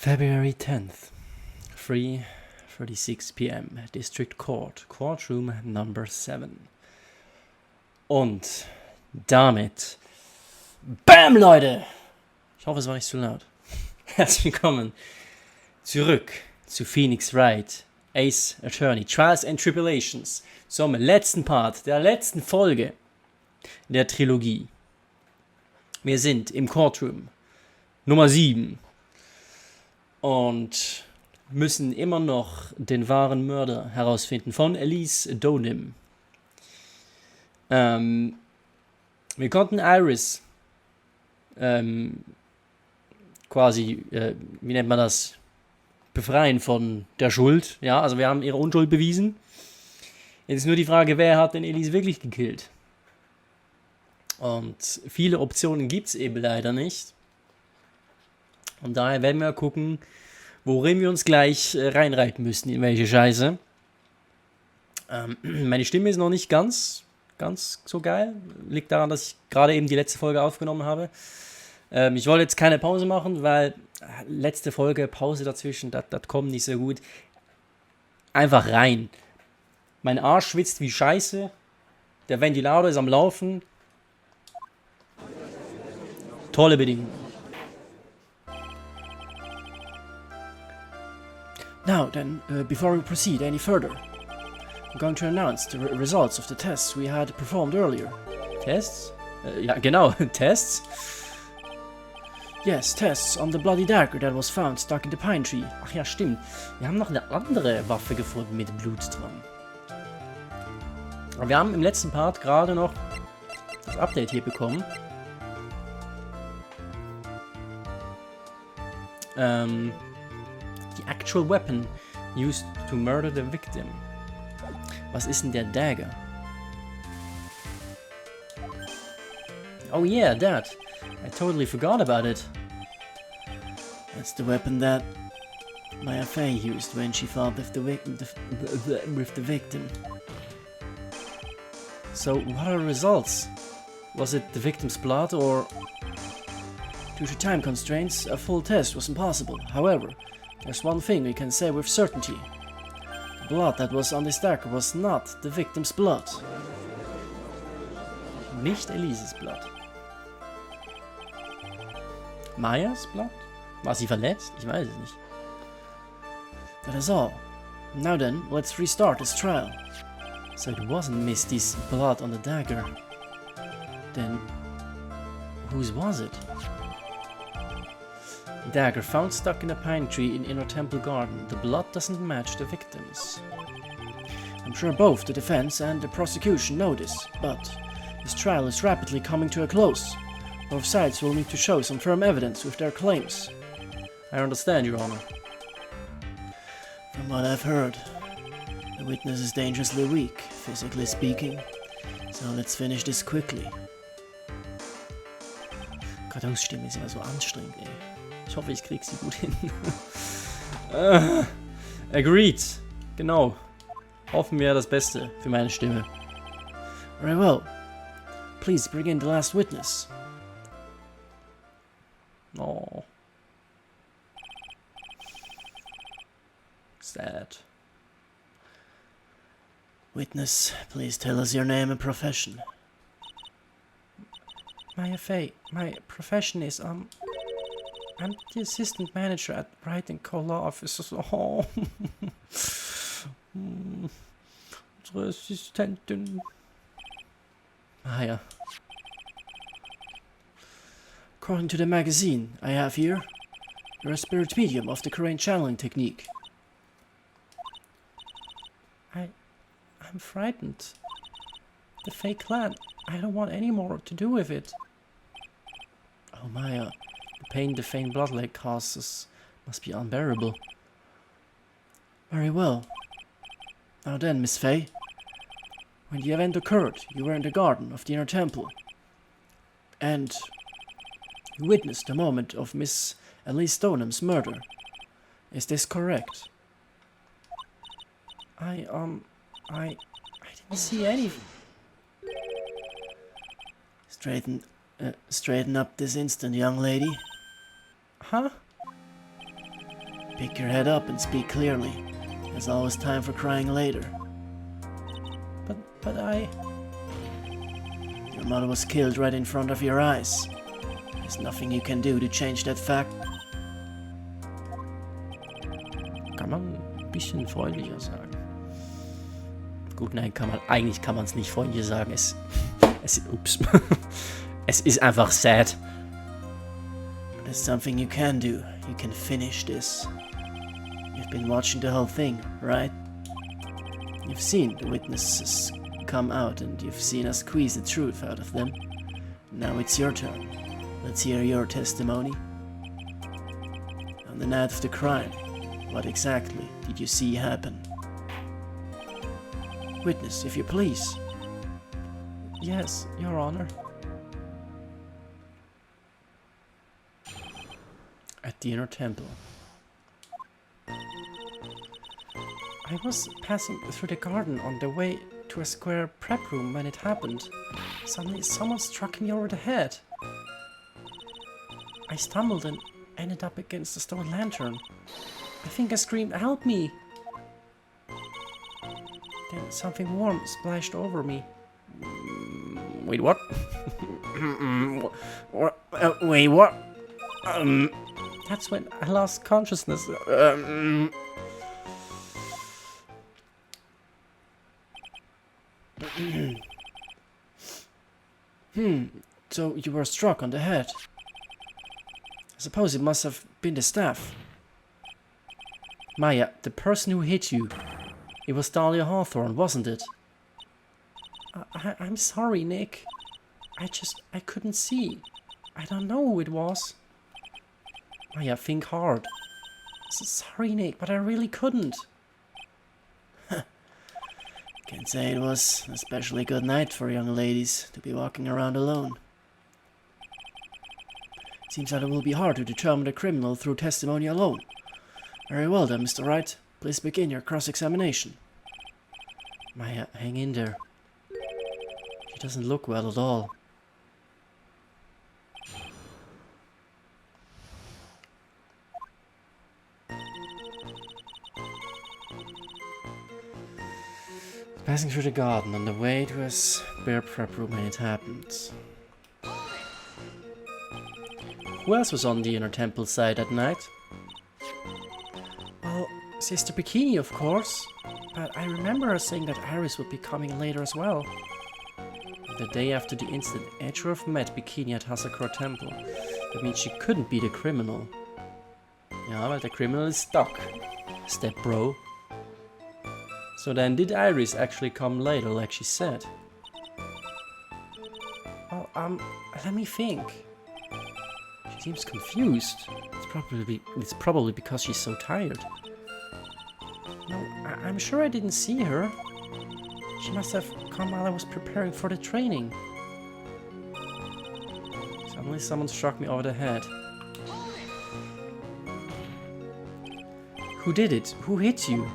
February 10th, 3:36 p.m. District Court, Courtroom Number 7. Und damit, BAM, Leute! Ich hoffe, es war nicht zu laut. Herzlich willkommen zurück zu Phoenix Wright, Ace Attorney, Trials and Tribulations, zum letzten Part der letzten Folge der Trilogie. Wir sind im Courtroom Nummer 7 und müssen immer noch den wahren Mörder herausfinden von Elise Donim. Wir konnten Iris quasi, wie nennt man das, befreien von der Schuld. Ja, also wir haben ihre Unschuld bewiesen. Jetzt ist nur die Frage, wer hat denn Elise wirklich gekillt? Und viele Optionen gibt es eben leider nicht. Und daher werden wir gucken, worin wir uns gleich reinreiten müssen, in welche Scheiße. Meine Stimme ist noch nicht ganz so geil. Liegt daran, dass ich gerade eben die letzte Folge aufgenommen habe. Ich wollte jetzt keine Pause machen, weil letzte Folge, Pause dazwischen, das kommt nicht so gut. Einfach rein. Mein Arsch schwitzt wie Scheiße. Der Ventilator ist am Laufen. Tolle Bedingungen. Now then, before we proceed any further, I'm going to announce the results of the tests we had performed earlier. Tests? Ja, genau, Tests. Yes, tests on the bloody dagger that was found stuck in the pine tree. Ach ja, stimmt. Wir haben noch eine andere Waffe gefunden mit Blut dran. Aber wir haben im letzten Part gerade noch das Update hier bekommen. The actual weapon used to murder the victim. Was ist denn der Dagger? Oh yeah, that. I totally forgot about it. That's the weapon that Maya Fey used when she fought with the victim. So, what are the results? Was it the victim's blood, or... Due to time constraints, a full test was impossible. However, there's one thing we can say with certainty. The blood that was on this dagger was not the victim's blood. Nicht Elises Blood. Mayas Blood? War sie verletzt? Ich weiß es nicht. That is all. Now then, let's restart this trial. So it wasn't Misty's blood on the dagger. Then, whose was it? Dagger found stuck in a pine tree in Inner Temple Garden. The blood doesn't match the victim's. I'm sure both the defense and the prosecution know this, but this trial is rapidly coming to a close. Both sides will need to show some firm evidence with their claims. I understand, Your Honor. From what I've heard, the witness is dangerously weak, physically speaking, so let's finish this quickly. Stimme ist immer so anstrengend, ey. Ich hoffe, ich krieg sie gut hin. Agreed. Genau. Hoffen wir das Beste für meine Stimme. Very well. Please bring in the last witness. Oh. Sad. Witness, please tell us your name and profession. Maya Fey. My profession is, I'm the assistant manager at Wright & Co. Law Office. Oh. Unsere Assistentin. Ah ja. According to the magazine I have here, you're a spirit medium of the Korean channeling technique. I'm frightened. The Fey clan, I don't want any more to do with it. Oh Maya. The pain the faint bloodlet causes must be unbearable. Very well. Now then, Miss Fey. When the event occurred, you were in the garden of the Inner Temple. And you witnessed the moment of Miss Elise Donham's murder. Is this correct? I didn't see any... Straighten up this instant, young lady. Huh? Pick your head up and speak clearly. There's always time for crying later. But I... Your mother was killed right in front of your eyes. There's nothing you can do to change that fact. Kann man ein bisschen freundlicher sagen. Gut, nein, eigentlich kann man es nicht freundlicher sagen. Ups. Es ist einfach sad. There's something you can do. You can finish this. You've been watching the whole thing, right? You've seen the witnesses come out and you've seen us squeeze the truth out of them. Now it's your turn. Let's hear your testimony. On the night of the crime, what exactly did you see happen? Witness, if you please. Yes, Your Honor. At the inner temple. I was passing through the garden on the way to a square prep room when it happened. Suddenly someone struck me over the head. I stumbled and ended up against a stone lantern. I think I screamed, "Help me!" Then something warm splashed over me. Wait, what? Wait, what? That's when I lost consciousness. So you were struck on the head. I suppose it must have been the staff. Maya, the person who hit you. It was Dahlia Hawthorne, wasn't it? I'm sorry, Nick. I couldn't see. I don't know who it was. Maya, think hard. Sorry, Nick, but I really couldn't. Can't say it was an especially good night for young ladies to be walking around alone. Seems that it will be hard to determine the criminal through testimony alone. Very well then, Mr. Wright. Please begin your cross-examination. Maya, hang in there. She doesn't look well at all. Passing through the garden on the way to a spare prep room when it happened. Who else was on the inner temple side that night? Well, Sister Bikini, of course. But I remember her saying that Iris would be coming later as well. The day after the incident, Edgeworth met Bikini at Hasakura Temple. That means she couldn't be the criminal. Ja, weil der criminal is stuck. Step bro. So then, did Iris actually come later, like she said? Well, let me think. She seems confused. It's probably because she's so tired. No, I'm sure I didn't see her. She must have come while I was preparing for the training. Suddenly someone struck me over the head. Who did it? Who hit you?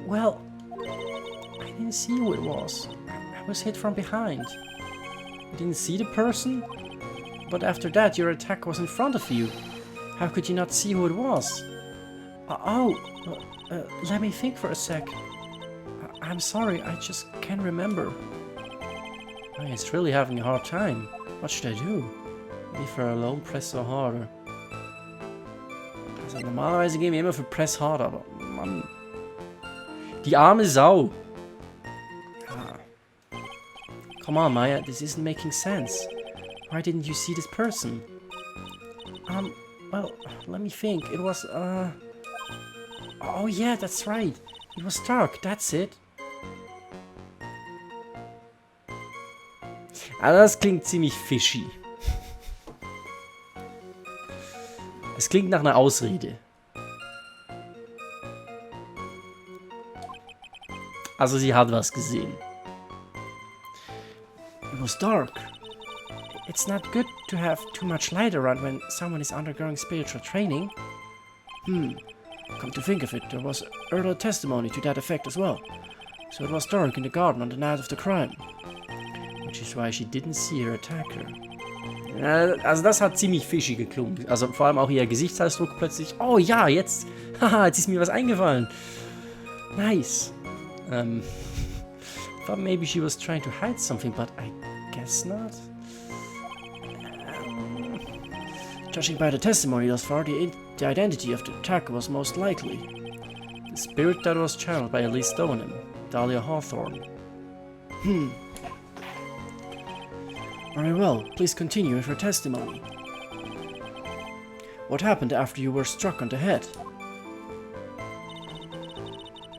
Well, I didn't see who it was. I was hit from behind. You didn't see the person? But after that, your attack was in front of you. How could you not see who it was? Let me think for a sec. I'm sorry, I just can't remember. It's really having a hard time. What should I do? Leave her alone, press so harder. Also normalerweise gehen wir immer für Press harder, aber Mann. Die arme Sau. Come on, Maya, this isn't making sense. Why didn't you see this person? Well, let me think. It was, Oh yeah, that's right. It was dark, that's it. Also das klingt ziemlich fishy. Es klingt nach einer Ausrede. Also sie hat was gesehen. It was dark. It's not good to have too much light around when someone is undergoing spiritual training. Come to think of it, there was earlier testimony to that effect as well. So it was dark in the garden on the night of the crime. Which is why she didn't see her attacker. Also das hat ziemlich fishy geklungen. Also vor allem auch ihr Gesichtsausdruck plötzlich. Oh ja, jetzt. Haha, jetzt ist mir was eingefallen. Nice. Thought maybe she was trying to hide something, but I guess not. Judging by the testimony thus far, the identity of the attacker was most likely the spirit that was channeled by Elise Stoneham, Dahlia Hawthorne. Very well, please continue with your testimony. What happened after you were struck on the head?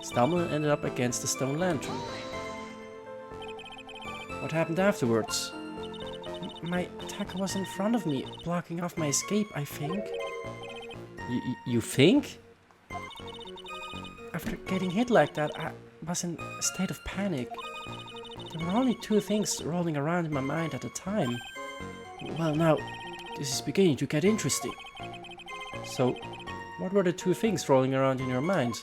Stumbled ended up against the stone lantern. What happened afterwards? My attacker was in front of me, blocking off my escape, I think. You think? After getting hit like that, I was in a state of panic. There were only two things rolling around in my mind at the time. Well, now, this is beginning to get interesting. So, what were the two things rolling around in your mind?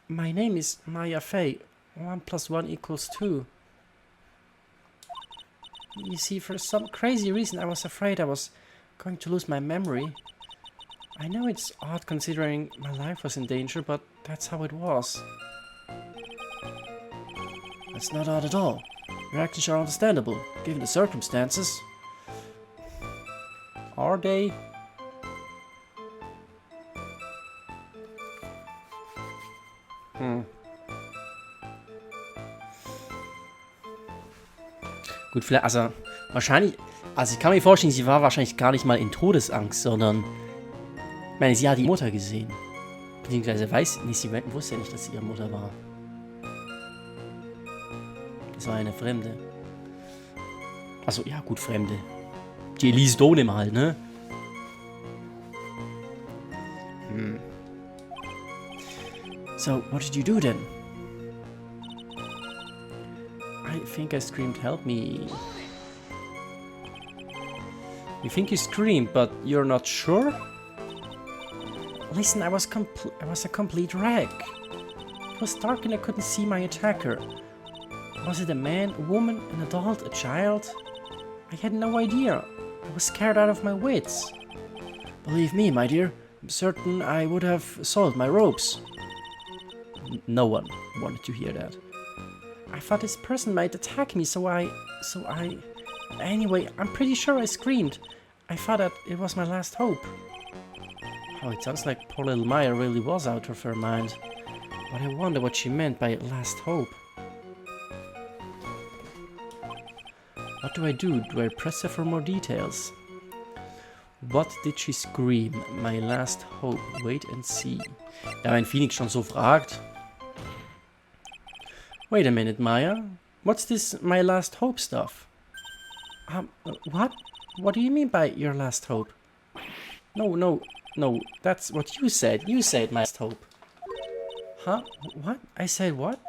My name is Maya Fey. 1 + 1 = 2. You see, for some crazy reason I was afraid I was going to lose my memory. I know it's odd considering my life was in danger, but that's how it was. That's not odd at all. Your actions are understandable, given the circumstances. Are they? Gut, vielleicht, also wahrscheinlich, also ich kann mir vorstellen, sie war wahrscheinlich gar nicht mal in Todesangst, sondern, ich meine, sie hat die Mutter gesehen. Beziehungsweise sie wusste ja nicht, dass sie ihre Mutter war. Das war eine Fremde. Also, ja gut, Fremde. Die Elise Stoneham halt, ne? So, what did you do then? I think I screamed, help me. You think you screamed, but you're not sure? Listen, I was a complete wreck. It was dark and I couldn't see my attacker. Was it a man, a woman, an adult, a child? I had no idea. I was scared out of my wits. Believe me, my dear, I'm certain I would have soiled my robes. No one wanted to hear that. I thought this person might attack me, so I... Anyway, I'm pretty sure I screamed. I thought that it was my last hope. Oh, it sounds like poor little Maya really was out of her mind. But I wonder what she meant by last hope. What do? Do I press her for more details? What did she scream? My last hope. Wait and see. Ja, wenn Phoenix schon so fragt. Wait a minute, Maya. What's this my last hope stuff? What? What do you mean by your last hope? No. That's what you said. You said my last hope. Huh? What? I said what?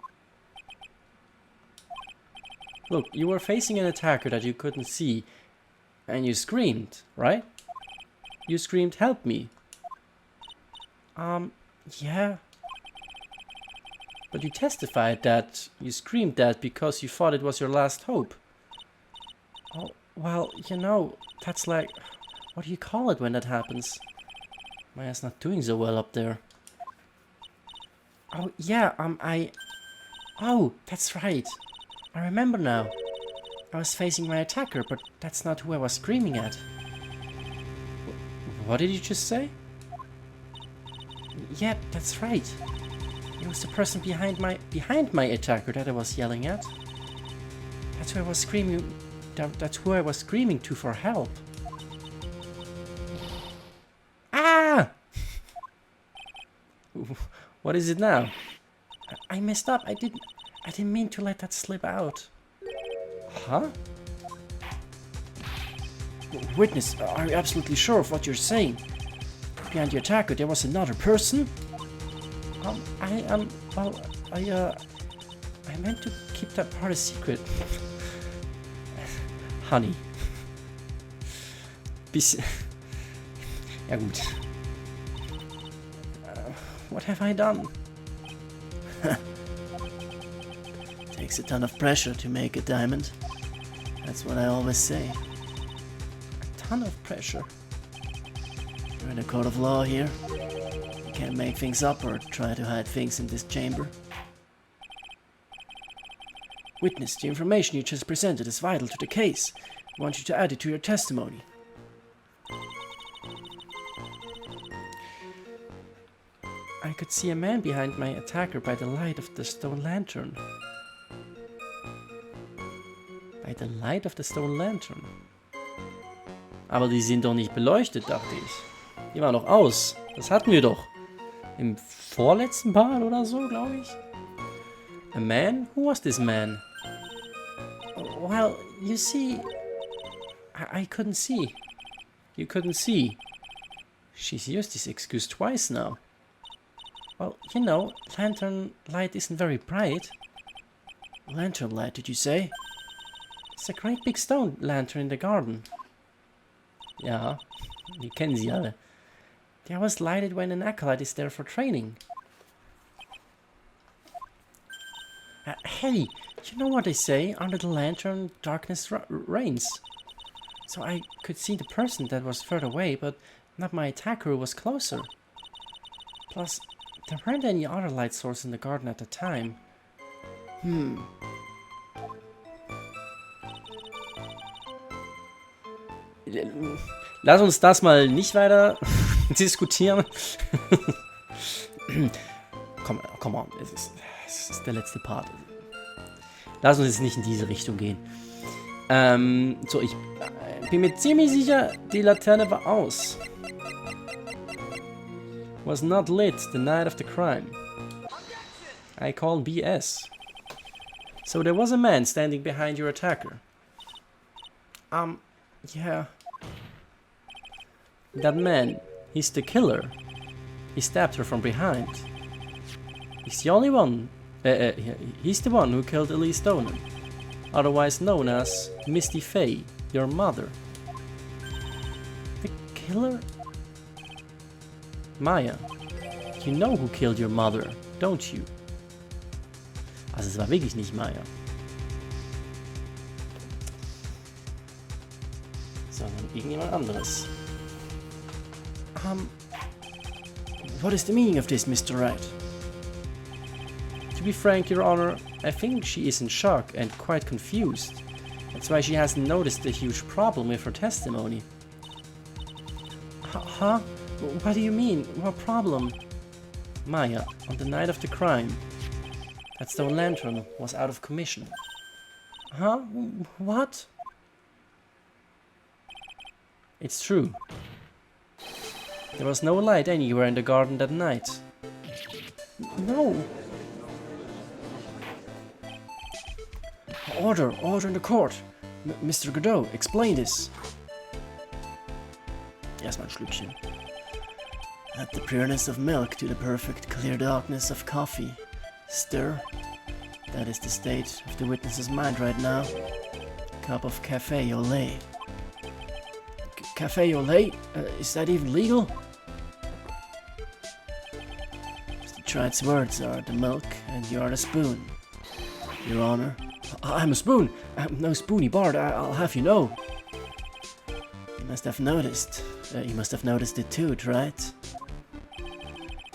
Look, you were facing an attacker that you couldn't see, and you screamed, right? You screamed, help me. Yeah. But you testified that you screamed that because you thought it was your last hope. Oh, well, you know, that's like... What do you call it when that happens? Maya's not doing so well up there. Oh, yeah, Oh, that's right. I remember now. I was facing my attacker, but that's not who I was screaming at. What did you just say? Yeah, that's right. It was the person behind my attacker that I was yelling at. That's who I was screaming. That's who I was screaming to for help. Ah! What is it now? I messed up. I didn't mean to let that slip out. Huh? Witness, are you absolutely sure of what you're saying? Behind the attacker, there was another person? I meant to keep that part a secret. Honey. Ja gut. What have I done? Takes a ton of pressure to make a diamond. That's what I always say. A ton of pressure. We're in a court of law here. You can't make things up or try to hide things in this chamber. Witness, the information you just presented is vital to the case. I want you to add it to your testimony. I could see a man behind my attacker by the light of the stone lantern. Bei der Light of the Stone Lantern. Aber die sind doch nicht beleuchtet, dachte ich. Die waren doch aus. Das hatten wir doch. Im vorletzten Part oder so, glaube ich. A man? Who was this man? Well, you see... I couldn't see. You couldn't see. She's used this excuse twice now. Well, you know, lantern light isn't very bright. Lantern light, did you say? It's a great big stone lantern in the garden. Ja, wir kennen sie alle. They always light it when an acolyte is there for training. Hey, you know what they say? Under the lantern, darkness reigns. So I could see the person that was further away, but not my attacker who was closer. Plus, there weren't any other light source in the garden at the time. Lass uns das mal nicht weiter diskutieren. Come on, es ist der letzte Part. Lass uns jetzt nicht in diese Richtung gehen. So, ich bin mir ziemlich sicher, die Laterne war aus. Was not lit the night of the crime. I call BS. So there was a man standing behind your attacker. Yeah. That man, he's the killer. He stabbed her from behind. He's the only one. He's the one who killed Elise Donan, otherwise known as Misty Faye, your mother. The killer? Maya, you know who killed your mother, don't you? Also es war wirklich nicht Maya. Sondern irgendjemand anderes. What is the meaning of this, Mr. Wright? To be frank, Your Honor, I think she is in shock and quite confused. That's why she hasn't noticed the huge problem with her testimony. Huh? What do you mean? What problem? Maya, on the night of the crime, that stone lantern was out of commission. Huh? What? It's true. There was no light anywhere in the garden that night. No. Order in the court. Mr. Godot, explain this. Erstmal ein Schlückchen. Add the pureness of milk to the perfect clear darkness of coffee. Stir. That is the state of the witness's mind right now. Cup of cafe au lait. Cafe au lait? Is that even legal? Mr. Tright's words are the milk and you are the spoon. Your Honor. I'm a spoon. I'm no spoony bard, I'll have you know. You must have noticed. You must have noticed it too, Wright.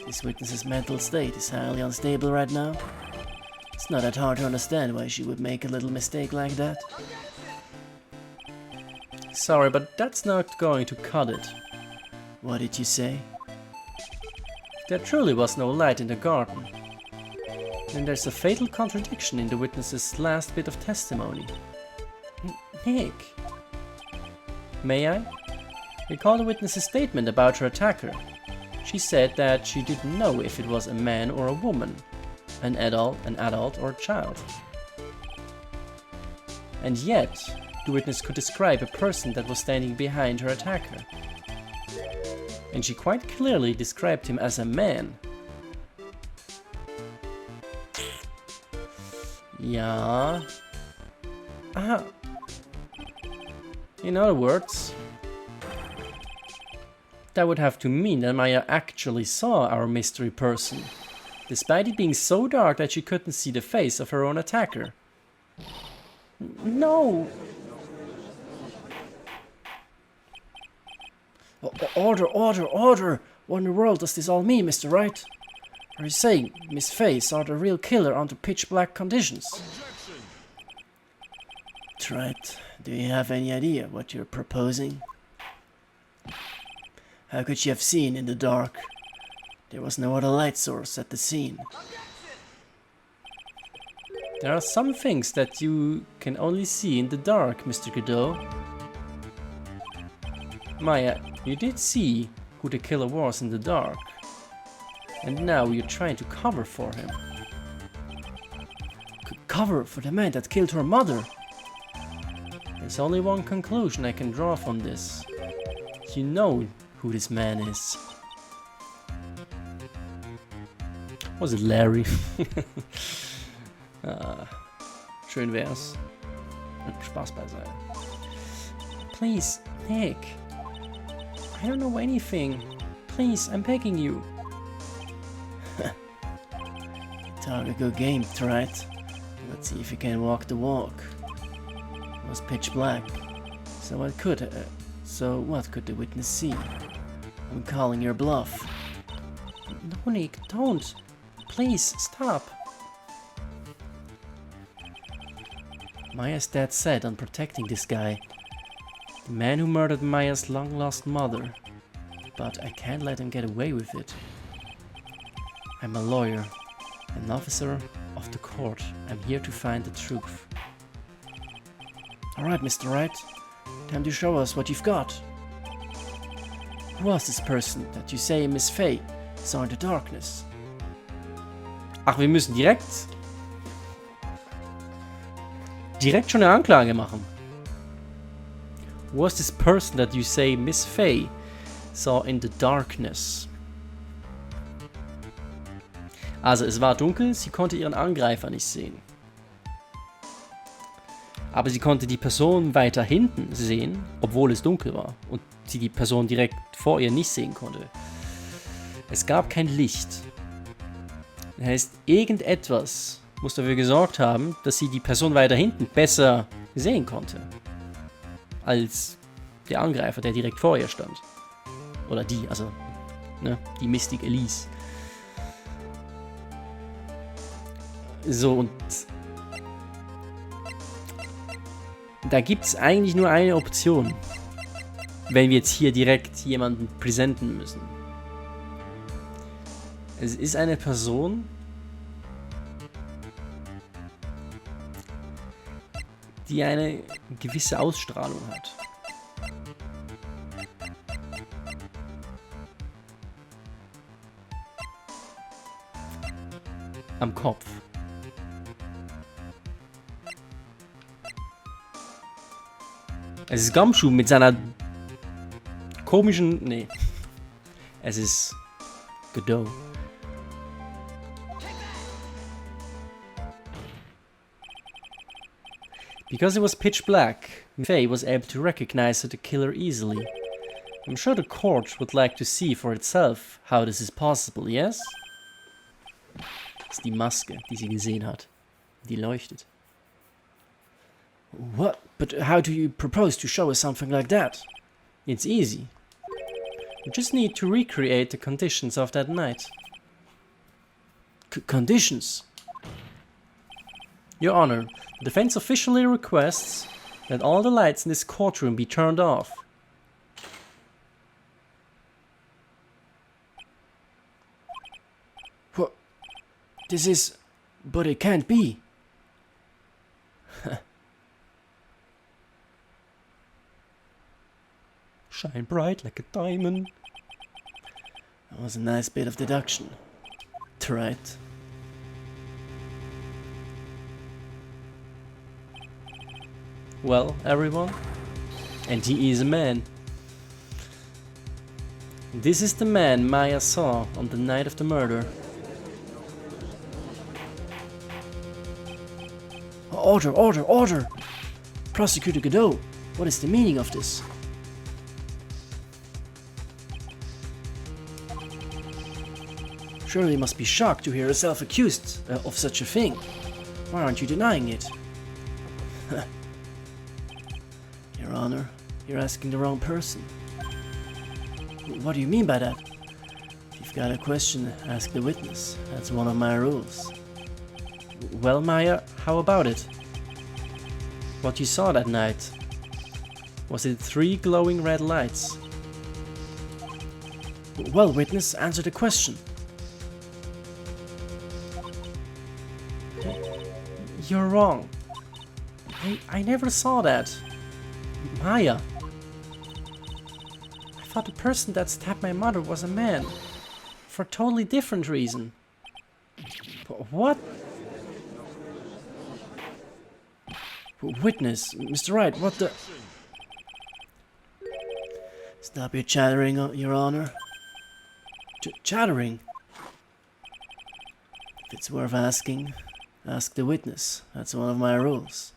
This witness's mental state is highly unstable right now. It's not that hard to understand why she would make a little mistake like that. Sorry, but that's not going to cut it. What did you say? There truly was no light in the garden. Then there's a fatal contradiction in the witness's last bit of testimony. Nick! May I? Recall the witness's statement about her attacker. She said that she didn't know if it was a man or a woman, an adult or a child. And yet, the witness could describe a person that was standing behind her attacker. And she quite clearly described him as a man. Ja. Aha. In other words, that would have to mean that Maya actually saw our mystery person, despite it being so dark that she couldn't see the face of her own attacker. No! Order, order, order! What in the world does this all mean, Mr. Wright? Are you saying Miss Fay saw the real killer under pitch black conditions? Right. Do you have any idea what you're proposing? How could she have seen in the dark? There was no other light source at the scene. There are some things that you can only see in the dark, Mr. Godot. Maya, you did see who the killer was in the dark. And now you're trying to cover for him. Cover for the man that killed her mother? There's only one conclusion I can draw from this. You know who this man is. Was it Larry? Schön wär's. Spaß beiseite. Please, Nick. I don't know anything. Please, I'm begging you. Talk a good game, right? Let's see if you can walk the walk. It was pitch black. So what could the witness see? I'm calling your bluff. No, Nick, don't. Please, stop. Maya's dead set on protecting this guy. The man who murdered Maya's long-lost mother. But I can't let him get away with it. I'm a lawyer, an officer of the court. I'm here to find the truth. Alright, Mr. Wright. Time to show us what you've got. Who was this person that you say Miss Fay saw in the darkness? Ach, wir müssen direkt schon eine Anklage machen. Who was this person that you say Miss Fay saw in the darkness? Also, es war dunkel, sie konnte ihren Angreifer nicht sehen. Aber sie konnte die Person weiter hinten sehen, obwohl es dunkel war und sie die Person direkt vor ihr nicht sehen konnte. Es gab kein Licht. Das heißt, irgendetwas muss dafür gesorgt haben, dass sie die Person weiter hinten besser sehen konnte. Als der Angreifer, der direkt vor ihr stand. Oder die, also ne, die Mystic Elise. So, und da gibt es eigentlich nur eine Option, wenn wir jetzt hier direkt jemanden präsentieren müssen. Es ist eine Person, die eine gewisse Ausstrahlung hat. Am Kopf. Es ist Gumshoe mit seiner komischen... Nee. Es ist Godot. Because it was pitch black, Faye was able to recognize the killer easily. I'm sure the court would like to see for itself how this is possible, yes? Das ist die Maske, die sie gesehen hat. Die leuchtet. What? But how do you propose to show us something like that? It's easy. You just need to recreate the conditions of that night. Conditions? Your Honor, the defense officially requests that all the lights in this courtroom be turned off. What? This is... But it can't be. Shine bright like a diamond. That was a nice bit of deduction. Right. Well, everyone, and he is a man. This is the man Maya saw on the night of the murder. Order, order, order! Prosecutor Godot, what is the meaning of this? Surely you must be shocked to hear yourself accused of such a thing. Why aren't you denying it? Your Honor, you're asking the wrong person. What do you mean by that? If you've got a question, ask the witness. That's one of my rules. Well, Maya, how about it? What you saw that night? Was it 3 glowing red lights? Well, witness, answer the question. You're wrong. I never saw that. Maya. I thought the person that stabbed my mother was a man. For a totally different reason. What? Witness, Mr. Wright, what the... Stop your chattering, Your Honor. Chattering? If it's worth asking, ask the witness. That's one of my rules.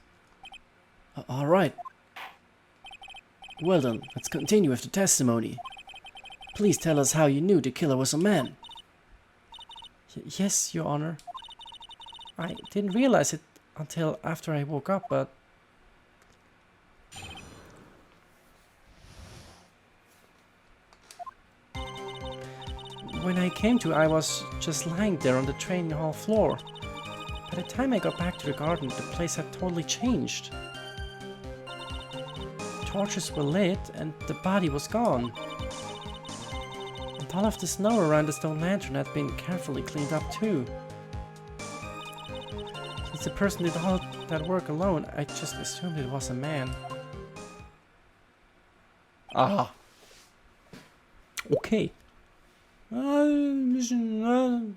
All right. Well done, let's continue with the testimony. Please tell us how you knew the killer was a man. Yes, Your Honor. I didn't realize it until after I woke up, but... When I came to, I was just lying there on the training hall floor. By the time I got back to the garden, the place had totally changed. Torches were lit and the body was gone. And all of the snow around the stone lantern had been carefully cleaned up too. Since the person did all that work alone, I just assumed it was a man. Aha. Okay. Ein bisschen,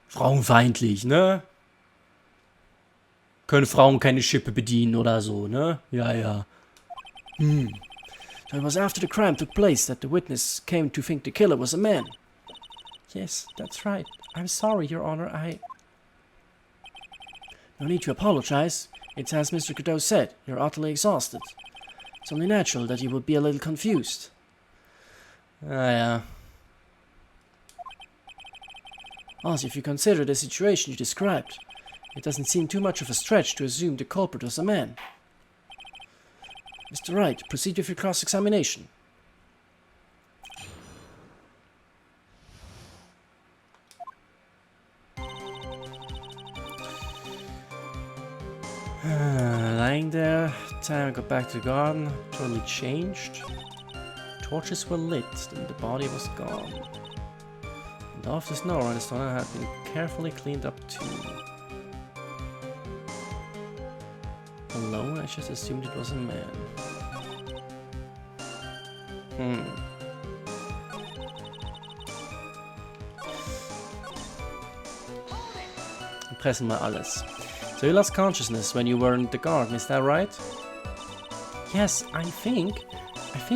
frauenfeindlich, ne? Können Frauen keine Schippe bedienen oder so, ne? Ja, ja. So it was after the crime took place that the witness came to think the killer was a man. Yes, that's right. I'm sorry, Your Honor, No need to apologize. It's as Mr. Godot said, you're utterly exhausted. It's only natural that you would be a little confused. Ah, ja. Also, if you consider the situation you described, it doesn't seem too much of a stretch to assume the culprit was a man. Mr. Wright, proceed with your cross-examination. Lying there, time I got back to the garden, totally changed. Torches were lit, and the body was gone. And all of the snow around the stone had been carefully cleaned up too. Alone, I just assumed it was a man. Pressen mal alles. So you lost consciousness when you were in the garden, is that right? Yes, I think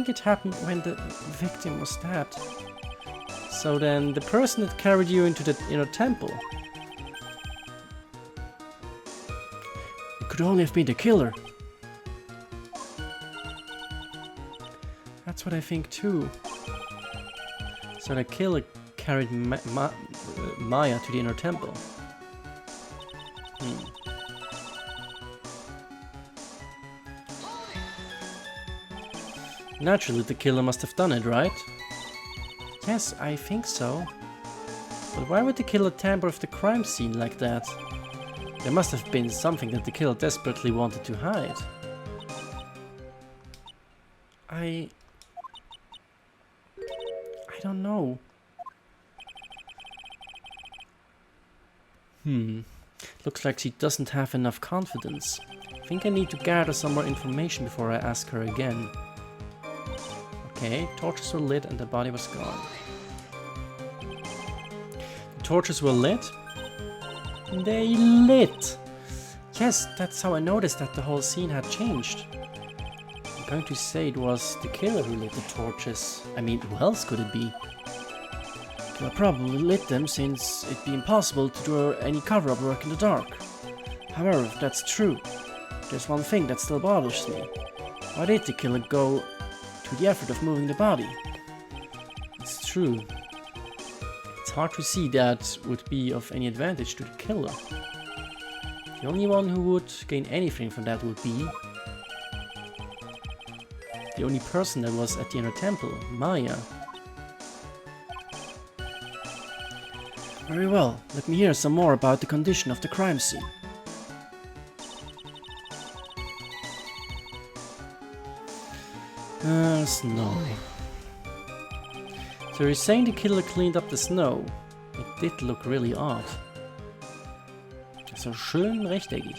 it happened when the victim was stabbed. So then the person that carried you into the inner temple, it could only have been the killer. That's what I think too. So the killer carried Maya to the inner temple. Naturally, the killer must have done it, right? Yes, I think so. But why would the killer tamper with the crime scene like that? There must have been something that the killer desperately wanted to hide. I don't know. Looks like she doesn't have enough confidence. I think I need to gather some more information before I ask her again. Okay, torches were lit and the body was gone. The torches were lit? They lit! Yes, that's how I noticed that the whole scene had changed. I'm going to say it was the killer who lit the torches. I mean, who else could it be? The killer probably lit them since it'd be impossible to do any cover-up work in the dark. However, if that's true, there's one thing that still bothers me. Why did the killer go to the effort of moving the body? It's true. It's hard to see that would be of any advantage to the killer. The only one who would gain anything from that would be the only person that was at the inner temple, Maya. Very well, let me hear some more about the condition of the crime scene. Snow. So you're saying the killer cleaned up the snow? It did look really odd. So schön rechteckig.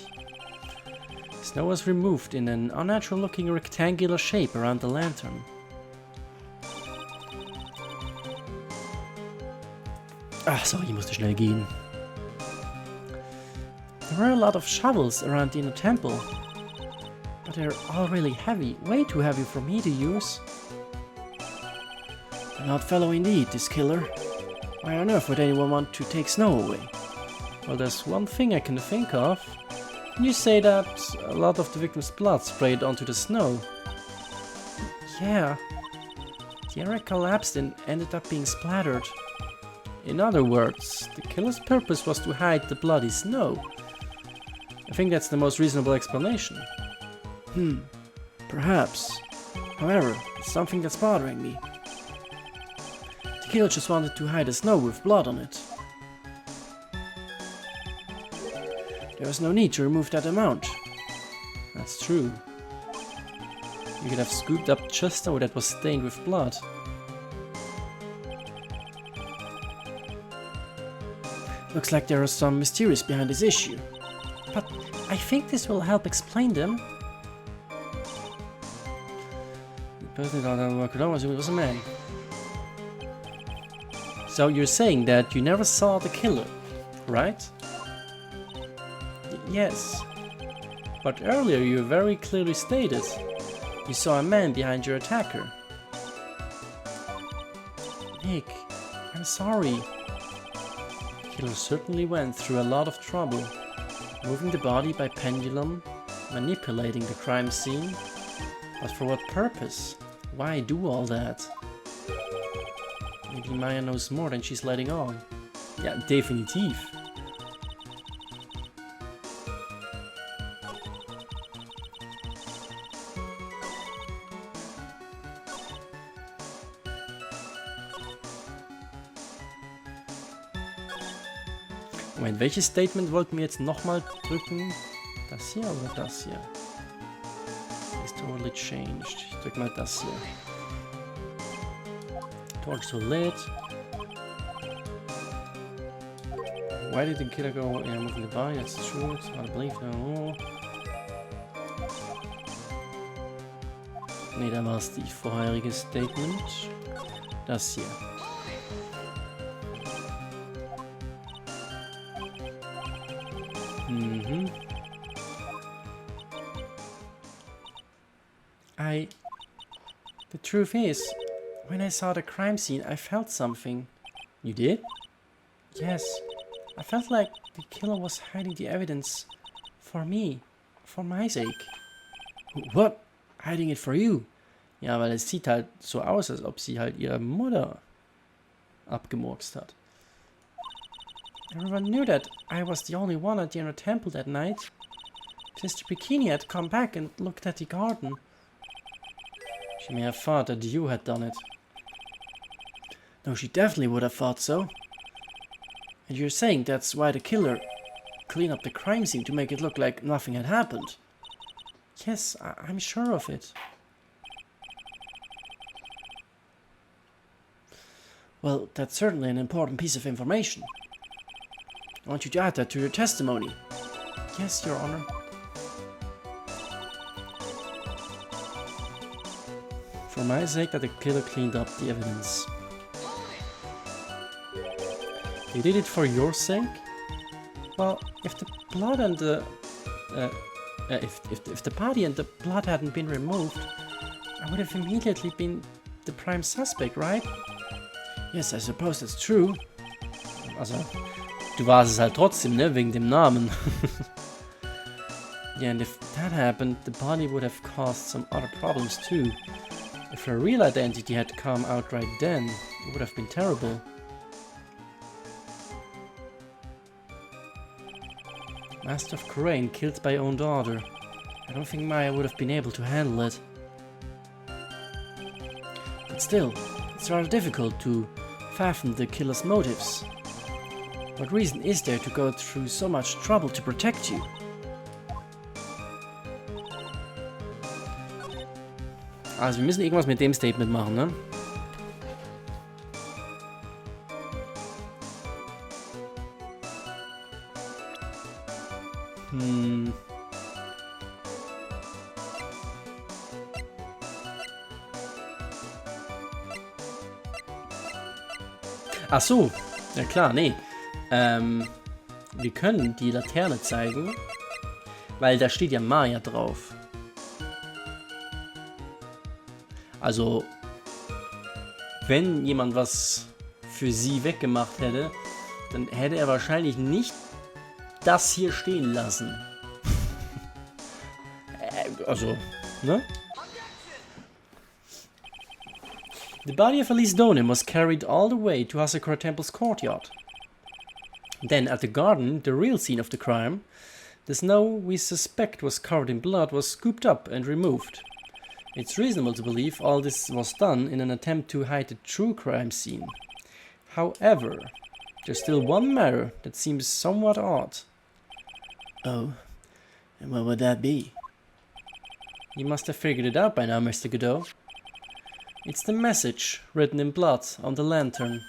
Snow was removed in an unnatural looking rectangular shape around the lantern. Ach, sorry, ich musste schnell gehen. There were a lot of shovels around the inner temple, but they're all really heavy, way too heavy for me to use. An odd fellow indeed, this killer. Why on earth would anyone want to take snow away? Well, there's one thing I can think of. You say that a lot of the victim's blood sprayed onto the snow. Yeah. The area collapsed and ended up being splattered. In other words, the killer's purpose was to hide the bloody snow. I think that's the most reasonable explanation. Perhaps. However, there's something that's bothering me. The killer just wanted to hide the snow with blood on it. There was no need to remove that amount. That's true. You could have scooped up just snow that was stained with blood. Looks like there is some mysteries behind this issue. But I think this will help explain them. The person thought that worked alone it was a man. So you're saying that you never saw the killer, right? Yes. But earlier you very clearly stated you saw a man behind your attacker. Nick, I'm sorry. The killer certainly went through a lot of trouble, moving the body by pendulum, manipulating the crime scene. But for what purpose? Why do all that? Maybe Maya knows more than she's letting on. Ja, definitiv. Moment, welches Statement wollten wir jetzt nochmal drücken? Das hier oder das hier? It's totally changed. Ich drück mal das hier. Torch to lit. Why did the killer go? Yeah, moving the body, that's true. It's not a belief, no. Nee, da war es die vorherige Statement. Das hier. The truth is, when I saw the crime scene, I felt something. You did? Yes. I felt like the killer was hiding the evidence for me, for my sake. What? Hiding it for you? Ja, weil es sieht halt so aus, als ob sie halt ihre Mutter abgemurkst hat. Everyone knew that I was the only one at the inner temple that night. Sister Bikini had come back and looked at the garden. She may have thought that you had done it. No, she definitely would have thought so. And you're saying that's why the killer cleaned up the crime scene to make it look like nothing had happened? Yes, I'm sure of it. Well, that's certainly an important piece of information. I want you to add that to your testimony. Yes, Your Honor. For my sake, that the killer cleaned up the evidence. He did it for your sake? Well, if the blood and the if the body and the blood hadn't been removed, I would have immediately been the prime suspect, right? Yes, I suppose that's true. Also, du warst es halt trotzdem, ne? Wegen dem Namen. Yeah, and if that happened, the body would have caused some other problems too. If her real identity had come out right then, it would have been terrible. Master of Crane killed by own daughter. I don't think Maya would have been able to handle it. But still, it's rather difficult to fathom the killer's motives. What reason is there to go through so much trouble to protect you? Also wir müssen irgendwas mit dem Statement machen, ne? Ach so, ja klar, nee. Wir können die Laterne zeigen, weil da steht ja Maya drauf. Also, wenn jemand was für sie weggemacht hätte, dann hätte er wahrscheinlich nicht das hier stehen lassen. Also, ne? The body of Elise Donim was carried all the way to Hasakura Temple's courtyard. Then, at the garden, the real scene of the crime, the snow we suspect was covered in blood was scooped up and removed. It's reasonable to believe all this was done in an attempt to hide the true crime scene. However, there's still one matter that seems somewhat odd. Oh, and what would that be? You must have figured it out by now, Mr. Godot. It's the message written in blood on the lantern.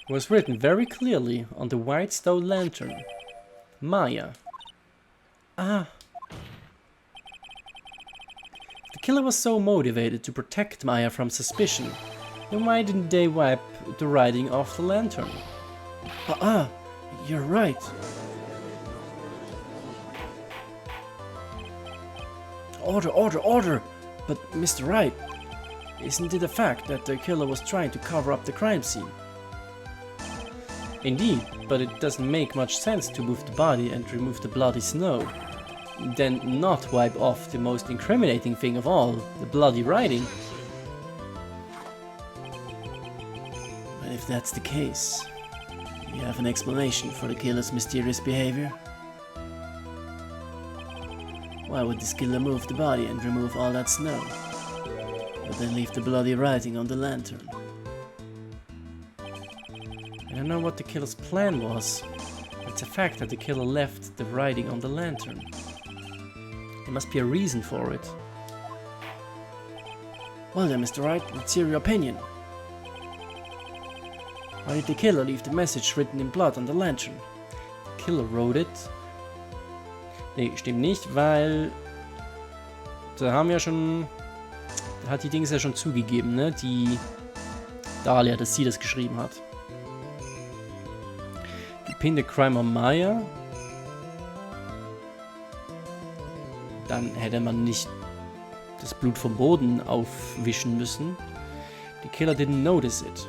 It was written very clearly on the white stone lantern. Maya. Ah. The killer was so motivated to protect Maya from suspicion, then why didn't they wipe the writing off the lantern? You're right. Order! But Mr. Wright, isn't it a fact that the killer was trying to cover up the crime scene? Indeed, but it doesn't make much sense to move the body and remove the bloody snow, then not wipe off the most incriminating thing of all, the bloody writing. But if that's the case, you have an explanation for the killer's mysterious behavior? Why would this killer move the body and remove all that snow, but then leave the bloody writing on the lantern? I don't know what the killer's plan was, but it's a fact that the killer left the writing on the lantern. There must be a reason for it. Well then, Mr. Wright, let's hear your opinion. Why did the killer leave the message written in blood on the lantern? The killer wrote it. Nee, stimmt nicht, weil da haben ja schon, da hat die Dings ja schon zugegeben, ne? Die Dahlia, dass sie das geschrieben hat. Die Pin the Crime on Maya. Dann hätte man nicht das Blut vom Boden aufwischen müssen. The killer didn't notice it.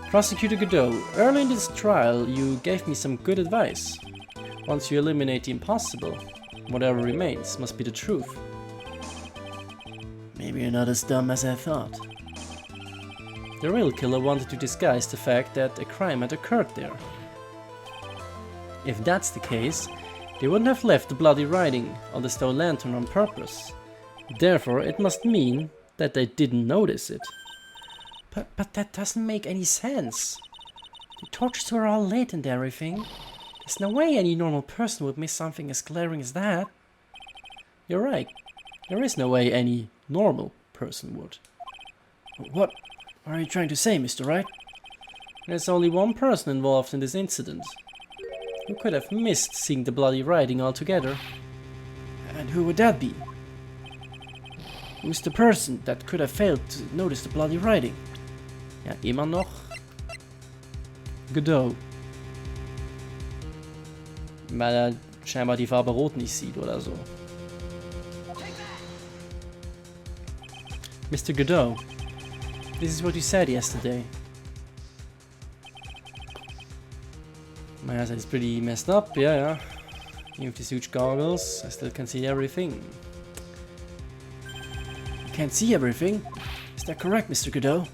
Prosecutor Godot, early in this trial you gave me some good advice. Once you eliminate the impossible, whatever remains must be the truth. Maybe you're not as dumb as I thought. The real killer wanted to disguise the fact that a crime had occurred there. If that's the case, they wouldn't have left the bloody writing on the stone lantern on purpose. Therefore, it must mean that they didn't notice it. But that doesn't make any sense. The torches were all lit and everything. There's no way any normal person would miss something as glaring as that. You're right. There is no way any normal person would. What are you trying to say, Mr. Wright? There's only one person involved in this incident. Who could have missed seeing the bloody writing altogether? And who would that be? Who's the person that could have failed to notice the bloody writing? Ja, immer noch Godot. Weil er scheinbar die Farbe Rot nicht sieht oder so. Mr. Godot, this is what you said yesterday. My eyesight is pretty messed up, yeah. Even with these huge goggles, I still can see everything. The can't see everything. Is that correct, Mr. Godot?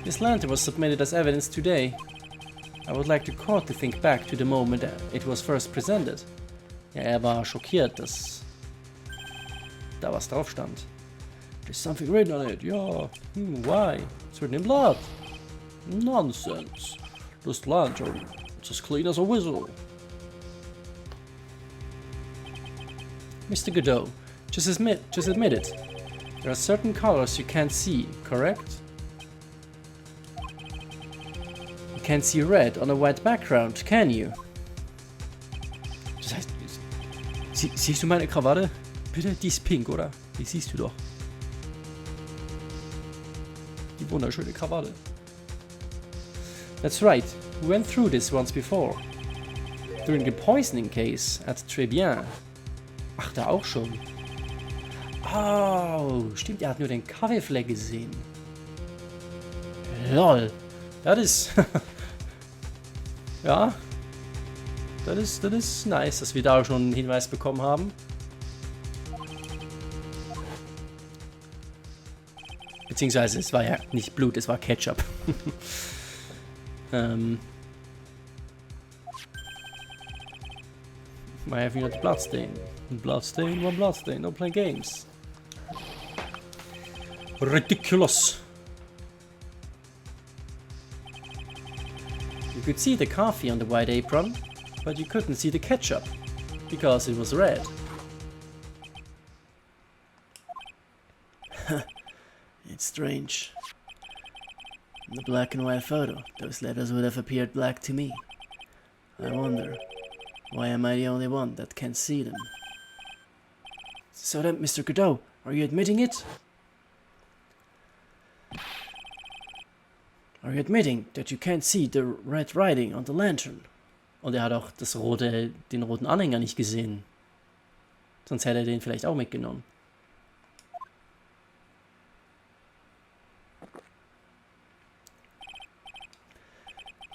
This lantern was submitted as evidence today. I would like the court to think back to the moment it was first presented. Ja, war schockiert, dass da was drauf stand. There's something written on it, yeah. Why? It's written in blood. Nonsense. This lantern, it's as clean as a whistle. Mr. Godot, just admit it. There are certain colors you can't see, correct? You can't see red on a white background, can you? Das heißt, siehst du meine Krawatte? Bitte, die ist pink, oder? Die siehst du doch. Die wunderschöne Krawatte. That's right, we went through this once before. During the poisoning case at Bien. Ach, da auch schon. Oh, stimmt, er hat nur den Kaffeefleck gesehen. Lol. Das ist... ja. Das ist nice, dass wir da schon einen Hinweis bekommen haben. Beziehungsweise es war ja nicht Blut, es war Ketchup. Why have you not bloodstain? Bloodstain, one bloodstain, don't play games. Ridiculous. You could see the coffee on the white apron, but you couldn't see the ketchup, because it was red. It's strange. In the black and white photo, those letters would have appeared black to me. I wonder, why am I the only one that can see them? So then, Mr. Godot, are you admitting it? Are you admitting that you can't see the red writing on the lantern? Und er hat auch den roten Anhänger nicht gesehen. Sonst hätte er den vielleicht auch mitgenommen.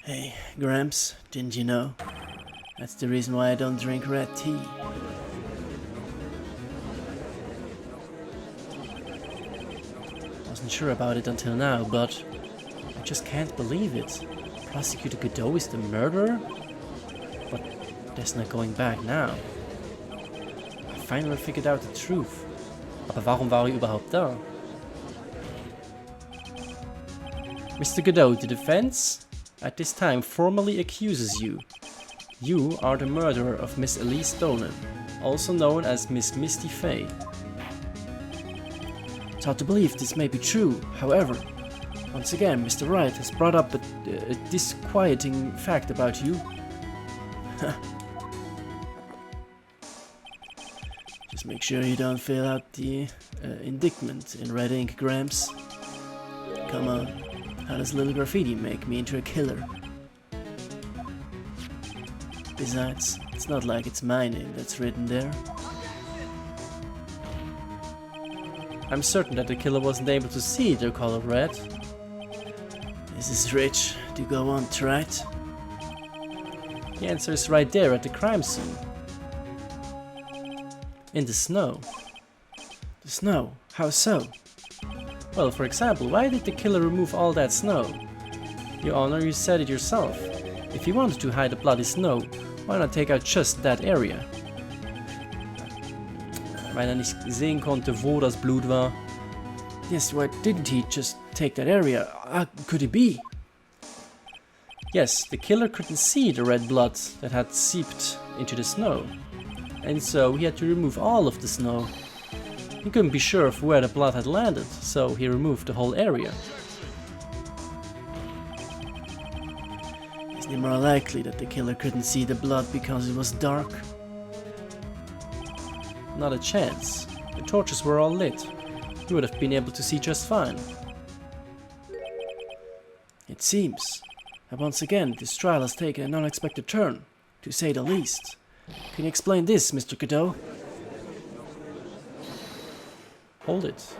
Hey, Gramps, didn't you know? That's the reason why I don't drink red tea. Wasn't sure about it until now, but I just can't believe it. Prosecutor Godot is the murderer? But there's no going back now. I finally figured out the truth. Aber warum war er überhaupt da? Mr. Godot, the defense at this time formally accuses you. You are the murderer of Miss Elise Dolan, also known as Miss Misty Fey. It's hard to believe this may be true, however, once again Mr. Wright has brought up a disquieting fact about you. Just make sure you don't fill out the indictment in red ink, Gramps. Come on, how does little graffiti make me into a killer? Besides, it's not like it's my name that's written there. I'm certain that the killer wasn't able to see the color red. This is rich. Do go on, right? The answer is right there at the crime scene. In the snow. The snow? How so? Well, for example, why did the killer remove all that snow? Your Honor, you said it yourself. If he wanted to hide the bloody snow, why not take out just that area? Weil nicht sehen konnte, wo das Blut war. Yes, why didn't he just take that area? Could it be? Yes, the killer couldn't see the red blood that had seeped into the snow. And so he had to remove all of the snow. He couldn't be sure of where the blood had landed, so he removed the whole area. Isn't it more likely that the killer couldn't see the blood because it was dark? Not a chance. The torches were all lit. He would have been able to see just fine. It seems that once again this trial has taken an unexpected turn, to say the least. Can you explain this, Mr. Godot? Hold it.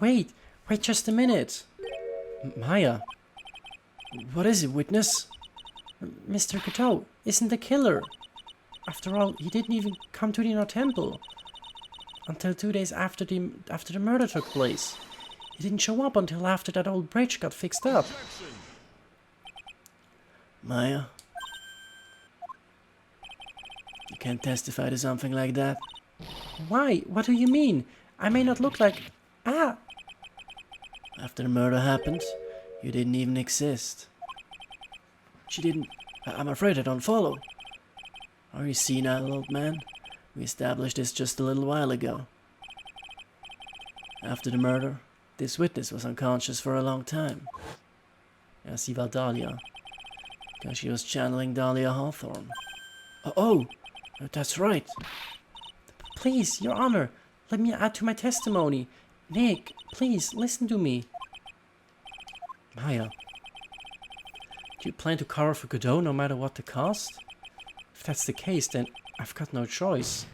Wait just a minute. Maya. What is it, witness? Mr. Godot isn't the killer. After all, he didn't even come to the inner temple until 2 days after the murder took place. He didn't show up until after that old bridge got fixed up. Maya? You can't testify to something like that? Why? What do you mean? I may not look like... Ah! After the murder happened, you didn't even exist. She didn't... I'm afraid I don't follow. Are you senile, old man? We established this just a little while ago. After the murder, this witness was unconscious for a long time. Ja, sie war Dahlia. Because she was channeling Dahlia Hawthorne. Oh, that's right. Please, Your Honor, let me add to my testimony. Nick, please, listen to me. Maya, do you plan to cover for Godot no matter what the cost? If that's the case, then I've got no choice.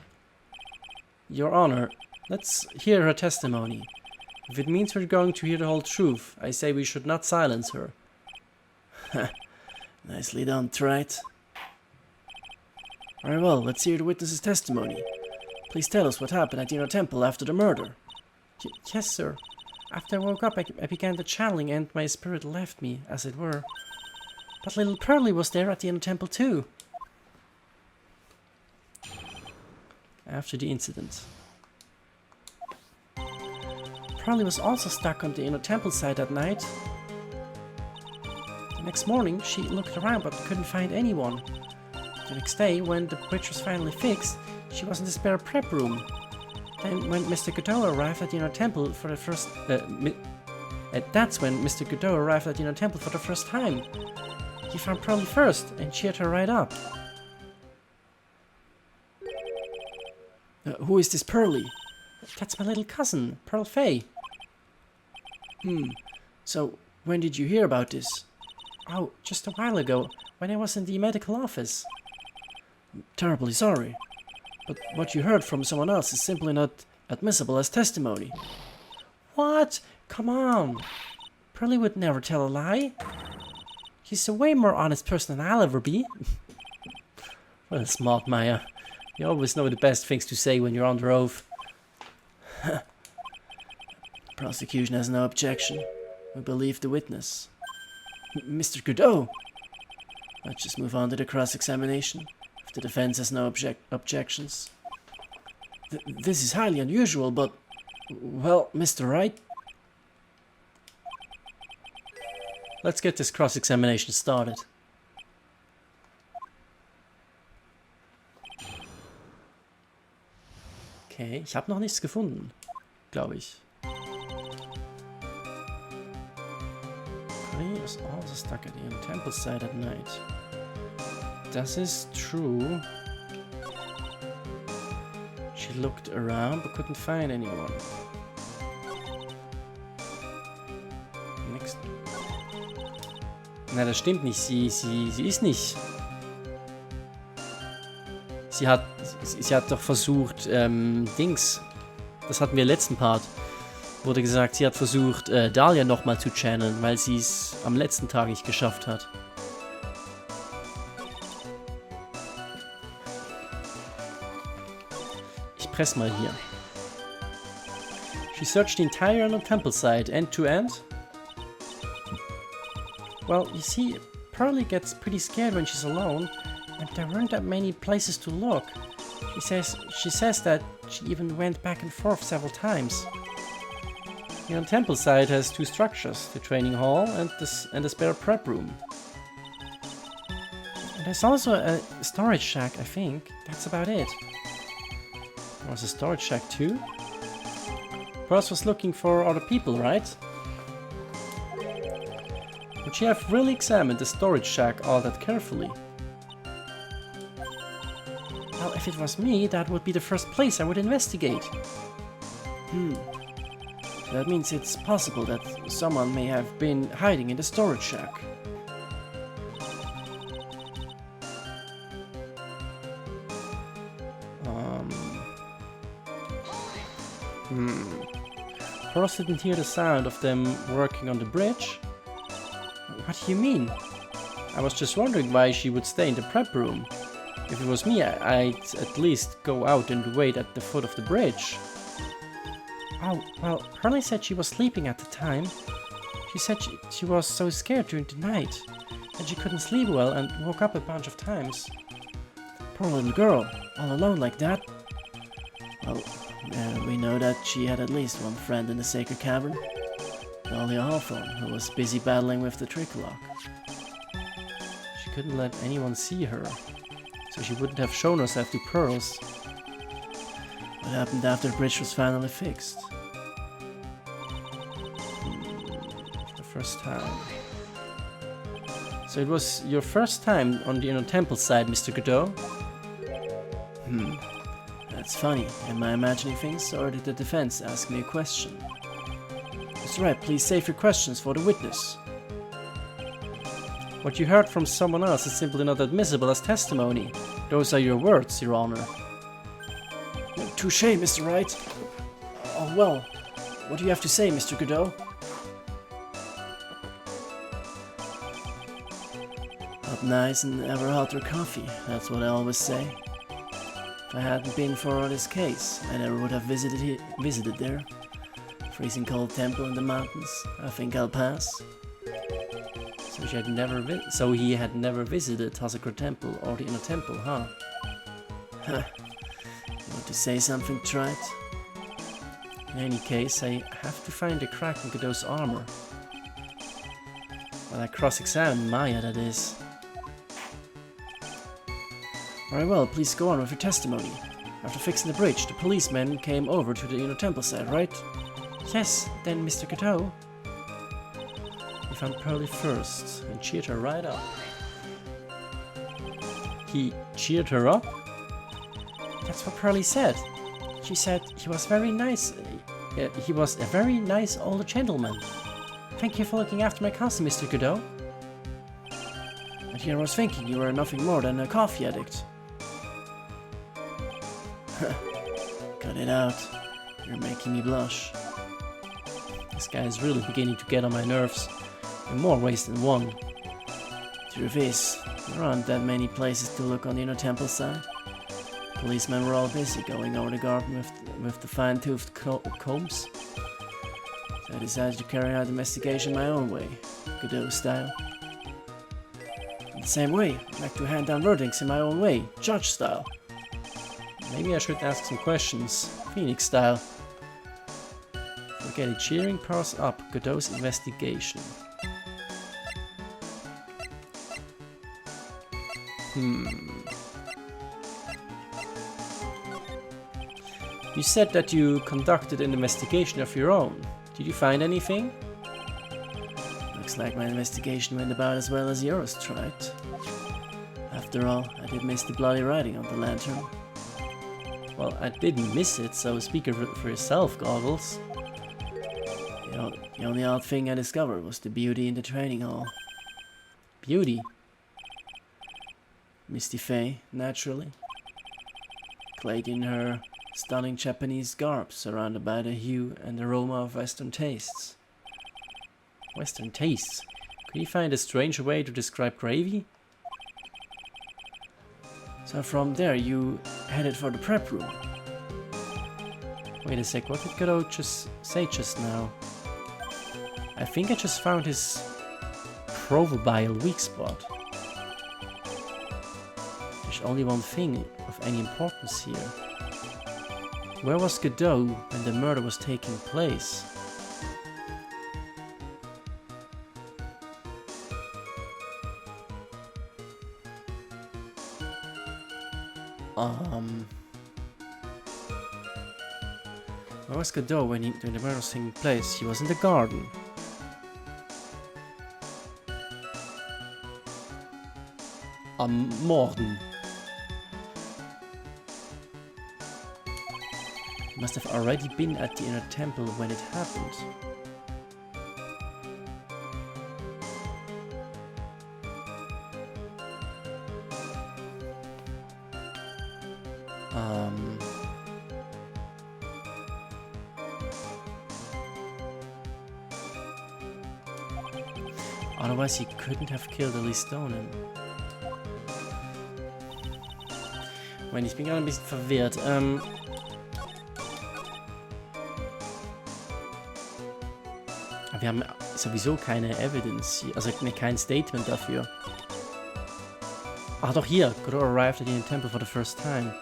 Your Honor, let's hear her testimony. If it means we're going to hear the whole truth, I say we should not silence her. Nicely done, Wright. Very well, let's hear the witness's testimony. Please tell us what happened at the inner temple after the murder. Yes, sir. After I woke up, I began the channeling and my spirit left me, as it were. But little Pearlie was there at the inner temple too. After the incident. Pearlie was also stuck on the inner temple side that night. The next morning, she looked around but couldn't find anyone. The next day, when the bridge was finally fixed, she was in the spare prep room. Then, when Mr. Godot arrived at the inner temple for the first... that's when Mr. Godot arrived at the inner temple for the first time. He found Pearlie first and cheered her right up. Who is this Pearlie? That's my little cousin, Pearl Fay. So, when did you hear about this? Oh, just a while ago, when I was in the medical office. I'm terribly sorry, but what you heard from someone else is simply not admissible as testimony. What? Come on. Pearlie would never tell a lie. He's a way more honest person than I'll ever be. Well, smart Maya. You always know the best things to say when you're under oath. The prosecution has no objection. We believe the witness. Mr. Godot! Let's just move on to the cross-examination. If the defense has no objections. This is highly unusual, but... Well, Mr. Wright? Let's get this cross-examination started. Okay, ich habe noch nichts gefunden, glaube ich. Pearlie was also stuck at the temple site at night. This is true. She looked around but couldn't find anyone. Next. Na, das stimmt nicht. Sie ist nicht. Sie hat doch versucht, Dings. Das hatten wir im letzten Part. Wurde gesagt, sie hat versucht, Dahlia nochmal zu channeln, weil sie es am letzten Tag nicht geschafft hat. Ich press mal hier. She searched the entire inner temple site, end to end. Well, you see, Pearlie gets pretty scared when she's alone, and there weren't that many places to look. She says that she even went back and forth several times. The inner temple site has two structures, the training hall and the spare prep room. And there's also a storage shack, I think. That's about it. There was a storage shack too? Pearls was looking for other people, right? Would she have really examined the storage shack all that carefully? Well, if it was me, that would be the first place I would investigate. That means it's possible that someone may have been hiding in the storage shack. Pearls didn't hear the sound of them working on the bridge. What do you mean? I was just wondering why she would stay in the prep room. If it was me, I'd at least go out and wait at the foot of the bridge. Oh, well, Hurley said she was sleeping at the time. She said she was so scared during the night that she couldn't sleep well and woke up a bunch of times. Poor little girl, all alone like that. Well, we know that she had at least one friend in the sacred cavern. Only a Hawthorne, who was busy battling with the trick lock. She couldn't let anyone see her, so she wouldn't have shown herself to Pearls. What happened after the bridge was finally fixed? The first time. So it was your first time on the inner temple side, Mr. Godot? That's funny. Am I imagining things, or did the defense ask me a question? Mr. Wright, please save your questions for the witness. What you heard from someone else is simply not admissible as testimony. Those are your words, Your Honor. Touché, Mr. Wright. Oh, well. What do you have to say, Mr. Godot? Up nice and ever hotter coffee, that's what I always say. If I hadn't been for this case, I never would have visited there. Freezing cold temple in the mountains, I think I'll pass. So he had never visited Hasakura Temple or the inner temple, huh? Huh. You want to say something, Wright? In any case, I have to find a crack in Godot's armor. While I cross-examine Maya, that is. Very well, please go on with your testimony. After fixing the bridge, the policemen came over to the inner temple side, right? Yes, then Mr. Godot. He found Pearlie first and cheered her right up. He cheered her up? That's what Pearlie said. She said he was very nice. He was a very nice older gentleman. Thank you for looking after my cousin, Mr. Godot. And here I was thinking you were nothing more than a coffee addict. Cut it out. You're making me blush. This guy is really beginning to get on my nerves, in more ways than one. Truth is, there aren't that many places to look on the inner temple side. Policemen were all busy going over the garden with the fine-toothed combs. So I decided to carry out the investigation my own way, Godot style. In the same way, I'd like to hand down verdicts in my own way, judge style. Maybe I should ask some questions, Phoenix style. Forget it, cheering powers up Godot's investigation. You said that you conducted an investigation of your own. Did you find anything? Looks like my investigation went about as well as yours tried. After all, I did miss the bloody writing on the lantern. Well, I didn't miss it, so speak for yourself, Goggles. The only odd thing I discovered was the beauty in the training hall. Beauty? Misty Faye, naturally. Clad in her stunning Japanese garb, surrounded by the hue and aroma of Western tastes. Western tastes? Could you find a strange way to describe gravy? So from there you headed for the prep room. Wait a sec, what did Godot just say just now? I think I just found his probable weak spot. There's only one thing of any importance here. Where was Godot when the murder was taking place? Where was Godot when the murder was taking place? He was in the garden. Am Morgen. He must have already been at the inner temple when it happened. Otherwise he couldn't have killed Ellie Stonen. Moment, ich bin gerade ein bisschen verwirrt. Wir haben sowieso keine Evidence hier, also kein Statement dafür. Ach doch, hier. Godot arrived at the temple for the first time.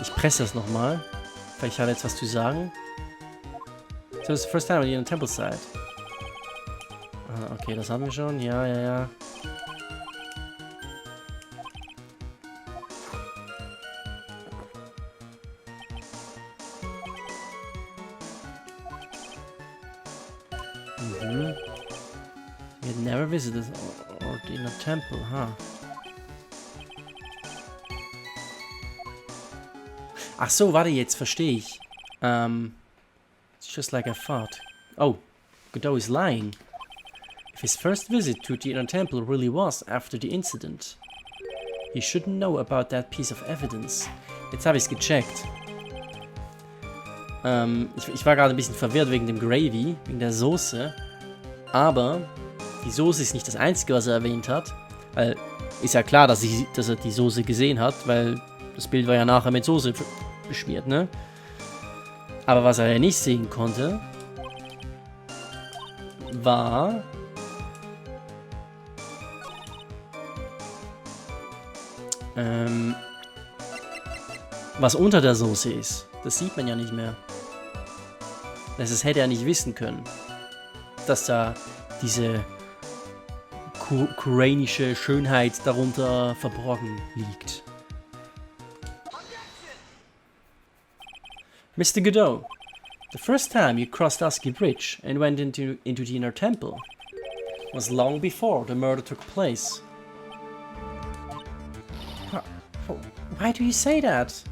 Ich presse das nochmal. Vielleicht hat er jetzt was zu sagen. So, it's the first time at the temple site. Ah, okay, das haben wir schon. Ja, ja, ja. Mhm. We had never visited or in a temple, huh? Ach so, warte, jetzt verstehe ich. It's just like I thought. Oh, Godot is lying. If his first visit to the inner temple really was after the incident, he shouldn't know about that piece of evidence. Jetzt habe ich es gecheckt. Ich war gerade ein bisschen verwirrt wegen dem Gravy, wegen der Soße. Aber die Soße ist nicht das Einzige, was er erwähnt hat. Weil ist ja klar, dass er die Soße gesehen hat, weil das Bild war ja nachher mit Soße beschmiert, ne? Aber was er ja nicht sehen konnte, war was unter der Soße ist. Das sieht man ja nicht mehr. Das hätte er nicht wissen können, dass da diese koreanische Schönheit darunter verborgen liegt. Mr. Godot, the first time you crossed Dusky Bridge and went into the inner temple was long before the murder took place. Why do you say that?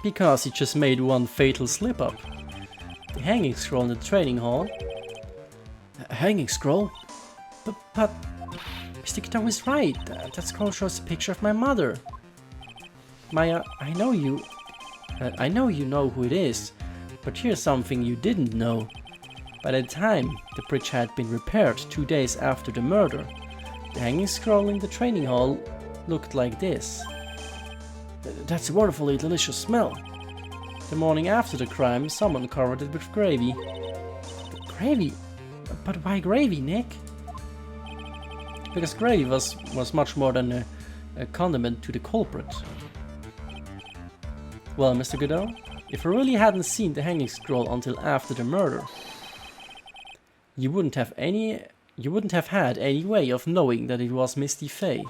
Because he just made one fatal slip-up. The hanging scroll in the training hall. A hanging scroll? But Mr. Godot is right. That scroll shows a picture of my mother. Maya, I know you know who it is, but here's something you didn't know. By the time the bridge had been repaired 2 days after the murder, the hanging scroll in the training hall looked like this. That's a wonderfully delicious smell. The morning after the crime, someone covered it with gravy. Gravy? But why gravy, Nick? Because gravy was much more than a condiment to the culprit. Well, Mr. Godot, if you really hadn't seen the hanging scroll until after the murder, you wouldn't have had any way of knowing that it was Misty Faye.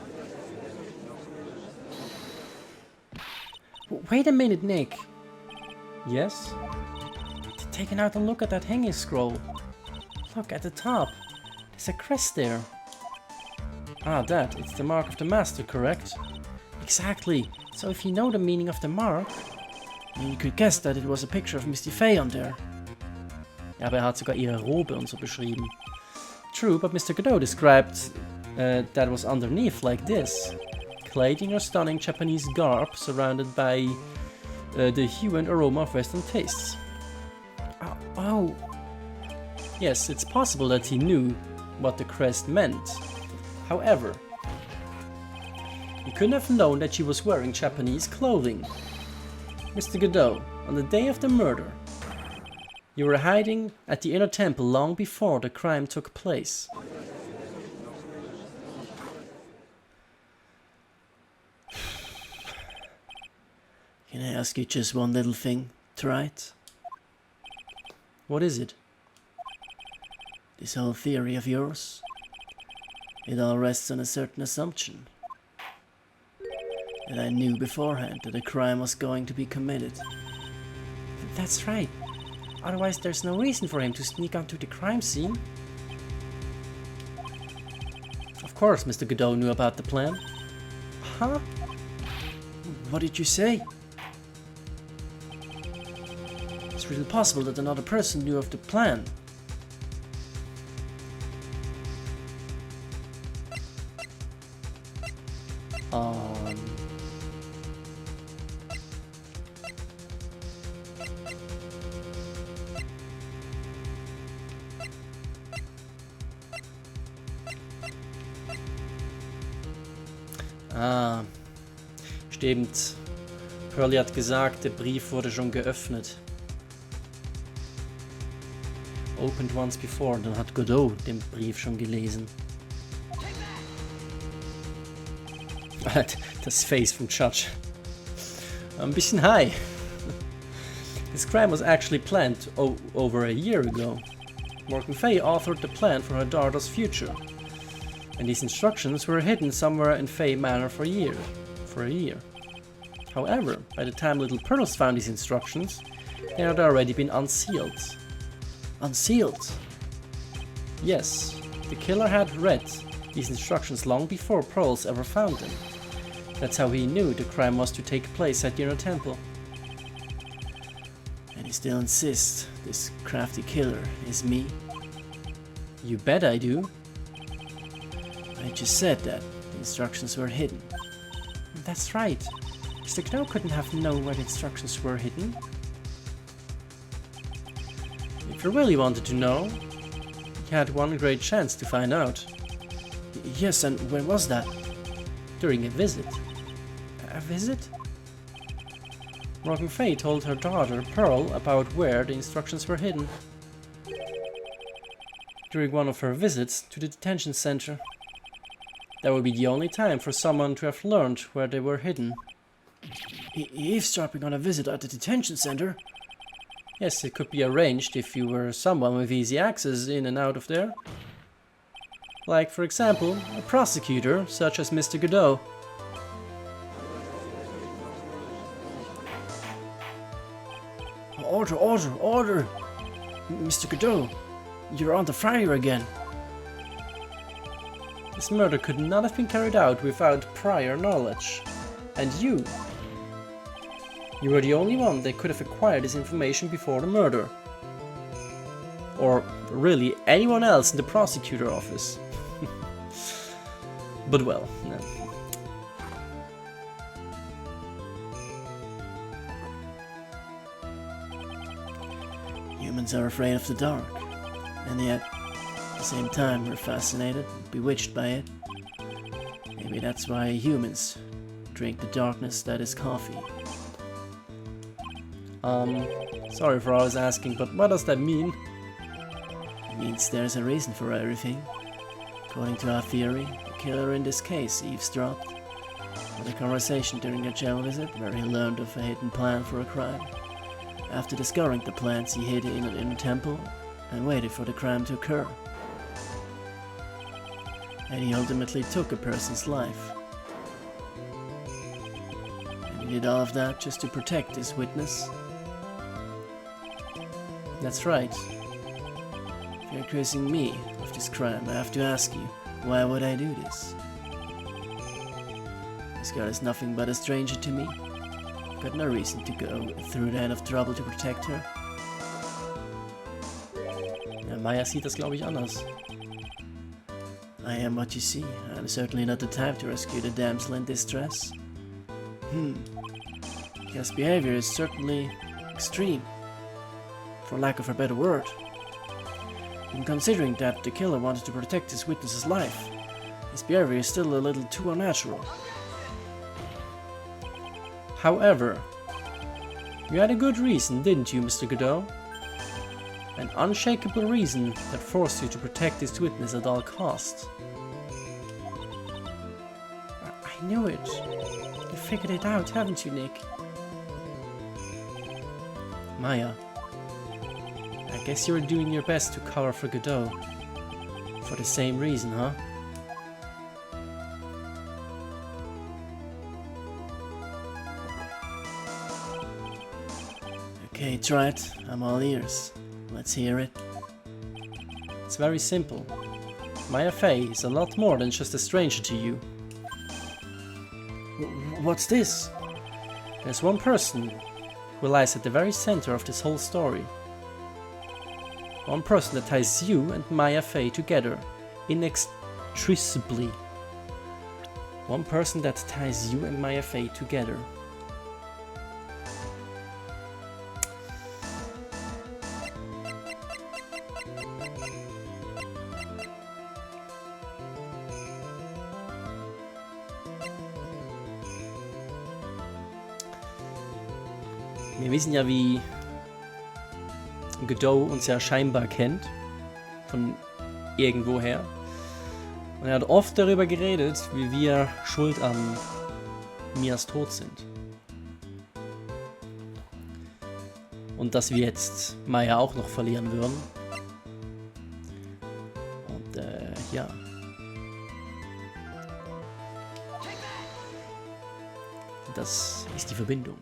Wait a minute, Nick. Yes? Take another look at that hanging scroll. Look at the top. There's a crest there. Ah, it's the mark of the master, correct? Exactly. So if you know the meaning of the mark, you could guess that it was a picture of Misty Faye on there. Ja, aber hat sogar ihre Robe und so beschrieben. True, but Mr. Godot described that was underneath like this. Clad in her stunning Japanese garb, surrounded by the hue and aroma of Western tastes. Oh. Yes, it's possible that he knew what the crest meant. However, he couldn't have known that she was wearing Japanese clothing. Mr. Godot, on the day of the murder, you were hiding at the inner temple long before the crime took place. Can I ask you just one little thing, Wright? What is it? This whole theory of yours, it all rests on a certain assumption. That I knew beforehand that a crime was going to be committed. That's right. Otherwise there's no reason for him to sneak onto the crime scene. Of course Mr. Godot knew about the plan. Huh? What did you say? It's really possible that another person knew of the plan. Ah, stimmt. Pearlie hat gesagt, der Brief wurde schon geöffnet. Opened once before, dann hat Godot den Brief schon gelesen. Das Face vom Judge. Ein bisschen high. This crime was actually planned over a year ago. Morgan Fay authored the plan for her daughter's future. And these instructions were hidden somewhere in Fay Manor for a year. However, by the time little Pearls found these instructions, they had already been unsealed. Unsealed? Yes, the killer had read these instructions long before Pearls ever found them. That's how he knew the crime was to take place at Yuna Temple. And you still insist this crafty killer is me? You bet I do. I just said that the instructions were hidden. That's right. Mr. Snow couldn't have known where the instructions were hidden. If you really wanted to know, you had one great chance to find out. Yes, and when was that? During a visit. A visit? Morgan Fay told her daughter, Pearl, about where the instructions were hidden. During one of her visits to the detention center. That would be the only time for someone to have learned where they were hidden. Eavesdropping on a visit at the detention center? Yes, it could be arranged if you were someone with easy access in and out of there. Like, for example, a prosecutor, such as Mr. Godot. Order! Mr. Godot, you're on the fire again. This murder could not have been carried out without prior knowledge. And you were the only one that could have acquired this information before the murder. Or really anyone else in the prosecutor office. But well, no. Humans are afraid of the dark, and yet, at the same time, we're fascinated, bewitched by it. Maybe that's why humans drink the darkness that is coffee. Sorry for always asking, but what does that mean? It means there's a reason for everything. According to our theory, the killer in this case eavesdropped on a conversation during a jail visit where he learned of a hidden plan for a crime. After discovering the plans, he hid in a temple and waited for the crime to occur. And he ultimately took a person's life. And he did all of that just to protect his witness. That's right. If you're accusing me of this crime, I have to ask you, why would I do this? This girl is nothing but a stranger to me. I've got no reason to go through that of trouble to protect her. Ja, Maya sieht das, glaube ich, anders. I am what you see. I'm certainly not the type to rescue the damsel in distress. His behavior is certainly extreme, for lack of a better word. And considering that the killer wanted to protect his witness's life, his behavior is still a little too unnatural. However, you had a good reason, didn't you, Mr. Godot? An unshakable reason that forced you to protect this witness at all costs. I knew it. You figured it out, haven't you, Nick? Maya, I guess you're doing your best to cover for Godot. For the same reason, huh? Okay, try it. I'm all ears. Let's hear it. It's very simple. Maya Fay is a lot more than just a stranger to you. What's this? There's one person who lies at the very center of this whole story. One person that ties you and Maya Fay together inextricably. One person that ties you and Maya Fay together. Wir wissen ja, wie Godot uns ja scheinbar kennt. Von irgendwoher. Und er hat oft darüber geredet, wie wir schuld an Mias Tod sind. Und dass wir jetzt Maya auch noch verlieren würden. Und ja. Das ist die Verbindung.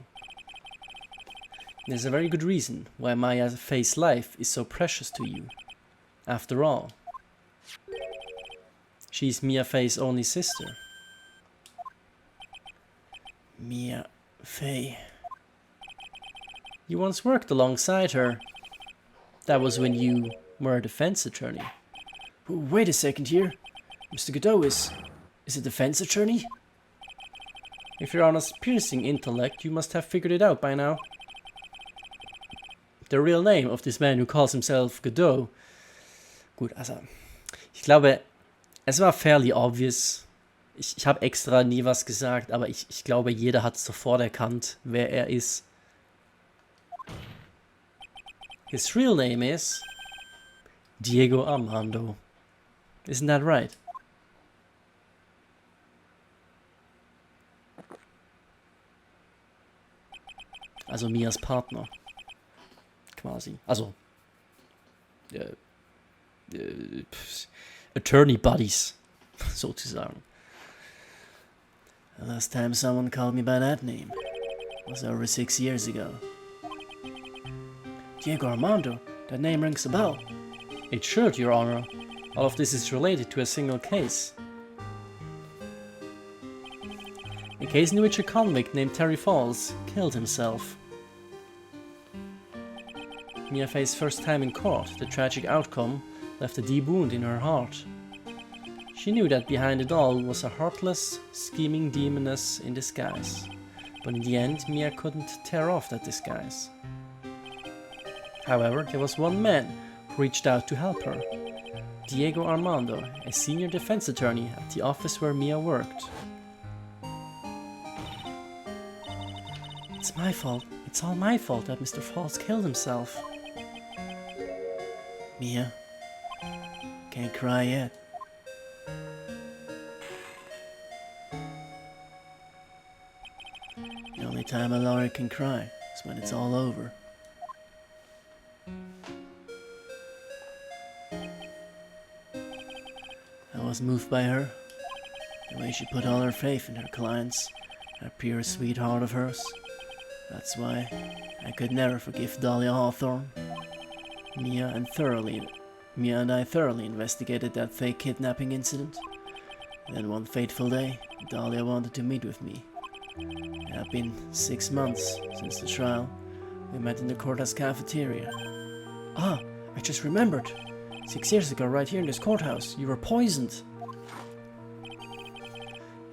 There's a very good reason why Maya Faye's life is so precious to you. After all, she's Mia Faye's only sister. Mia Faye. You once worked alongside her. That was when you were a defense attorney. Wait a second here. Mr. Godot is a defense attorney? If you're on a piercing intellect, you must have figured it out by now. The real name of this man who calls himself Godot. Gut, also, ich glaube, es war fairly obvious. Ich habe extra nie was gesagt, aber ich glaube, jeder hat sofort erkannt, wer er ist. His real name is Diego Armando. Isn't that right? Also Mias Partner. Quasi. Also. Attorney Buddies. Sozusagen. The last time someone called me by that name was over 6 years ago. Diego Armando, that name rings a bell. It should, Your Honor. All of this is related to a single case. A case in which a convict named Terry Falls killed himself. Mia Faye's first time in court, the tragic outcome left a deep wound in her heart. She knew that behind it all was a heartless, scheming demoness in disguise. But in the end, Mia couldn't tear off that disguise. However, there was one man who reached out to help her. Diego Armando, a senior defense attorney at the office where Mia worked. It's my fault. It's all my fault that Mr. Falls killed himself. Mia, can't cry yet. The only time a lawyer can cry is when it's all over. I was moved by her, the way she put all her faith in her clients, that pure sweet heart of hers. That's why I could never forgive Dahlia Hawthorne. Mia and I thoroughly investigated that fake kidnapping incident. Then one fateful day, Dahlia wanted to meet with me. It had been 6 months since the trial. We met in the courthouse cafeteria. Ah, I just remembered. 6 years ago, right here in this courthouse, you were poisoned.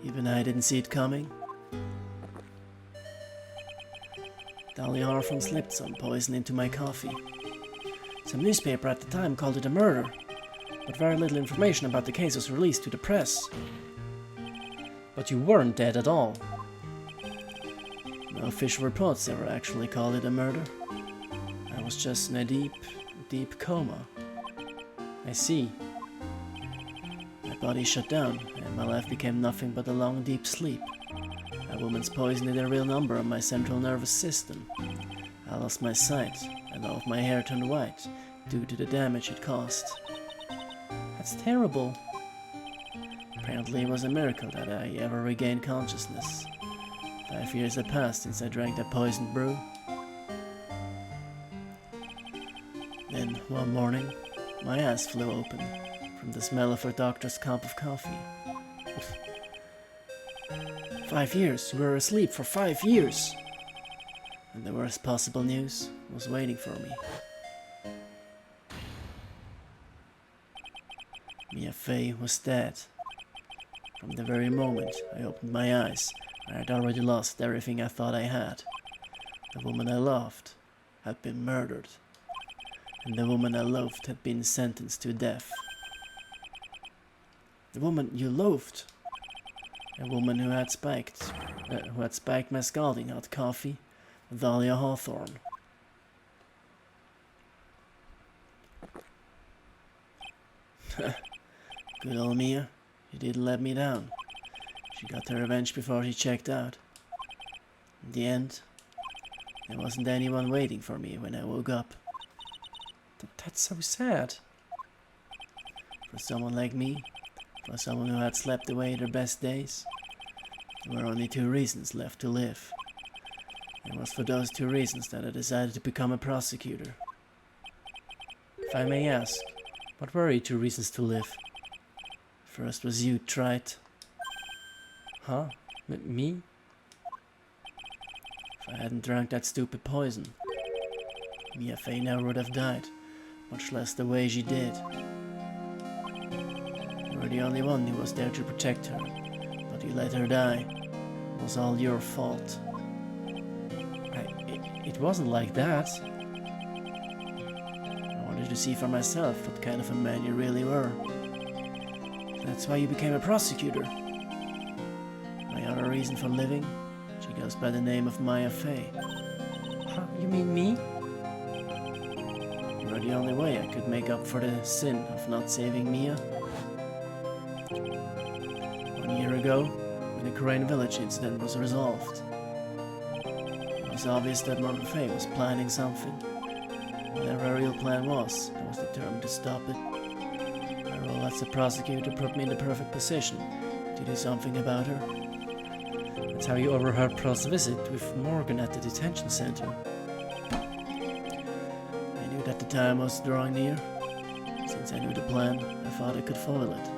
Even I didn't see it coming. Dahlia Hawthorne slipped some poison into my coffee. Some newspaper at the time called it a murder, but very little information about the case was released to the press. But you weren't dead at all. No official reports ever actually called it a murder. I was just in a deep, deep coma. I see. My body shut down, and my life became nothing but a long, deep sleep. A woman's poison did a real number on my central nervous system. I lost my sight, and all of my hair turned white, due to the damage it caused. That's terrible. Apparently it was a miracle that I ever regained consciousness. 5 years had passed since I drank that poisoned brew. Then, one morning, my ass flew open from the smell of a doctor's cup of coffee. 5 years? You were asleep for 5 years! And the worst possible news was waiting for me. Mia Faye was dead. From the very moment I opened my eyes, I had already lost everything I thought I had. The woman I loved had been murdered, and the woman I loved had been sentenced to death. The woman you loathed, a woman who had spiked my scalding hot coffee, Dahlia Hawthorne. Good old Mia. She didn't let me down. She got her revenge before she checked out. In the end, there wasn't anyone waiting for me when I woke up. That's so sad. For someone like me, for someone who had slept away their best days, there were only 2 reasons left to live. It was for those 2 reasons that I decided to become a prosecutor. If I may ask, what were your 2 reasons to live? First was you, Wright. Huh? Me? If I hadn't drank that stupid poison, Mia Fey never would have died, much less the way she did. You were the only one who was there to protect her, but you let her die. It was all your fault. It wasn't like that. I wanted to see for myself what kind of a man you really were. That's why you became a prosecutor. My other reason for living, she goes by the name of Maya Fey. Huh? You mean me? You were the only way I could make up for the sin of not saving Mia. 1 year ago, when the Korean village incident was resolved, it was obvious that Morgan Fey was planning something. Whatever her real plan was, I was determined to stop it. My role as a prosecutor put me in the perfect position to do something about her. That's how you overheard Pearl's visit with Morgan at the detention center. I knew that the time was drawing near. Since I knew the plan, I thought I could foil it.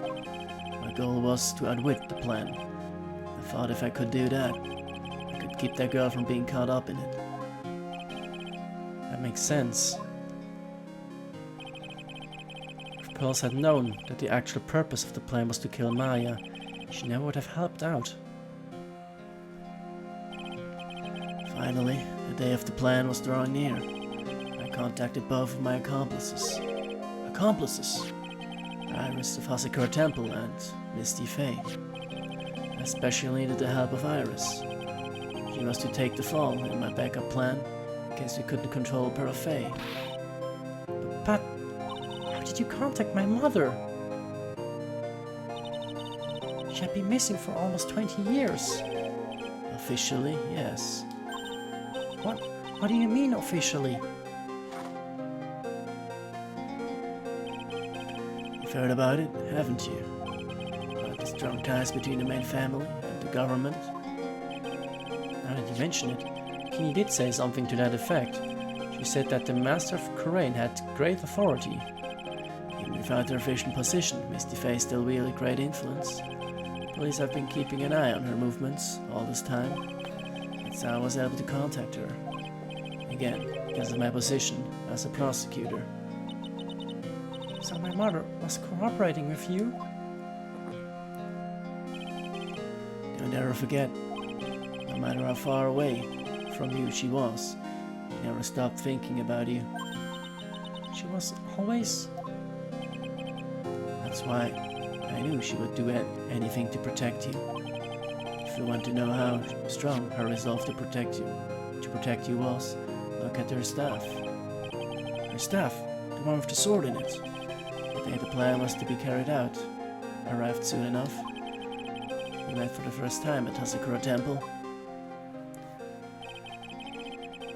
My goal was to outwit the plan. I thought if I could do that, I could keep that girl from being caught up in it. That makes sense. If Pearl had known that the actual purpose of the plan was to kill Maya, she never would have helped out. Finally, the day of the plan was drawing near. I contacted both of my accomplices. Iris of Hasakura Temple and Misty Fey. I especially needed the help of Iris. She was to take the fall in my backup plan, in case we couldn't control Pearl Fey. But how did you contact my mother? She had been missing for almost 20 years. Officially, yes. What do you mean, officially? You've heard about it, haven't you? About the strong ties between the main family and the government? Now that you mention it, Kenny did say something to that effect. She said that the Master of Korean had great authority. Even without her official position, Misty Fey still wielded great influence. Police have been keeping an eye on her movements all this time. That's how I was able to contact her. Again, because of my position as a prosecutor. So my mother was cooperating with you? You'll never forget, no matter how far away from you she was, she never stopped thinking about you. She was always... That's why I knew she would do anything to protect you. If you want to know how strong her resolve to protect you was, look at her staff. Her staff, the one with the sword in it. The day the plan was to be carried out, arrived soon enough. We met for the first time at Hasakura Temple.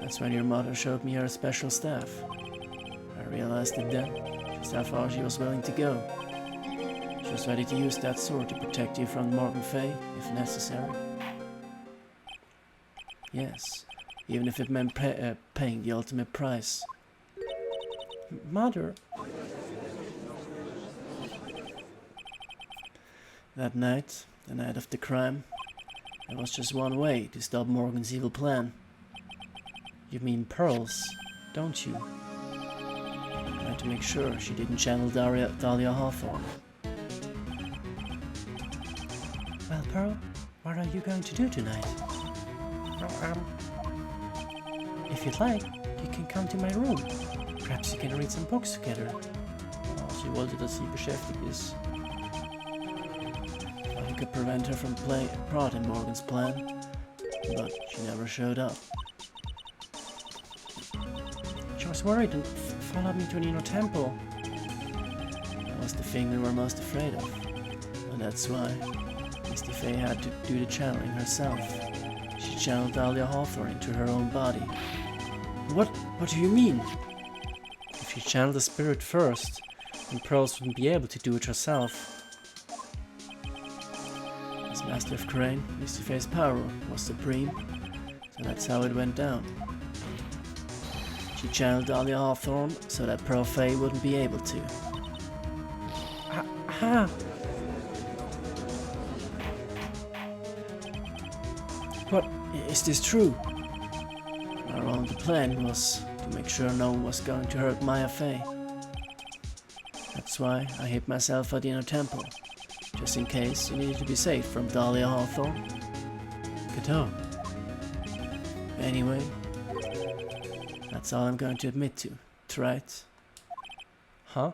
That's when your mother showed me her special staff. I realized it then, just how far she was willing to go. She was ready to use that sword to protect you from Morgan Fey, if necessary. Yes, even if it meant paying the ultimate price. Mother... That night, the night of the crime, there was just one way to stop Morgan's evil plan. You mean Pearl's, don't you? I had to make sure she didn't channel Dahlia Hawthorne. Well, Pearl, what are you going to do tonight? If you'd like, you can come to my room. Perhaps you can read some books together. She wanted to see beschäftigt is. I could prevent her from playing a part in Morgan's plan, but she never showed up. was worried and followed me to an inner temple. That was the thing we were most afraid of. And that's why Misty Faye had to do the channeling herself. She channeled Dahlia Hawthorne into her own body. What do you mean? If she channeled the spirit first, then Pearls wouldn't be able to do it herself. As Master of Crane, Misty Faye's power was supreme, so that's how it went down. She channeled Dahlia Hawthorne so that Pearl Faye wouldn't be able to. What? Is this true? Our only plan was to make sure no one was going to hurt Maya Faye. That's why I hid myself at the inner temple, just in case you needed to be safe from Dahlia Hawthorne. Godot. Anyway, that's all I'm going to admit to, right? Huh?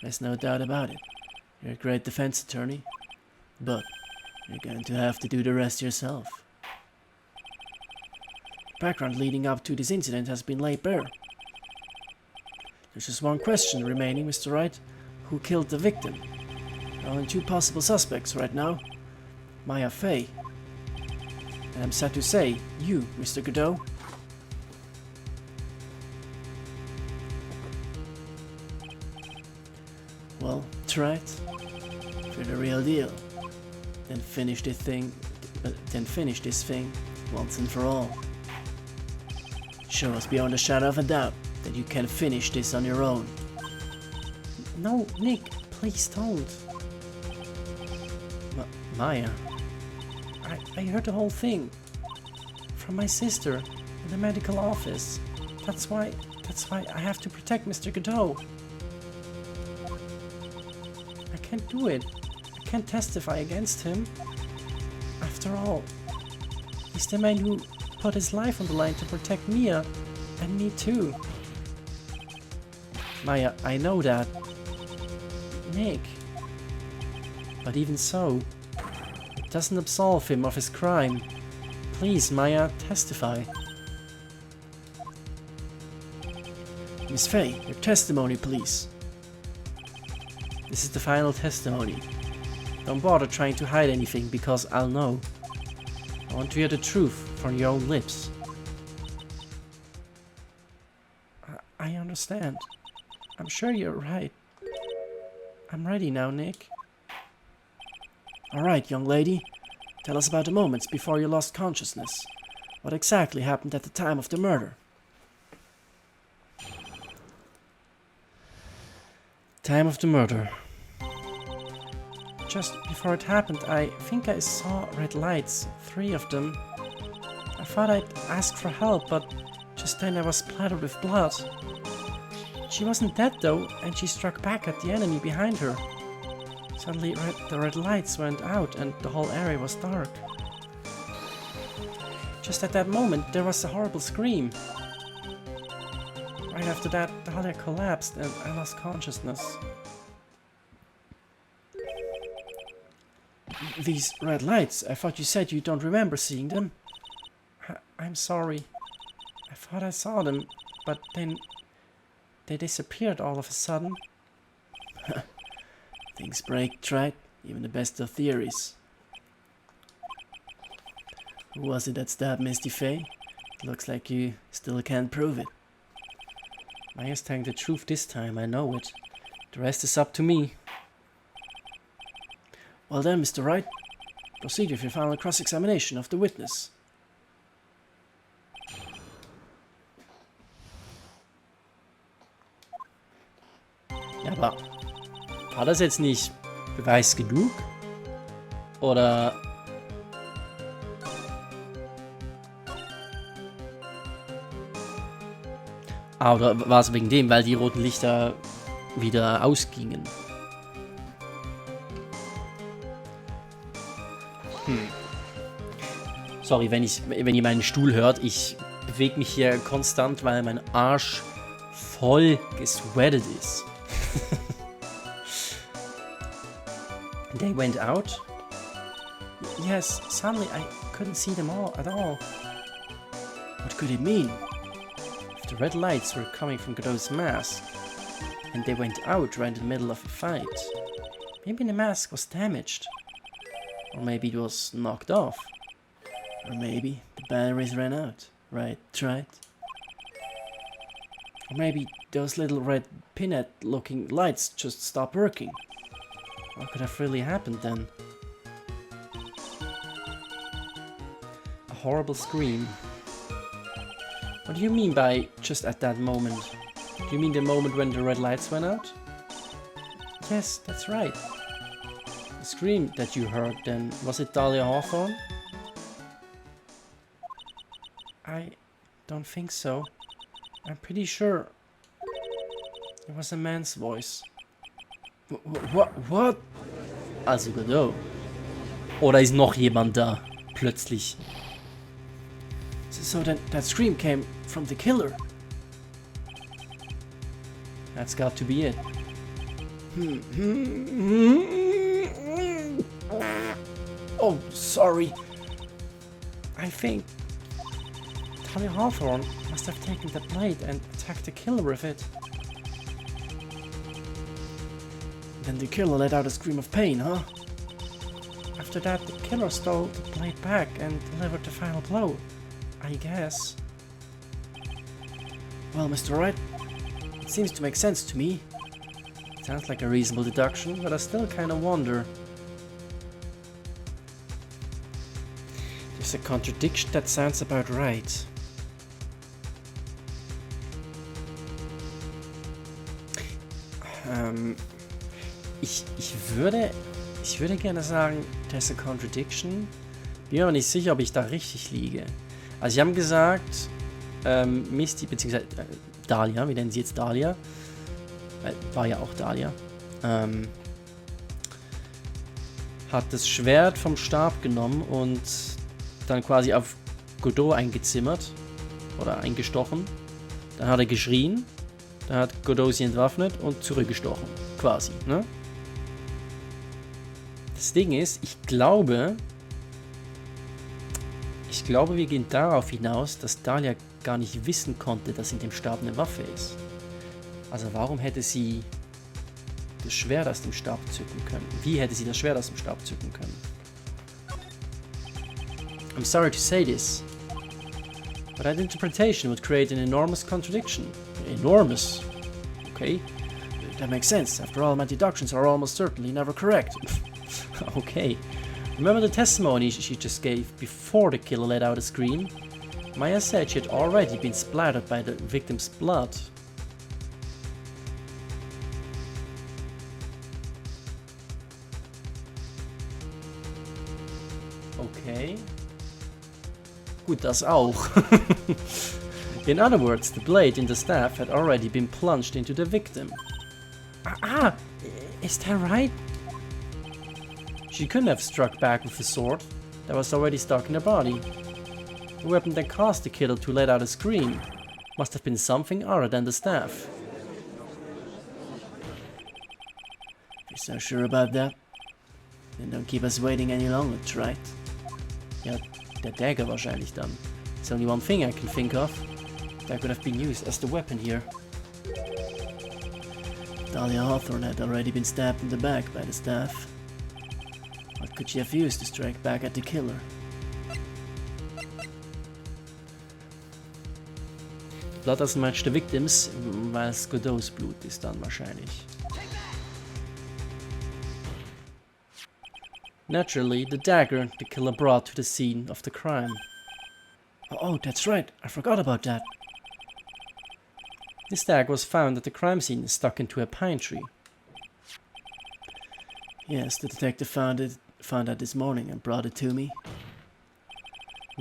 There's no doubt about it. You're a great defense attorney, but you're going to have to do the rest yourself. The background leading up to this incident has been laid bare. There's just one question remaining, Mr. Wright. Who killed the victim? There are only two possible suspects right now. Maya Faye. And I'm sad to say, you, Mr. Godot. Well, that's right. If you're the real deal, then finish this thing once and for all. Show us beyond a shadow of a doubt that you can finish this on your own. No, Nick, please don't. Maya, I heard the whole thing from my sister in the medical office. That's why I have to protect Mr. Godot. I can't do it. I can't testify against him. After all, he's the man who put his life on the line to protect Mia and me too. Maya, I know that. Nick. But even so, it doesn't absolve him of his crime. Please, Maya, testify. Miss Faye, your testimony, please. This is the final testimony. Don't bother trying to hide anything, because I'll know. I want to hear the truth from your own lips. I understand. I'm sure you're right. I'm ready now, Nick. Alright, young lady. Tell us about the moments before you lost consciousness. What exactly happened at the time of the murder? Time of the murder. Just before it happened, I think I saw red lights, 3 of them. I thought I'd ask for help, but just then I was splattered with blood. She wasn't dead though, and she struck back at the enemy behind her. Suddenly the red lights went out and the whole area was dark. Just at that moment there was a horrible scream. Right after that, Dahlia collapsed and I lost consciousness. These red lights, I thought you said you don't remember seeing them. I'm sorry. I thought I saw them, but then they disappeared all of a sudden. Things break, right? Even the best of theories. Who was it that stabbed Misty Faye? It looks like you still can't prove it. Maya's telling the truth this time, I know it. The rest is up to me. Well then, Mr. Wright, proceed with your final cross-examination of the witness. Ja, aber war das jetzt nicht Beweis genug? Oder... oder war es wegen dem, weil die roten Lichter wieder ausgingen? Sorry, wenn ihr meinen Stuhl hört, ich bewege mich hier konstant, weil mein Arsch voll gesweatet ist. They went out? Yes, suddenly I couldn't see them all at all. What could it mean? If the red lights were coming from Godot's mask, and they went out right in the middle of a fight, maybe the mask was damaged. Or maybe it was knocked off. Or maybe the batteries ran out. Right, right. Or maybe those little red pinhead looking lights just stopped working. What could have really happened then? A horrible scream. What do you mean by just at that moment? Do you mean the moment when the red lights went out? Yes, that's right. The scream that you heard then, was it Dahlia Hawthorne? I don't think so. I'm pretty sure it was a man's voice. What? Also Godot. Oder ist noch jemand da? Plötzlich. So then that scream came from the killer. That's got to be it. Oh, sorry. I think Dahlia Hawthorne must have taken the blade and attacked the killer with it. Then the killer let out a scream of pain, huh? After that, the killer stole the blade back and delivered the final blow, I guess. Well, Mr. Wright, it seems to make sense to me. Sounds like a reasonable deduction, but I still kind of wonder. There's a contradiction that sounds about right. Ich würde gerne sagen, there's a contradiction. Bin mir aber nicht sicher, ob ich da richtig liege. Also sie haben gesagt, Misty, beziehungsweise Dahlia, wir nennen sie jetzt Dahlia, war ja auch Dahlia, hat das Schwert vom Stab genommen und dann quasi auf Godot eingezimmert oder eingestochen. Dann hat er geschrien, dann hat Godot sie entwaffnet und zurückgestochen, quasi, ne? Das Ding ist, ich glaube, wir gehen darauf hinaus, dass Dahlia gar nicht wissen konnte, dass in dem Stab eine Waffe ist. Also warum hätte sie das Schwert aus dem Stab zücken können? Wie hätte sie das Schwert aus dem Stab zücken können? I'm sorry to say this, but that interpretation would create an enormous contradiction. Enormous. Okay? That makes sense. After all, my deductions are almost certainly never correct. Okay. Remember the testimony she just gave before the killer let out a scream? Maya said she had already been splattered by the victim's blood. Okay. Gut, das auch. In other words, the blade in the staff had already been plunged into the victim. Is that right? She couldn't have struck back with the sword that was already stuck in her body. The weapon that caused the killer to let out a scream must have been something other than the staff. You're so sure about that? Then don't keep us waiting any longer, right? Ja, der dagger wahrscheinlich dann. It's only one thing I can think of that could have been used as the weapon here. Dahlia Hawthorne had already been stabbed in the back by the staff. What could she have used to strike back at the killer? Blood doesn't match the victims, weil es Godots Blut ist dann wahrscheinlich. Naturally, the dagger the killer brought to the scene of the crime. Oh, that's right. I forgot about that. This dagger was found at the crime scene, stuck into a pine tree. Yes, the detective found that this morning and brought it to me.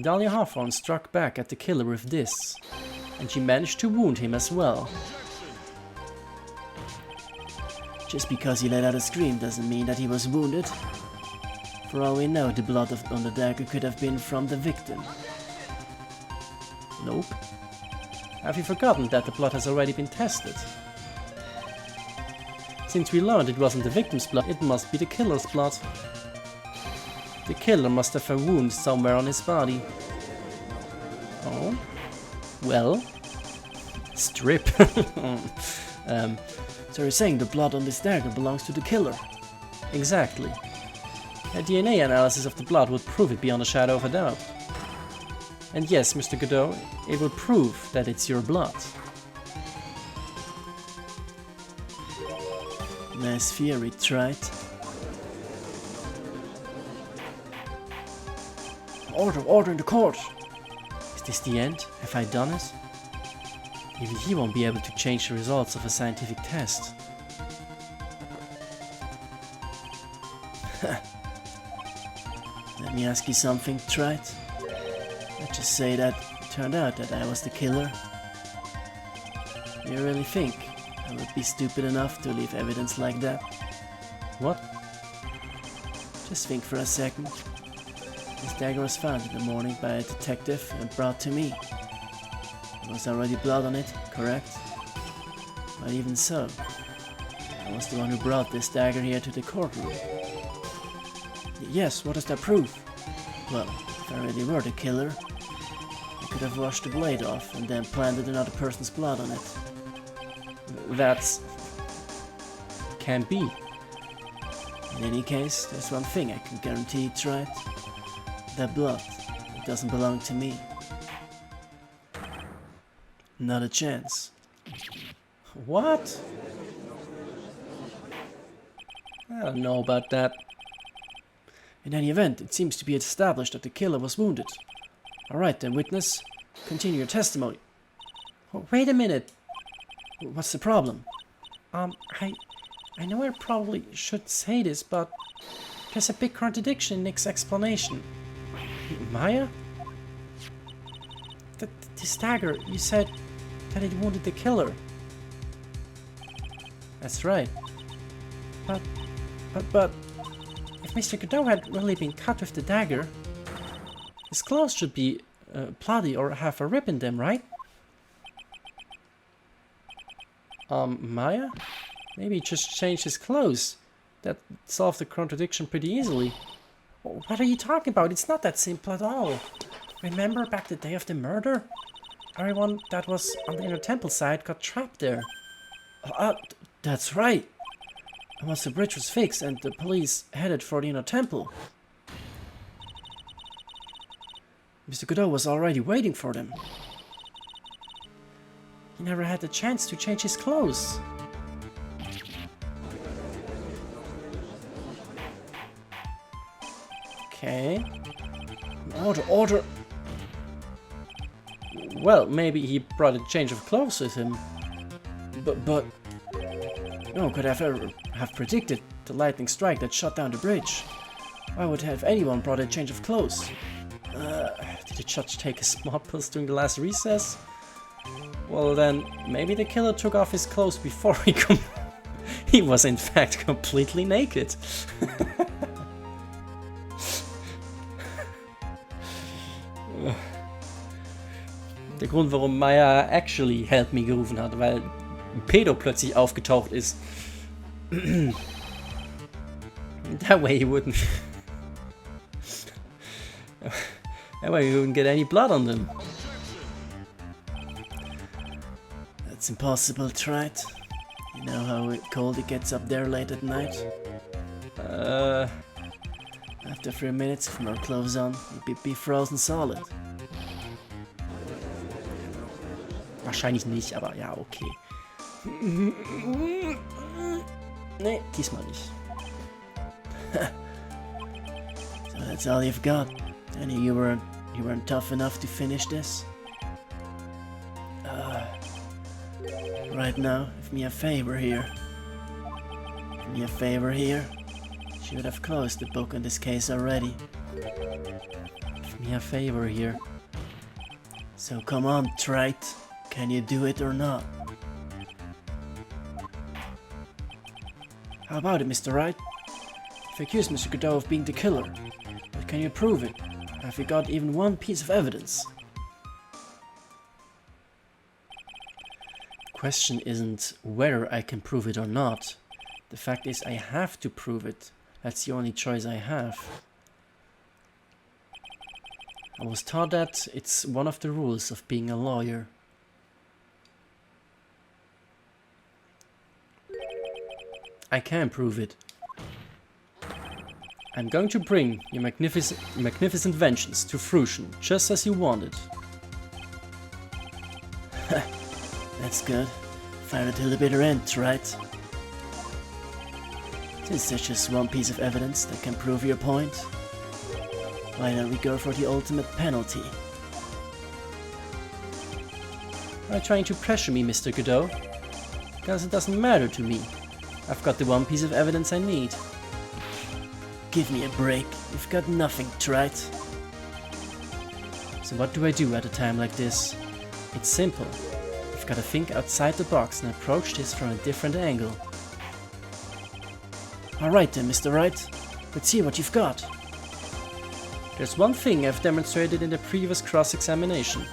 Dahlia Hawthorne struck back at the killer with this, and she managed to wound him as well. Just because he let out a scream doesn't mean that he was wounded. For all we know, the blood on the dagger could have been from the victim. Nope. Have you forgotten that the blood has already been tested? Since we learned it wasn't the victim's blood, it must be the killer's blood. The killer must have a wound somewhere on his body. Oh? Well? Strip. So you're saying the blood on this dagger belongs to the killer? Exactly. A DNA analysis of the blood would prove it beyond a shadow of a doubt. And yes, Mr. Godot, it would prove that it's your blood. Nice theory, Wright. Order in the court! Is this the end? Have I done it? Even he won't be able to change the results of a scientific test. Let me ask you something, Wright. Let's just say that it turned out that I was the killer. You really think I would be stupid enough to leave evidence like that? What? Just think for a second. This dagger was found in the morning by a detective and brought to me. There was already blood on it, correct? But even so, I was the one who brought this dagger here to the courtroom. Yes, what does that prove? Well, if I really were the killer, I could have washed the blade off and then planted another person's blood on it. That's... can't be. In any case, there's one thing I can guarantee, Wright. That blood, it doesn't belong to me. Not a chance. What? I don't know about that. In any event, it seems to be established that the killer was wounded. Alright then, witness. Continue your testimony. Oh, wait a minute. What's the problem? I know I probably should say this, but there's a big contradiction in Nick's explanation. Maya? This dagger, you said that it wounded the killer. That's right. But, if Mr. Godot had really been cut with the dagger, his clothes should be bloody or have a rip in them, right? Maya? Maybe he just changed his clothes. That solved the contradiction pretty easily. What are you talking about? It's not that simple at all. Remember back the day of the murder? Everyone that was on the inner temple side got trapped there. That's right. And once the bridge was fixed and the police headed for the inner temple, Mr. Godot was already waiting for them. He never had the chance to change his clothes. Okay. Order! Well, maybe he brought a change of clothes with him. But no one could ever have predicted the lightning strike that shut down the bridge. Why would have anyone brought a change of clothes? Did the judge take his smart pills during the last recess? Well then, maybe the killer took off his clothes before he was in fact completely naked. Der Grund, warum Maya actually Help Me gerufen hat, weil ein Pedo plötzlich aufgetaucht ist. That way he wouldn't... That way he wouldn't get any blood on them. That's impossible, Wright. You know how cold it gets up there late at night? After 3 minutes with more clothes on, you'd be frozen solid. Wahrscheinlich nicht, aber ja, okay. Nee, diesmal nicht. So that's all you've got? And you weren't tough enough to finish this? Right now, if me a favor here. If me a favor here. Should have closed the book on this case already. Give me a favor here. So come on, Wright. Can you do it or not? How about it, Mr. Wright? You've accused Mr. Godot of being the killer, but can you prove it? Have you got even one piece of evidence? The question isn't whether I can prove it or not. The fact is I have to prove it. That's the only choice I have. I was taught that it's one of the rules of being a lawyer. I can prove it. I'm going to bring your magnificent vengeance to fruition, just as you wanted. That's good. Fight until the bitter end, right? Since there's just one piece of evidence that can prove your point, why don't we go for the ultimate penalty? Are you trying to pressure me, Mr. Godot? Because it doesn't matter to me. I've got the one piece of evidence I need. Give me a break. You've got nothing, right? So what do I do at a time like this? It's simple. I've got to think outside the box and approach this from a different angle. Alright then, Mr. Wright. Let's see what you've got. There's one thing I've demonstrated in the previous cross-examination.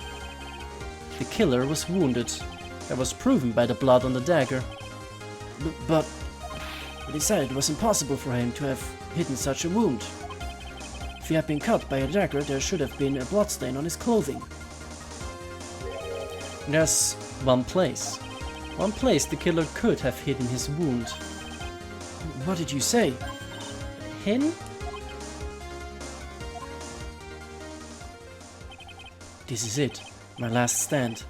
The killer was wounded. That was proven by the blood on the dagger. But we decided it was impossible for him to have hidden such a wound. If he had been cut by a dagger, there should have been a bloodstain on his clothing. There's one place. One place the killer could have hidden his wound. What did you say? Hidden? This is it. My last stand.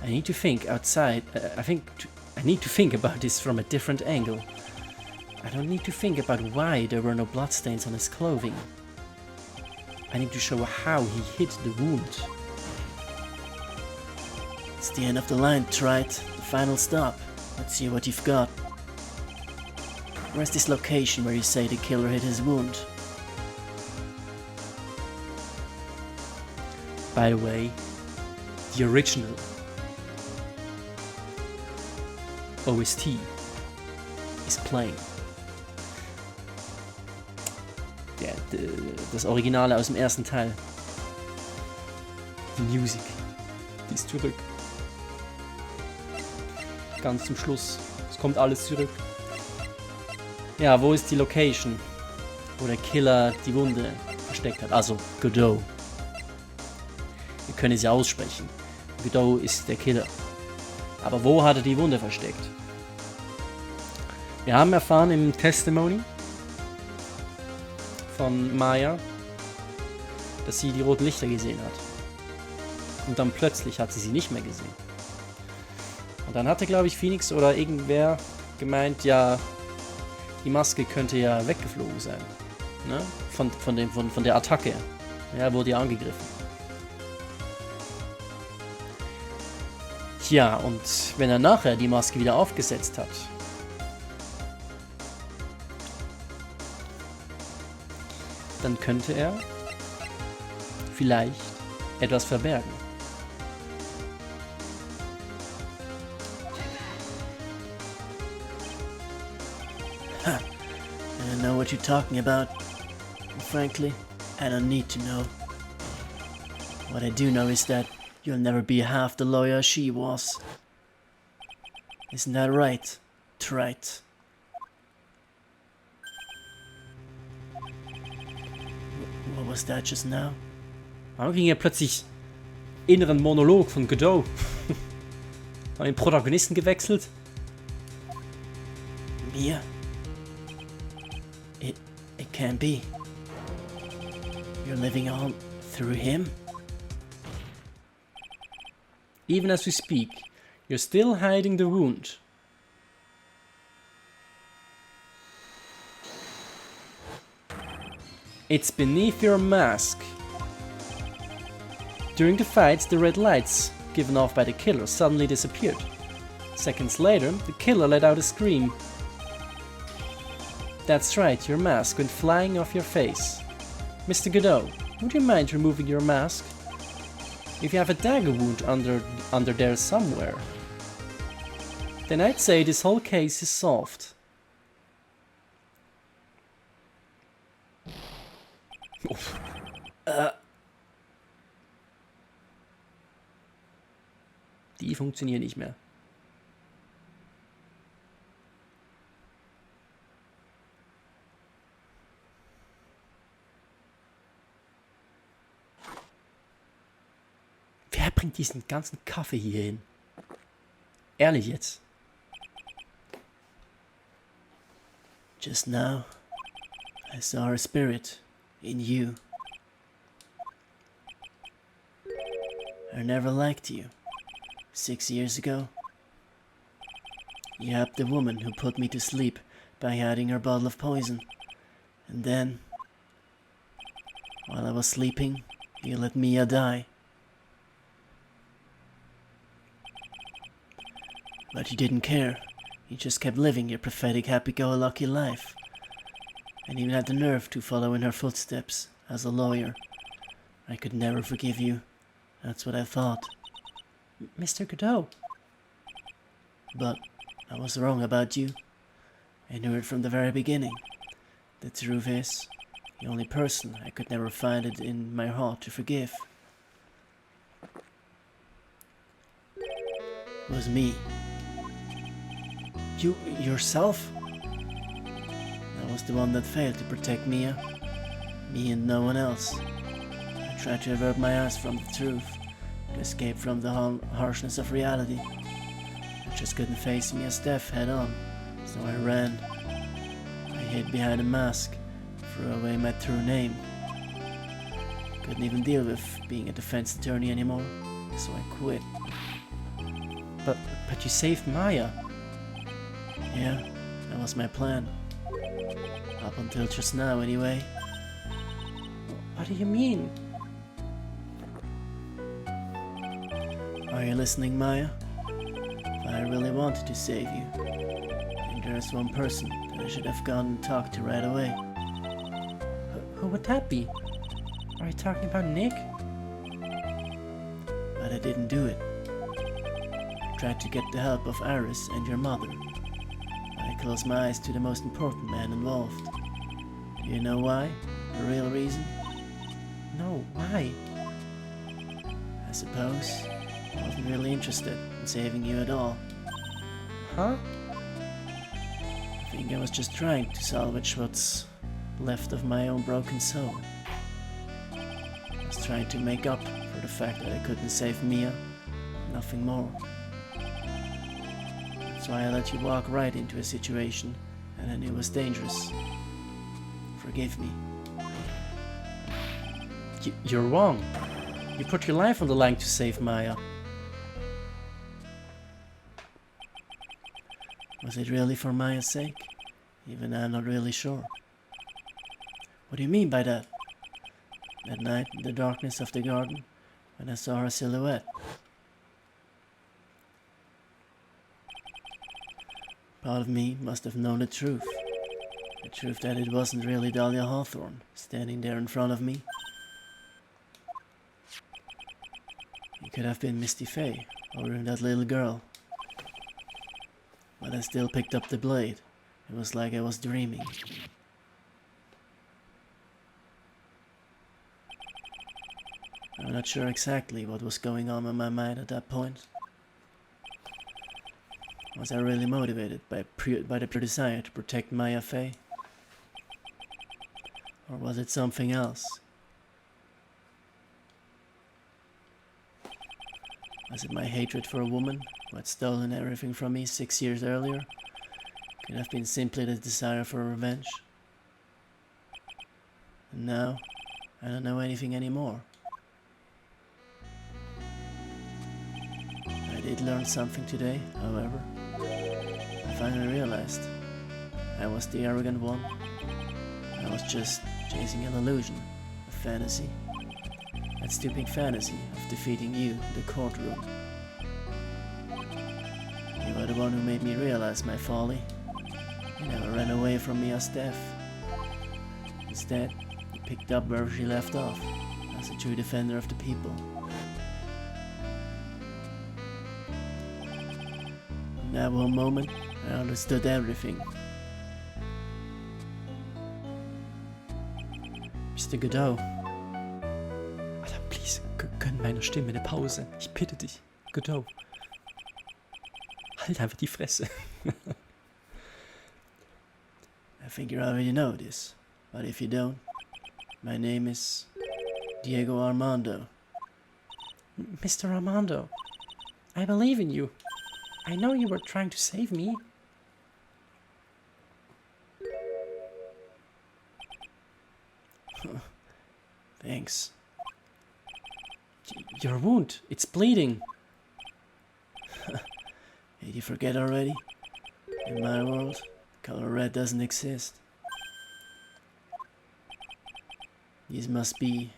I need to think outside. I need to think about this from a different angle. I don't need to think about why there were no bloodstains on his clothing. I need to show how he hid the wound. It's the end of the line, right? The final stop. Let's see what you've got. Where's this location where you say the killer hid his wound? By the way, the original OST is playing. Ja, das Originale aus dem ersten Teil. Die Musik, die ist zurück. Ganz zum Schluss. Es kommt alles zurück. Ja, wo ist die Location, wo der Killer die Wunde versteckt hat? Also, Godot. Wir können es ja aussprechen. Godot ist der Killer. Aber wo hat er die Wunde versteckt? Wir haben erfahren im Testimony von Maya, dass sie die roten Lichter gesehen hat. Und dann plötzlich hat sie nicht mehr gesehen. Und dann hatte, glaube ich, Phoenix oder irgendwer gemeint, ja, die Maske könnte ja weggeflogen sein. Ne? Von der Attacke. Ja, wurde ja angegriffen. Tja, und wenn er nachher die Maske wieder aufgesetzt hat, dann könnte er vielleicht etwas verbergen. I don't know what you're talking about. And frankly, I don't need to know. What I do know is that you'll never be half the lawyer she was. Isn't that right? Right. What was that just now? Warum ging ja plötzlich inneren Monolog von Godot? Haben den Protagonisten gewechselt? Mia? It can't be. You're living on through him? Even as we speak, you're still hiding the wound. It's beneath your mask. During the fights, the red lights given off by the killer suddenly disappeared. Seconds later, the killer let out a scream. That's right, your mask went flying off your face. Mr. Godot, would you mind removing your mask? If you have a dagger wound under there somewhere, then I'd say this whole case is solved. Die funktionieren nicht mehr. Wer bringt diesen ganzen Kaffee hier hin? Ehrlich jetzt. Just now, I saw her spirit in you. I never liked you. 6 years ago, you helped the woman who put me to sleep by hiding her bottle of poison. And then, while I was sleeping, you let Mia die. But you didn't care. You just kept living your pathetic happy-go-lucky life. And even had the nerve to follow in her footsteps as a lawyer. I could never forgive you. That's what I thought. Mr. Godot. But I was wrong about you. I knew it from the very beginning. The truth is, the only person I could never find it in my heart to forgive was me. You yourself? I was the one that failed to protect Mia. Me and no one else. I tried to avert my eyes from the truth, to escape from the harshness of reality. I just couldn't face Mia's death head on, so I ran. I hid behind a mask, threw away my true name. Couldn't even deal with being a defense attorney anymore, so I quit. But you saved Maya. Yeah, that was my plan. Up until just now, anyway. What do you mean? Are you listening, Maya? I really wanted to save you. And there's one person that I should have gone and talked to right away. Who would that be? Are you talking about Nick? But I didn't do it. I tried to get the help of Iris and your mother. But I closed my eyes to the most important man involved. Do you know why? The real reason? No, why? I suppose I wasn't really interested in saving you at all. Huh? I think I was just trying to salvage what's left of my own broken soul. I was trying to make up for the fact that I couldn't save Mia. Nothing more. That's why I let you walk right into a situation that I knew was dangerous. Forgive me. You're wrong. You put your life on the line to save Maya. Was it really for Maya's sake? Even I'm not really sure. What do you mean by that? That night in the darkness of the garden, when I saw her silhouette. Part of me must have known the truth. The truth that it wasn't really Dahlia Hawthorne standing there in front of me. It could have been Misty Faye, or even that little girl. But I still picked up the blade. It was like I was dreaming. I'm not sure exactly what was going on in my mind at that point. Was I really motivated by the pure desire to protect Maya Faye? Or was it something else? Was it my hatred for a woman who had stolen everything from me 6 years earlier? Could have been simply the desire for revenge. And now, I don't know anything anymore. I did learn something today, however. I finally realized I was the arrogant one. I was just chasing an illusion, a fantasy. That stupid fantasy of defeating you in the courtroom. You were the one who made me realize my folly. You never ran away from Mia's death. Instead, you picked up where she left off, as a true defender of the people. In that one moment, I understood everything. Mr. Godot. Alter, please, gönn meiner Stimme eine Pause. Ich bitte dich. Godot. Halt einfach die Fresse. I think you already know this, but if you don't, my name is Diego Armando. Mr. Armando, I believe in you. I know you were trying to save me. Thanks. Your wound, it's bleeding. Did you forget already? In my world, color red doesn't exist. These must be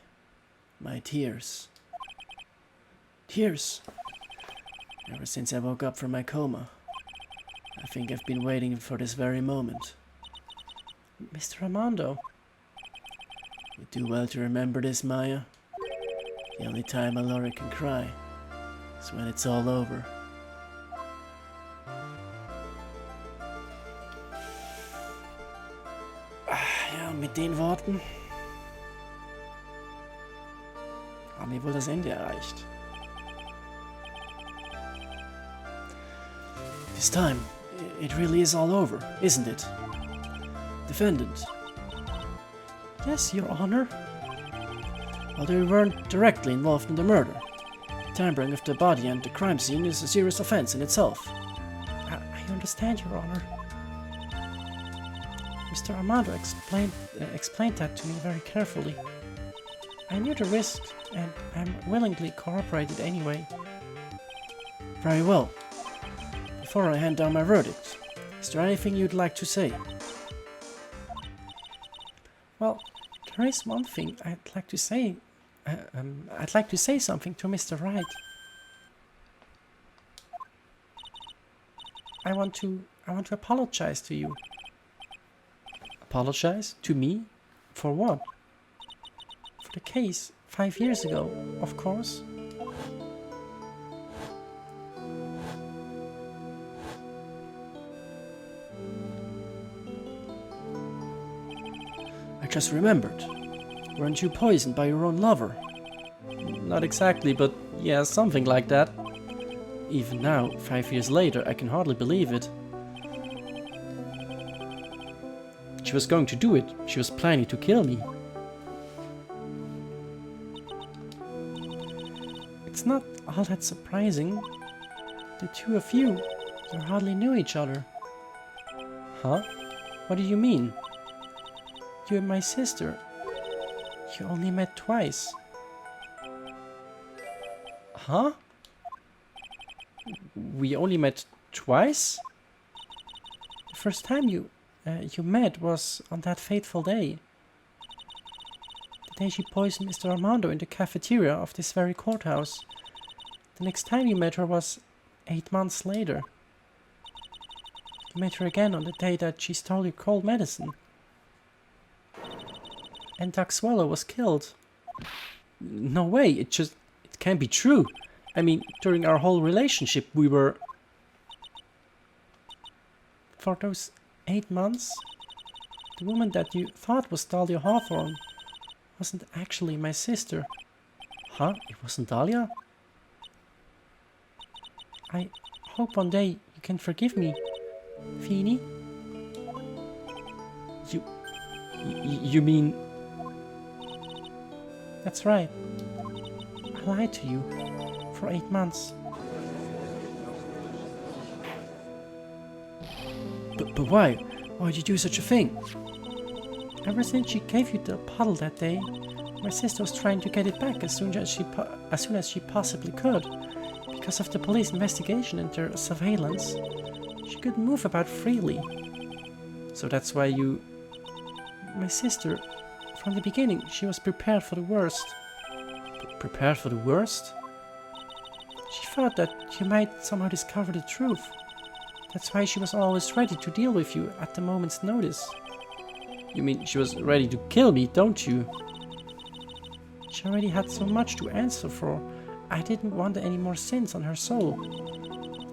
my tears. Tears! Ever since I woke up from my coma, I think I've been waiting for this very moment. Mr. Armando. You do well to remember this, Maya. The only time a lorry can cry is when it's all over. Ja, mit den Worten haben wir wohl das Ende erreicht. This time, it really is all over, isn't it? Defendant. Yes, Your Honor. Although you weren't directly involved in the murder, tampering with the body and the crime scene is a serious offense in itself. I understand, Your Honor. Mr. Armando explained that to me very carefully. I knew the risk, and I willingly cooperated anyway. Very well. Before I hand down my verdict, is there anything you'd like to say? Well, there is one thing I'd like to say. I'd like to say something to Mr. Wright. I want to apologize to you. Apologize? To me? For what? For the case 5 years ago, of course. I just remembered. Weren't you poisoned by your own lover? Not exactly, but yeah, something like that. Even now, 5 years later, I can hardly believe it. She was going to do it. She was planning to kill me. It's not all that surprising. The two of you hardly knew each other. Huh? What do you mean? You and my sister, you only met twice. Huh? We only met twice? The first time you met was on that fateful day. The day she poisoned Mr. Armando in the cafeteria of this very courthouse. The next time you met her was 8 months later. You met her again on the day that she stole your cold medicine. And Doc Swallow was killed. No way, it can't be true. I mean, during our whole relationship we were... For those 8 months, the woman that you thought was Dahlia Hawthorne wasn't actually my sister. Huh? It wasn't Dahlia? I hope one day you can forgive me, Feeny. You mean... That's right. I lied to you for 8 months. But why? Why'd you do such a thing? Ever since she gave you the bottle that day, my sister was trying to get it back as soon as she possibly could. Because of the police investigation and their surveillance, she couldn't move about freely. So that's why you... My sister, from the beginning, she was prepared for the worst. Prepared for the worst? She thought that you might somehow discover the truth. That's why she was always ready to deal with you at the moment's notice. You mean she was ready to kill me, don't you? She already had so much to answer for. I didn't want any more sins on her soul.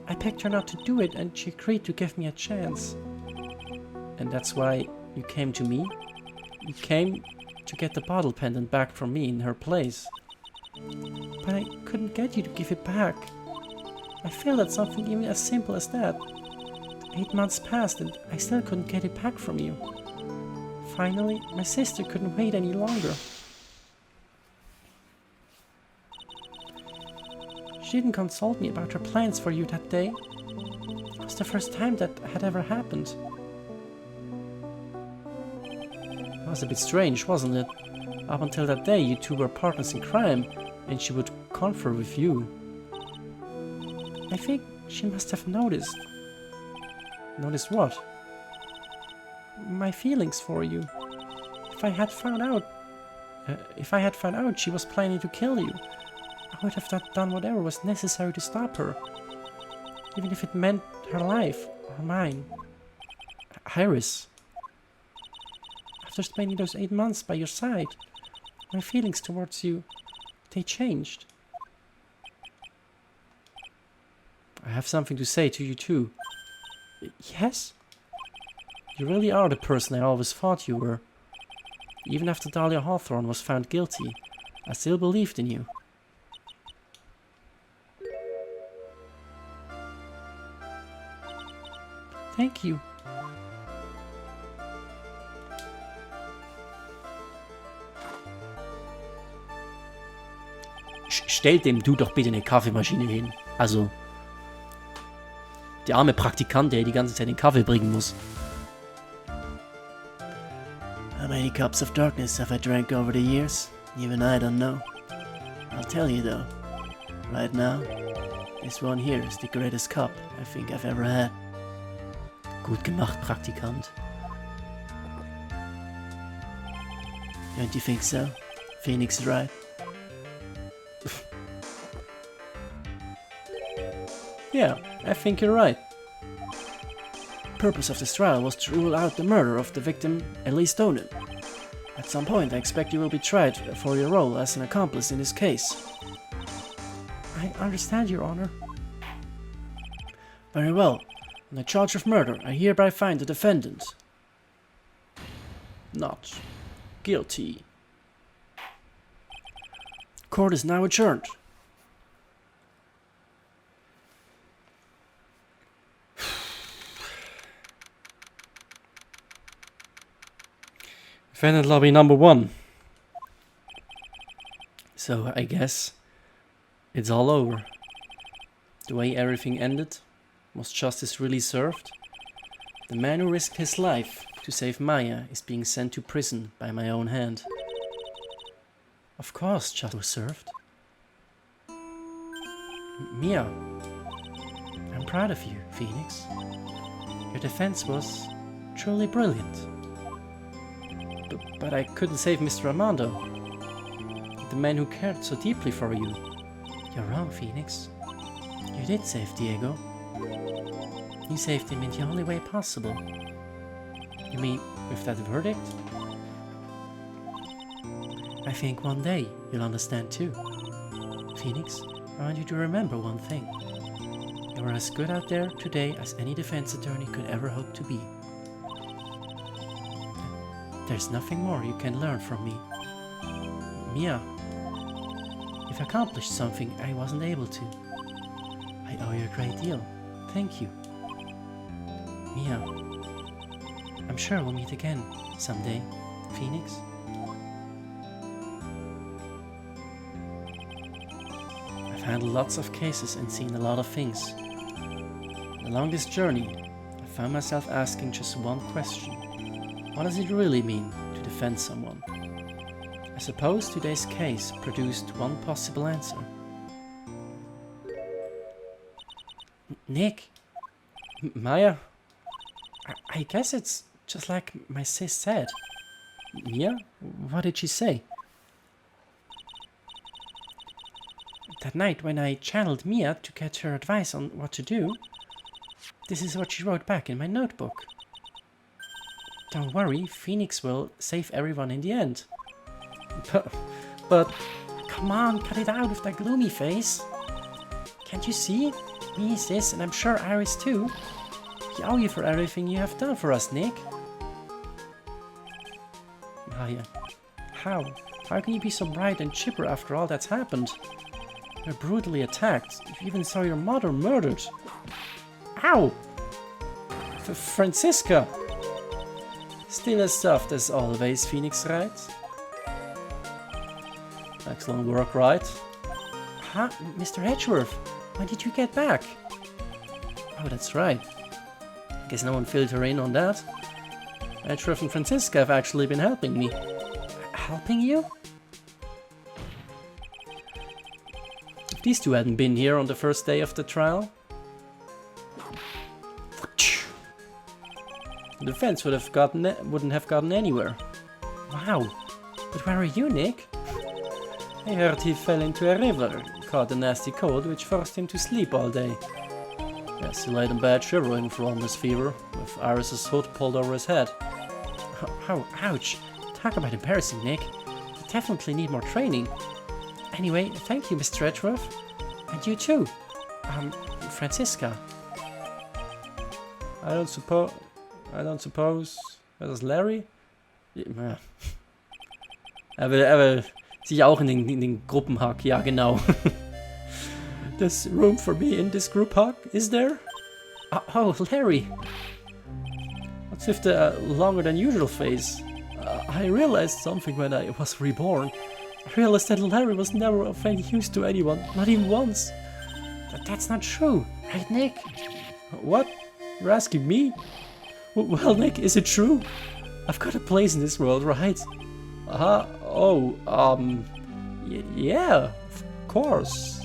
I begged her not to do it, and she agreed to give me a chance. And that's why you came to me? You came to get the bottle pendant back from me in her place. But I couldn't get you to give it back. I failed at something even as simple as that. 8 months passed and I still couldn't get it back from you. Finally, my sister couldn't wait any longer. She didn't consult me about her plans for you that day. It was the first time that had ever happened. It was a bit strange, wasn't it? Up until that day, you two were partners in crime, and she would confer with you. I think she must have noticed. Noticed what? My feelings for you. If I had found out she was planning to kill you, I would have done whatever was necessary to stop her. Even if it meant her life or mine. Iris. After spending those 8 months by your side, my feelings towards you, they changed. I have something to say to you too. Yes? You really are the person I always thought you were. Even after Dahlia Hawthorne was found guilty, I still believed in you. Thank you. Stell dem du doch bitte eine Kaffeemaschine hin. Also, der arme Praktikant, der die ganze Zeit den Kaffee bringen muss. How many cups of darkness have I drank over the years? Even I don't know. I'll tell you though. Right now, this one here is the greatest cup I think I've ever had. Gut gemacht, Praktikant. Don't you think so? Phoenix is right. Yeah, I think you're right. The purpose of this trial was to rule out the murder of the victim, Elise Donen. At some point, I expect you will be tried for your role as an accomplice in this case. I understand, Your Honor. Very well. On the charge of murder, I hereby find the defendant Not guilty. Court is now adjourned. Defendant lobby number 1. So I guess it's all over. The way everything ended, was justice really served? The man who risked his life to save Maya is being sent to prison by my own hand. Of course justice was served. Mia, I'm proud of you, Phoenix. Your defense was truly brilliant. But I couldn't save Mr. Armando, the man who cared so deeply for you. You're wrong, Phoenix. You did save Diego. You saved him in the only way possible. You mean with that verdict? I think one day you'll understand too. Phoenix, I want you to remember one thing. You are as good out there today as any defense attorney could ever hope to be. There's nothing more you can learn from me. Mia, you've accomplished something I wasn't able to. I owe you a great deal. Thank you. Mia, I'm sure we'll meet again someday, Phoenix. I've handled lots of cases and seen a lot of things. Along this journey, I found myself asking just one question. What does it really mean to defend someone? I suppose today's case produced one possible answer. Nick? Maya? I guess it's just like my sis said. Mia? What did she say? That night when I channeled Mia to get her advice on what to do, this is what she wrote back in my notebook. Don't worry, Phoenix will save everyone in the end. But come on, cut it out with that gloomy face. Can't you see? Me, sis, and I'm sure Iris too. We owe you for everything you have done for us, Nick. Maya, how? How can you be so bright and chipper after all that's happened? You're brutally attacked. You even saw your mother murdered. Ow! Francisca! Still as soft as always, Phoenix, right? Excellent work, Wright. Huh? Mr. Edgeworth, when did you get back? Oh, that's right. Guess no one filled her in on that. Edgeworth and Francisca have actually been helping me. helping you? If these two hadn't been here on the first day of the trial, the defense wouldn't have gotten anywhere. Wow, but where are you, Nick? I heard he fell into a river, caught a nasty cold, which forced him to sleep all day. Yes, he laid in bed shivering from his fever, with Iris's hood pulled over his head. Ouch! Talk about embarrassing, Nick. You definitely need more training. Anyway, thank you, Mr. Edgeworth. And you too. Francisca. I don't suppose... Dat is Larry? Ja. Er will sich auch in den Gruppenhack, ja genau. There's room for me in this group hug, is there? Oh, Larry. What's with the longer than usual face? I realized something when I was reborn. I realized that Larry was never of any use to anyone, not even once. That's not true, right, Nick? What? You're asking me? Well, Nick, is it true? I've got a place in this world, right? Yeah, of course.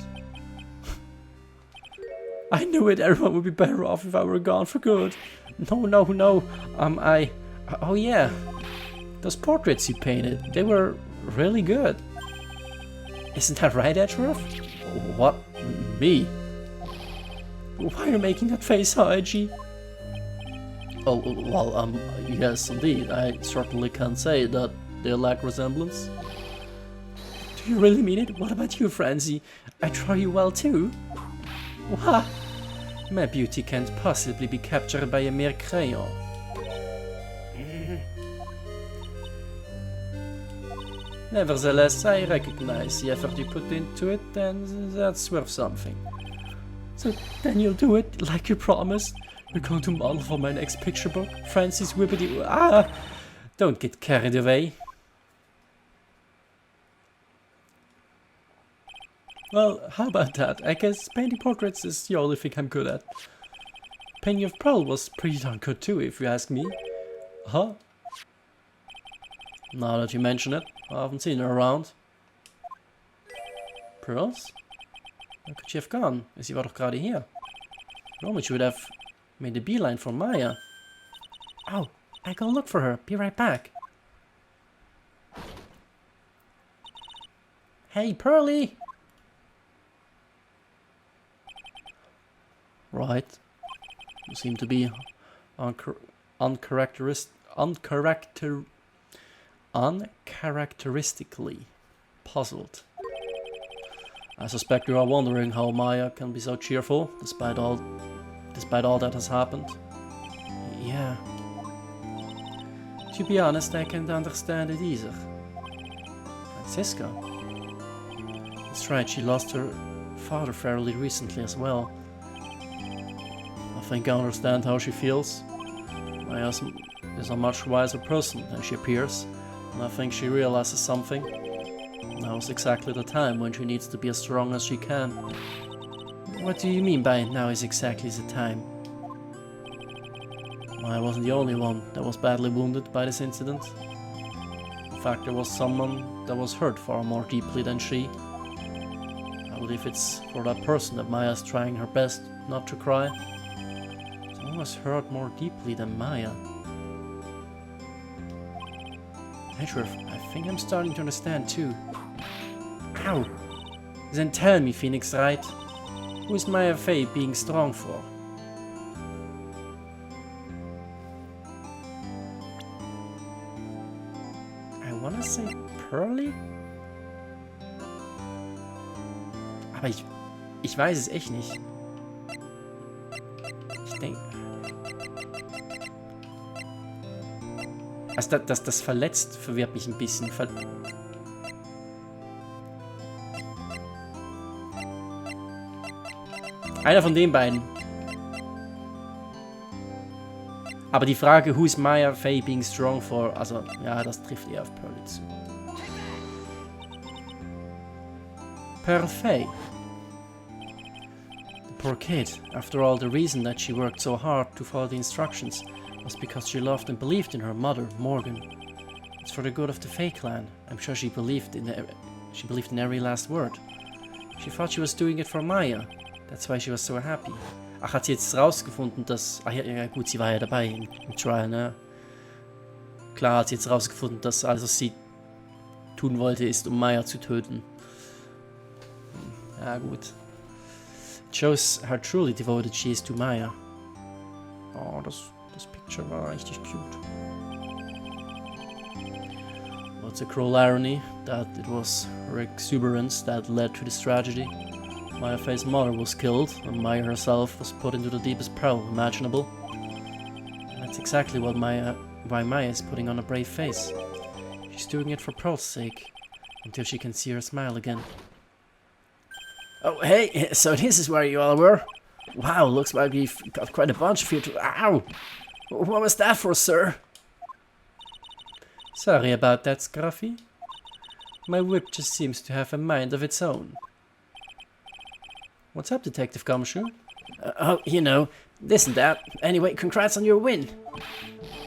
I knew it, everyone would be better off if I were gone for good. No. Oh yeah. Those portraits you painted, they were really good. Isn't that right, Edgeworth? What? Me? Why are you making that face, Haiji? Oh, well, yes, indeed. I certainly can't say that they lack resemblance. Do you really mean it? What about you, Francie? I draw you well too? What? My beauty can't possibly be captured by a mere crayon. Nevertheless, I recognize the effort you put into it, and that's worth something. So then you'll do it, like you promised? You're going to model for my next picture book? Francie's Whippity... Ah! Don't get carried away. Well, how about that? I guess painting portraits is the only thing I'm good at. Painting of Pearl was pretty darn good too, if you ask me. Huh? Now that you mention it, I haven't seen her around. Pearls? Where could she have gone? Sie war doch gerade hier. Normally she would have made a beeline for Maya. Oh, I go look for her. Be right back. Hey, Pearly! Right. You seem to be uncharacteristically puzzled. I suspect you are wondering how Maya can be so cheerful despite all that has happened. Yeah. To be honest, I can't understand it either. Francisca? That's right, she lost her father fairly recently as well. I think I understand how she feels. Maya is a much wiser person than she appears, and I think she realizes something. Now is exactly the time when she needs to be as strong as she can. What do you mean by now is exactly the time? I wasn't the only one that was badly wounded by this incident. In fact, there was someone that was hurt far more deeply than she. I believe it's for that person that Maya's trying her best not to cry. Someone was hurt more deeply than Maya. Edgeworth, I think I'm starting to understand too. Ow! Then tell me, Phoenix Wright, who is Maya Fey being strong for? I wanna say Pearly? Aber ich weiß es echt nicht. Ich denke... Also das verletzt verwirrt mich ein bisschen. Einer von den beiden. Aber die Frage, who is Maya Fey being strong for? Also, ja, das trifft eher auf Pearly zu. Pearl Fey. The poor kid. After all, the reason that she worked so hard to follow the instructions was because she loved and believed in her mother, Morgan. It's for the good of the Fae clan. I'm sure she believed in every last word. She thought she was doing it for Maya. That's why she was so happy. Ach, hat sie jetzt rausgefunden, dass... Ach ja, gut, sie war ja dabei im Trial, ne? Klar hat sie jetzt rausgefunden, dass alles, was sie tun wollte, ist, um Maya zu töten. Ja, gut. It shows how truly devoted she is to Maya. Oh, das Picture war richtig cute. What's a cruel irony that it was her exuberance that led to this tragedy. Maya Faye's mother was killed, and Maya herself was put into the deepest peril imaginable. And that's exactly why Maya is putting on a brave face. She's doing it for Pearl's sake, until she can see her smile again. Oh, hey, so this is where you all were? Wow, looks like we've got quite a bunch of you to... Ow! What was that for, sir? Sorry about that, Scruffy. My whip just seems to have a mind of its own. What's up, Detective Gumshoe? Oh, you know, this and that. Anyway, congrats on your win.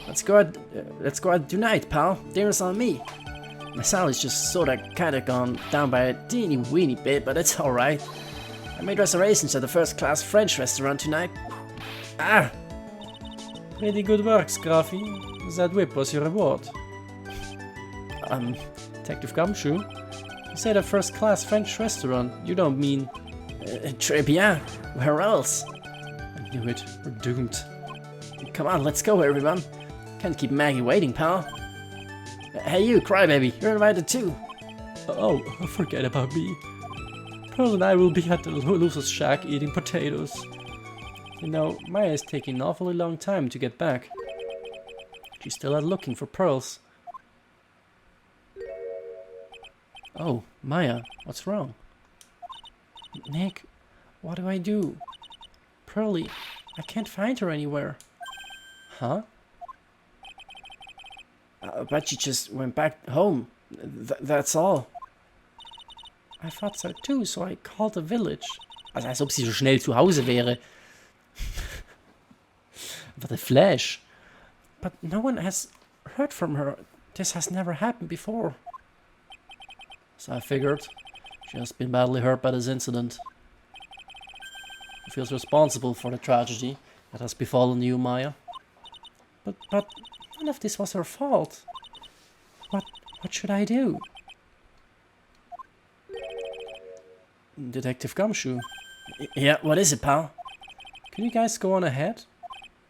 Let's go out tonight, pal. Dinner's on me. My salary's just kinda gone down by a teeny weeny bit, but it's alright. I made reservations at the first-class French restaurant tonight. Ah! Pretty good work, Scruffy. That whip was your reward. Detective Gumshoe? You said a first-class French restaurant. You don't mean... Très bien. Where else? I knew it. We're doomed. Come on, let's go, everyone. Can't keep Maggie waiting, pal. Hey, you, crybaby. You're invited too. Oh, forget about me. Pearl and I will be at the loser's shack eating potatoes. You know, Maya is taking an awfully long time to get back. She's still out looking for pearls. Oh, Maya, what's wrong? Nick, what do I do? Pearlie, I can't find her anywhere. Huh? But she just went back home. That's all. I thought so too, so I called the village. Also, als ob sie so schnell zu Hause wäre. What a flash. But no one has heard from her. This has never happened before. So I figured. She has been badly hurt by this incident. She feels responsible for the tragedy that has befallen you, Maya. But none of this was her fault. What should I do? Detective Gumshoe. Yeah, what is it, pal? Can you guys go on ahead?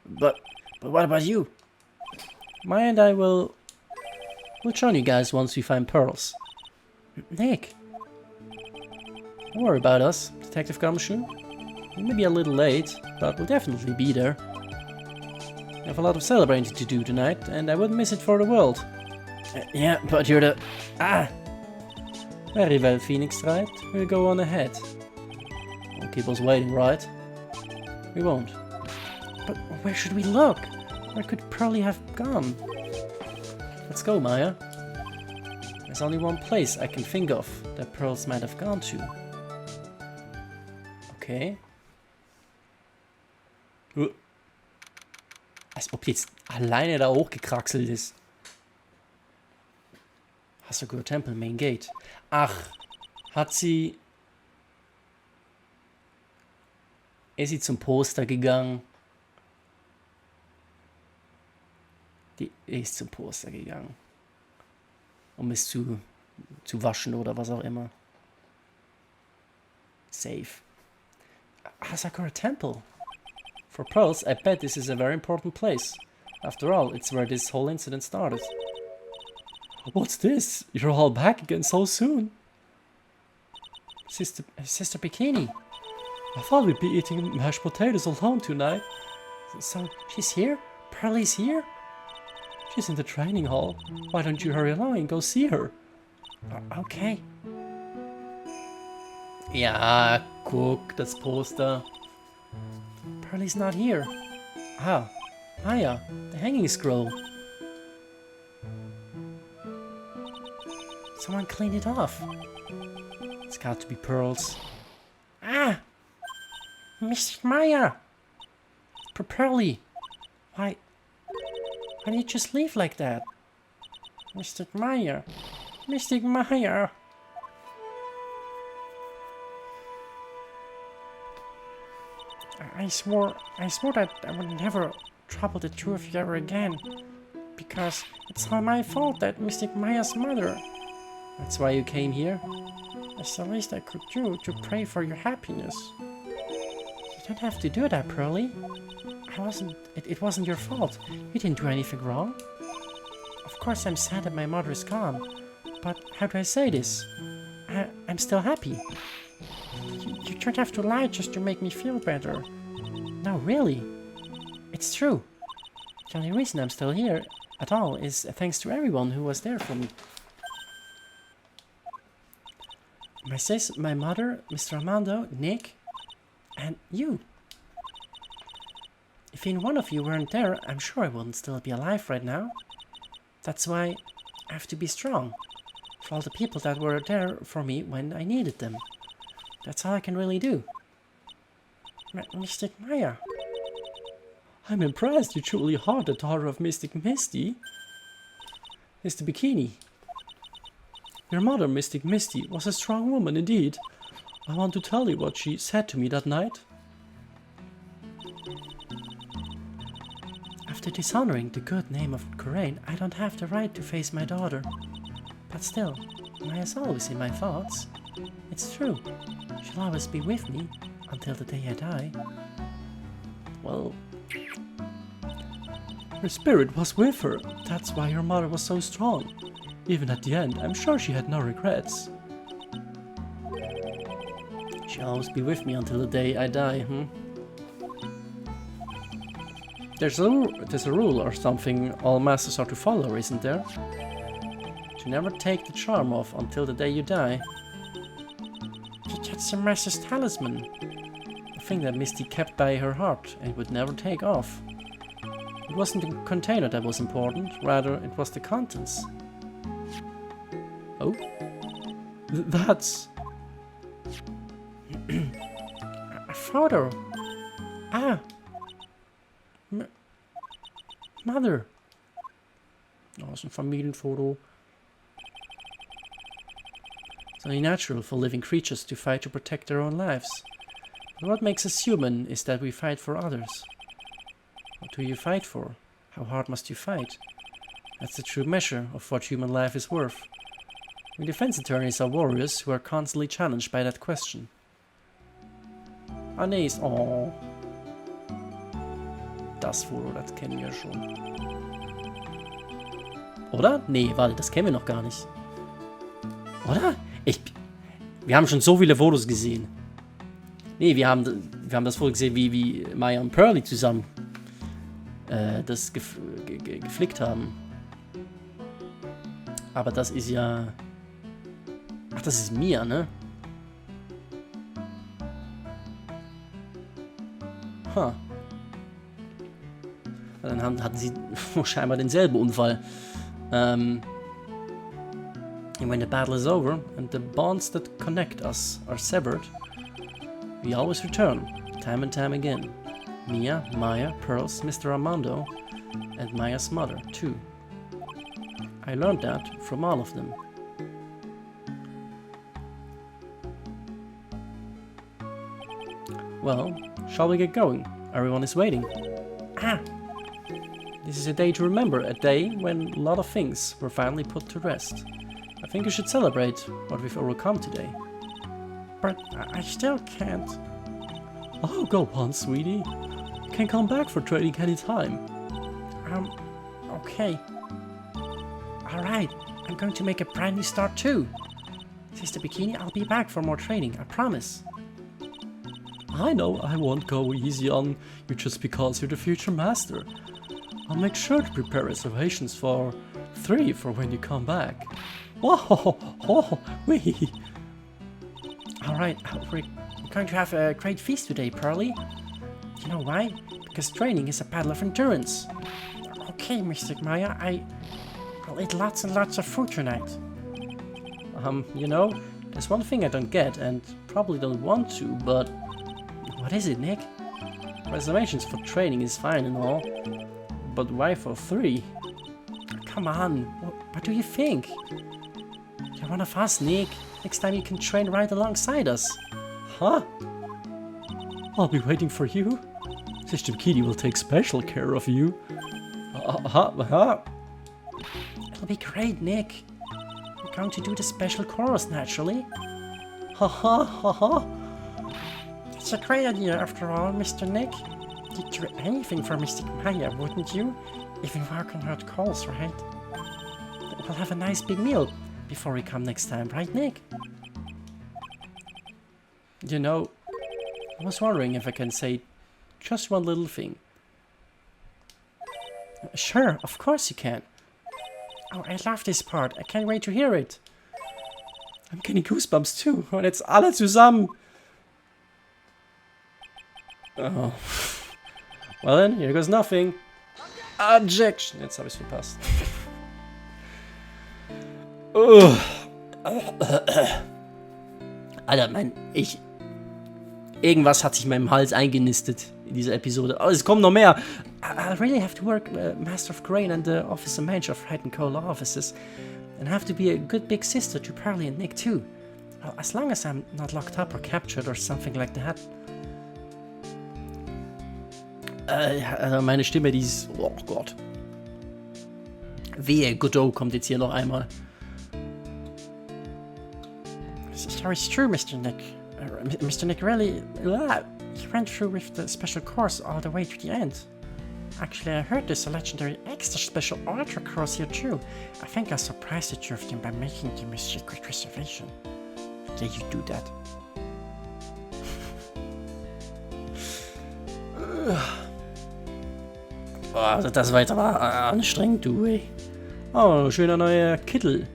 But what about you? Maya and I we'll join you guys once we find pearls. Nick. Don't worry about us, Detective Gumshoe. We may be a little late, but we'll definitely be there. We have a lot of celebrating to do tonight, and I wouldn't miss it for the world. Yeah, but you're the... Ah! Very well, Phoenix Wright. We'll go on ahead. Won't keep us waiting, right? We won't. But where should we look? Where could Pearlie have gone? Let's go, Maya. There's only one place I can think of that pearls might have gone to. Okay. Als ob jetzt alleine da hochgekraxelt ist. Hasagura Temple, Main Gate. Ach, hat sie... Ist sie zum Poster gegangen? Die ist zum Poster gegangen. Um es zu waschen oder was auch immer. Safe. Hasagura Temple. For pearls, I bet this is a very important place. After all, it's where this whole incident started. What's this? You're all back again so soon. Sister Bikini. I thought we'd be eating mashed potatoes alone tonight. So, she's here? Pearlie's here? She's in the training hall. Why don't you hurry along and go see her? Okay. Ja, guck, das Poster. Pearlie's not here. Ah, Maya, the hanging scroll. Someone cleaned it off. It's got to be pearls. Ah! Miss Maya! Pearlie! Why did you just leave like that? Mystic Maya! Mystic Maya! I swore that I would never trouble the two of you ever again. Because it's all my fault that Mystic Maya's mother. That's why you came here? It's the least I could do to pray for your happiness. You don't have to do that, Pearly. It wasn't your fault. You didn't do anything wrong. Of course I'm sad that my mother is gone. But how do I say this? I'm still happy. You don't have to lie just to make me feel better. No, really. It's true. The only reason I'm still here at all is thanks to everyone who was there for me. My sis, my mother, Mr. Armando, Nick, and you. If any one of you weren't there, I'm sure I wouldn't still be alive right now. That's why I have to be strong. For all the people that were there for me when I needed them. That's all I can really do. Mystic Maya. I'm impressed you truly are the daughter of Mystic Misty. Mr. Bikini. Your mother, Mystic Misty, was a strong woman indeed. I want to tell you what she said to me that night. After dishonoring the good name of Corain, I don't have the right to face my daughter. But still, Maya's always in my thoughts. It's true. She'll always be with me until the day I die. Well, her spirit was with her. That's why her mother was so strong. Even at the end, I'm sure she had no regrets. She'll always be with me until the day I die, There's a rule or something all masters are to follow, isn't there? To never take the charm off until the day you die. That's the master's talisman. The thing that Misty kept by her heart and would never take off. It wasn't the container that was important, rather it was the contents. Oh? That's... a photo! Ah! Mother! Oh, is een familienfoto. It's only natural for living creatures to fight to protect their own lives. But what makes us human is that we fight for others. What do you fight for? How hard must you fight? That's the true measure of what human life is worth. We defense attorneys are warriors who are constantly challenged by that question. Ah nee, ist... Oh. Das Foto, das kennen wir schon. Oder? Nee, warte, das kennen wir noch gar nicht. Oder? Wir haben schon so viele Fotos gesehen. Nee, wir haben das Foto gesehen, wie Maya und Pearly zusammen das geflickt haben. Aber das ist ja... Ach, das ist Mia, ne? Ha. Dann hatten sie scheinbar denselben Unfall. And when the battle is over and the bonds that connect us are severed, we always return, time and time again. Mia, Maya, Pearls, Mr. Armando, and Maya's mother, too. I learned that from all of them. Well, shall we get going? Everyone is waiting. Ah! This is a day to remember, a day when a lot of things were finally put to rest. I think we should celebrate what we've overcome today. But I still can't. Oh, go on, sweetie. You can come back for training anytime. Okay. Alright, I'm going to make a brand new start too. Sister Bikini, I'll be back for more training, I promise. I know I won't go easy on you just because you're the future master. I'll make sure to prepare reservations for 3 for when you come back. Whoa! Oh, wee! Alright, we're going to have a great feast today, Pearly. You know why? Because training is a battle of endurance. Okay, Mystic Maya, I'll eat lots and lots of food tonight. You know, there's one thing I don't get and probably don't want to, but... What is it, Nick? Reservations for training is fine and all, but why for 3? come on. What do you think? You're one of us, Nick. Next time you can train right alongside us. Huh? I'll be waiting for you. Sister Kitty will take special care of you. It'll be great, Nick. We're going to do the special chorus, naturally. It's a great idea, after all, Mr. Nick. You'd do anything for Mystic Maya, wouldn't you? Even working hard calls, right? We'll have a nice big meal before we come next time, right, Nick? You know, I was wondering if I can say just one little thing. Sure, of course you can. Oh, I love this part. I can't wait to hear it. I'm getting goosebumps too. Und jetzt alle zusammen. Oh. Well then, here goes nothing. Objection. Jetzt habe ich es verpasst. Alter, irgendwas hat sich in meinem Hals eingenistet in dieser Episode. Oh, es kommen noch mehr. I really have to work Master of Grain and the Officer Manager of Wright and Cola offices. And have to be a good big sister to Pearly and Nick too. Well, as long as I'm not locked up or captured or something like that. Also meine Stimme, die ist... Oh Gott. Wehe, Godot kommt jetzt hier noch einmal. So it's true, Mr. Nick. Mr. Nick really... he went through with the special course all the way to the end. Actually, I heard there's a legendary extra special ultra course here too. I think I surprised the two of them by making them a secret reservation. Did you do that? Oh, also das war jetzt aber anstrengend, du, ey. Oh, schöner neuer Kittel.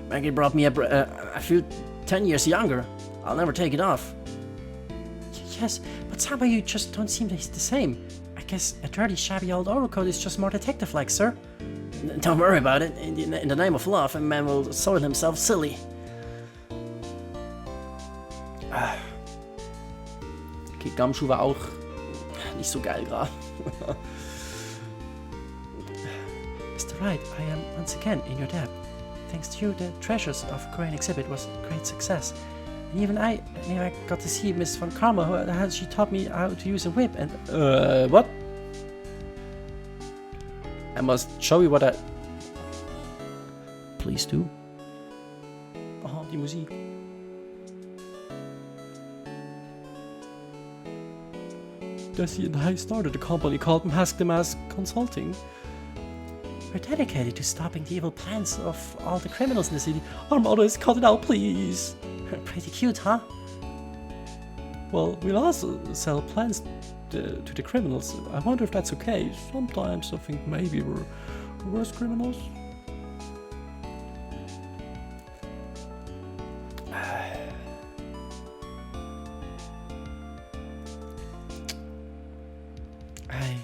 Maggie brought me I feel 10 years younger. I'll never take it off. Yes, but somehow you just don't seem the same. I guess a dirty, shabby old overcoat is just more detective-like, sir. Don't worry about it. In the name of love, a man will soil himself silly. Okay, Gumshoe war auch nicht so geil gerade. Mr. Wright, I am once again in your debt. Thanks to you, the Treasures of Grain exhibit was a great success. And even I got to see Miss Von Karma, she taught me how to use a whip and... what? I must show you what I... Please do. Oh, die Musik. Desi and I started a company called Mask the Mask Consulting. We're dedicated to stopping the evil plans of all the criminals in the city. Our motto is cut it out, please. Pretty cute, huh? Well, we'll also sell plans to the criminals. I wonder if that's okay. Sometimes I think maybe we're worse criminals. I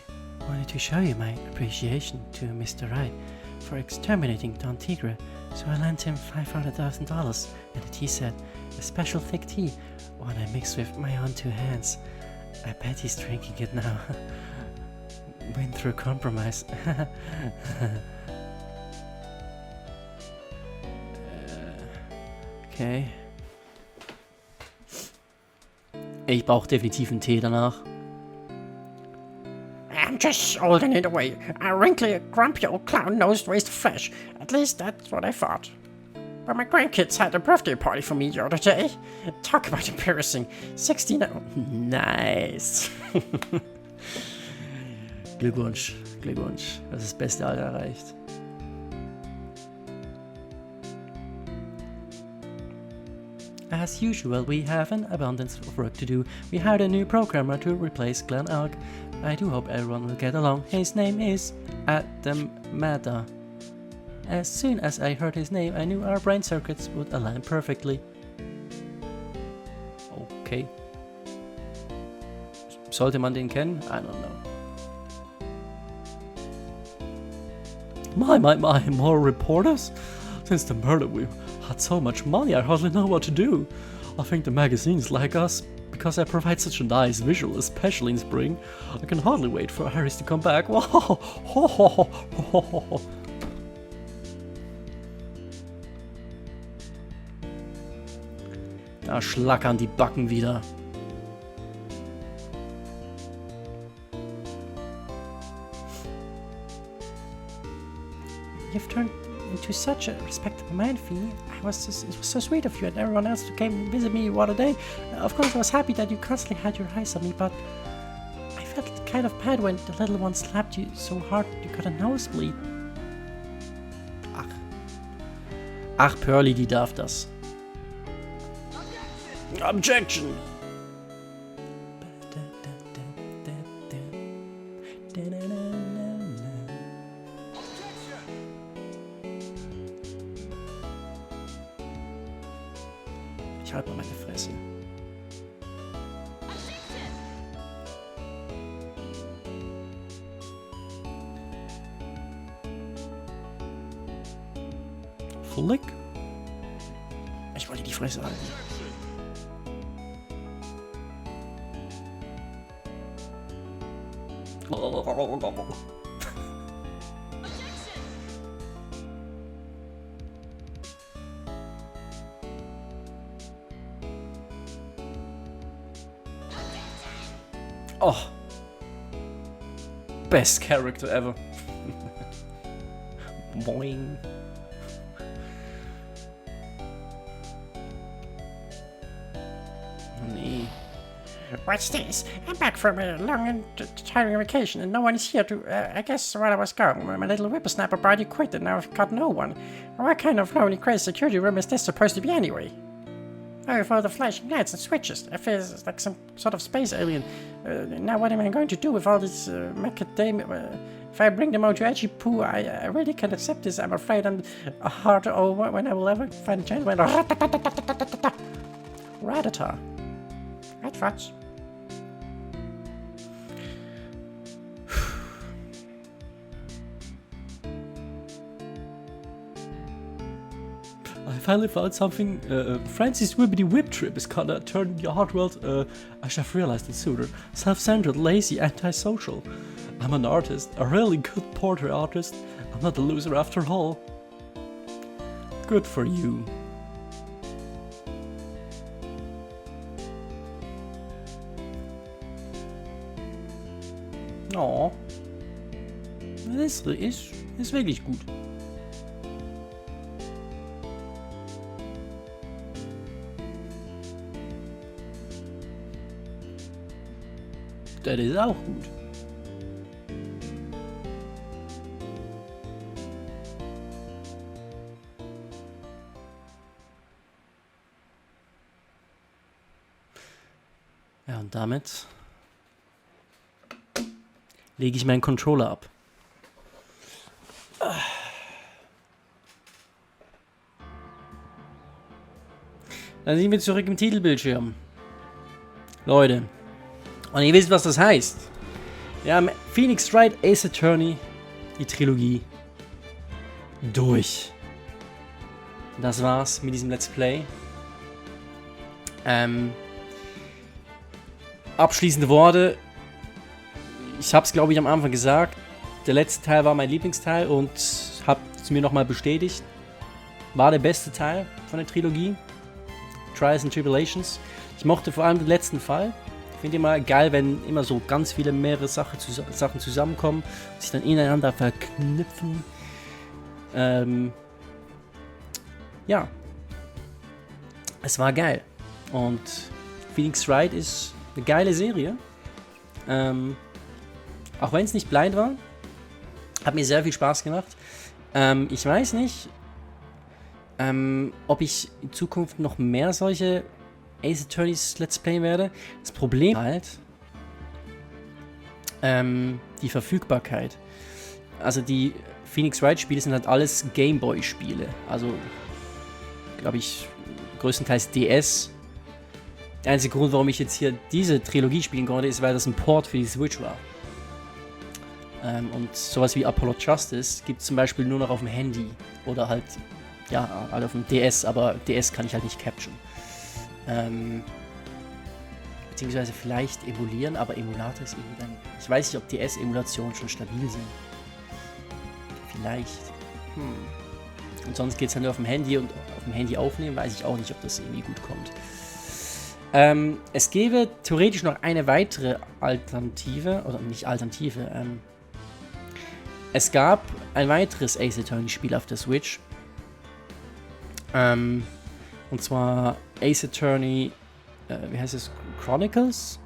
wanted to show you my appreciation to Mr. Wright for exterminating Don Tigre, so I lent him $500,000 and a tea set, a special thick tea, one I mixed with my own two hands. I bet he's drinking it now. Win through compromise. Okay. Ich brauche definitiv einen Tee danach. I'm just holding it away. A wrinkly, grumpy old clown-nosed waste of flesh. At least that's what I thought. But my grandkids had a birthday party for me the other day. Talk about embarrassing. 16... Nice. Glückwunsch, Glückwunsch. Du hast das beste Alter erreicht. As usual, we have an abundance of work to do. We hired a new programmer to replace Glenn Elk. I do hope everyone will get along. His name is Adam Mada. As soon as I heard his name, I knew our brain circuits would align perfectly. Okay. Sollte man den kennen? I don't know. My, more reporters? Since the murder, we had so much money, I hardly know what to do. I think the magazines like us because I provide such a nice visual, especially in spring. I can hardly wait for Harris to come back. Da schlackern die Backen wieder. You've turned into such a respectable man, Fee. It was so sweet of you and everyone else who came and visit me what a day. Of course, I was happy that you constantly had your eyes on me, but I felt kind of bad when the little one slapped you so hard you got a nosebleed. Ach, Pearly, die darf das. Objection! Ich halte mal meine Fresse. Flick? Ich wollte die Fresse halten. Oh. Best character ever. Boing. Nee. What's this? I'm back from a long and tiring vacation and no one is here to, I guess while I was gone, my little whippersnapper party quit and now I've got no one. What kind of lonely crazy security room is this supposed to be anyway? Oh, with all the flashing lights and switches, it feels like some sort of space alien. Now what am I going to do with all this macadamia? If I bring them out to Edgy Poo, I really can't accept this. I'm afraid I'm hard to when I will ever find a gentleman. Ratata. Right, Fudge? I finally found something. Francis Wibbity Whip Trip is kinda turning your heart world. I should have realized it sooner. Self-centered, lazy, antisocial. I'm an artist, a really good portrait artist. I'm not a loser after all. Good for you. Oh. Das ist wirklich gut. Das ist auch gut. Ja, und damit lege ich meinen Controller ab. Dann sind wir zurück im Titelbildschirm. Leute. Und ihr wisst, was das heißt. Wir haben Phoenix Wright, Ace Attorney, die Trilogie, durch. Das war's mit diesem Let's Play. Abschließende Worte. Ich habe es, glaube ich, am Anfang gesagt. Der letzte Teil war mein Lieblingsteil und habe es mir nochmal bestätigt. War der beste Teil von der Trilogie. Trials and Tribulations. Ich mochte vor allem den letzten Fall. Ich finde immer geil, wenn immer so ganz viele mehrere Sachen zusammenkommen, sich dann ineinander verknüpfen. Ja. Es war geil. Und Phoenix Wright ist eine geile Serie. Auch wenn es nicht blind war. Hat mir sehr viel Spaß gemacht. Ich weiß nicht, ob ich in Zukunft noch mehr solche Ace Attorneys Let's Play werde. Das Problem halt die Verfügbarkeit. Also die Phoenix Wright Spiele sind halt alles Gameboy Spiele. Also glaube ich größtenteils DS. Der einzige Grund, warum ich jetzt hier diese Trilogie spielen konnte, ist, weil das ein Port für die Switch war. Und sowas wie Apollo Justice gibt es zum Beispiel nur noch auf dem Handy. Oder halt, ja, halt auf dem DS, aber DS kann ich halt nicht capturen. Beziehungsweise vielleicht emulieren, aber Emulator ist irgendwie dann... Ich weiß nicht, ob DS-Emulationen schon stabil sind. Vielleicht. Und sonst geht es halt nur auf dem Handy und auf dem Handy aufnehmen, weiß ich auch nicht, ob das irgendwie gut kommt. Es gäbe theoretisch noch eine weitere Alternative, oder nicht Alternative, es gab ein weiteres Ace Attorney-Spiel auf der Switch. Und zwar Ace Attorney, wie heißt es? Chronicles?